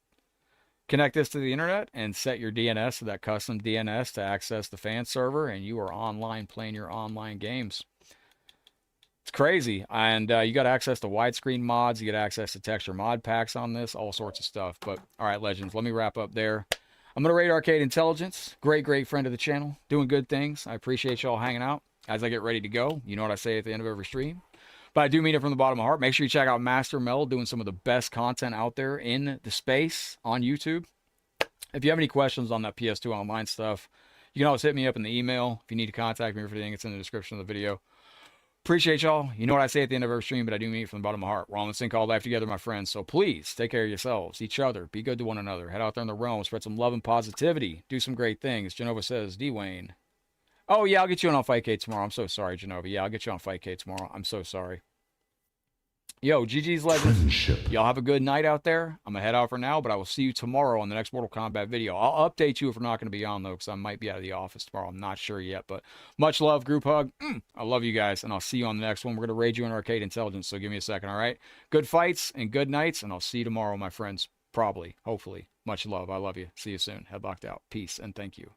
connect this to the internet and set your DNS to that custom DNS to access the fan server, and you are online playing your online games. It's crazy. And you got access to widescreen mods, you get access to texture mod packs on this, all sorts of stuff. But all right, legends, let me wrap up there. I'm going to rate Arcade Intelligence. Great friend of the channel. Doing good things. I appreciate y'all hanging out. As I get ready to go, you know what I say at the end of every stream. But I do mean it from the bottom of my heart. Make sure you check out Master Mel doing some of the best content out there in the space on YouTube. If you have any questions on that PS2 online stuff, you can always hit me up in the email. If you need to contact me for anything, it's in the description of the video. Appreciate y'all. You know what I say at the end of every stream, but I do mean it from the bottom of my heart. We're all in this thing called life together, my friends. So please take care of yourselves, each other. Be good to one another. Head out there in the realm, spread some love and positivity. Do some great things. Genova says, Dwayne. Oh, yeah, I'll get you on Fightcade tomorrow. I'm so sorry, Genova. Yeah, I'll get you on Fightcade tomorrow. I'm so sorry. Yo, GG's Legends. Y'all have a good night out there. I'm going to head out for now, but I will see you tomorrow on the next Mortal Kombat video. I'll update you if we're not going to be on, though, because I might be out of the office tomorrow. I'm not sure yet, but much love, group hug. I love you guys, and I'll see you on the next one. We're going to raid you in Arcade Intelligence, so give me a second, all right? Good fights and good nights, and I'll see you tomorrow, my friends. Probably, hopefully. Much love. I love you. See you soon. Headlocked out. Peace, and thank you.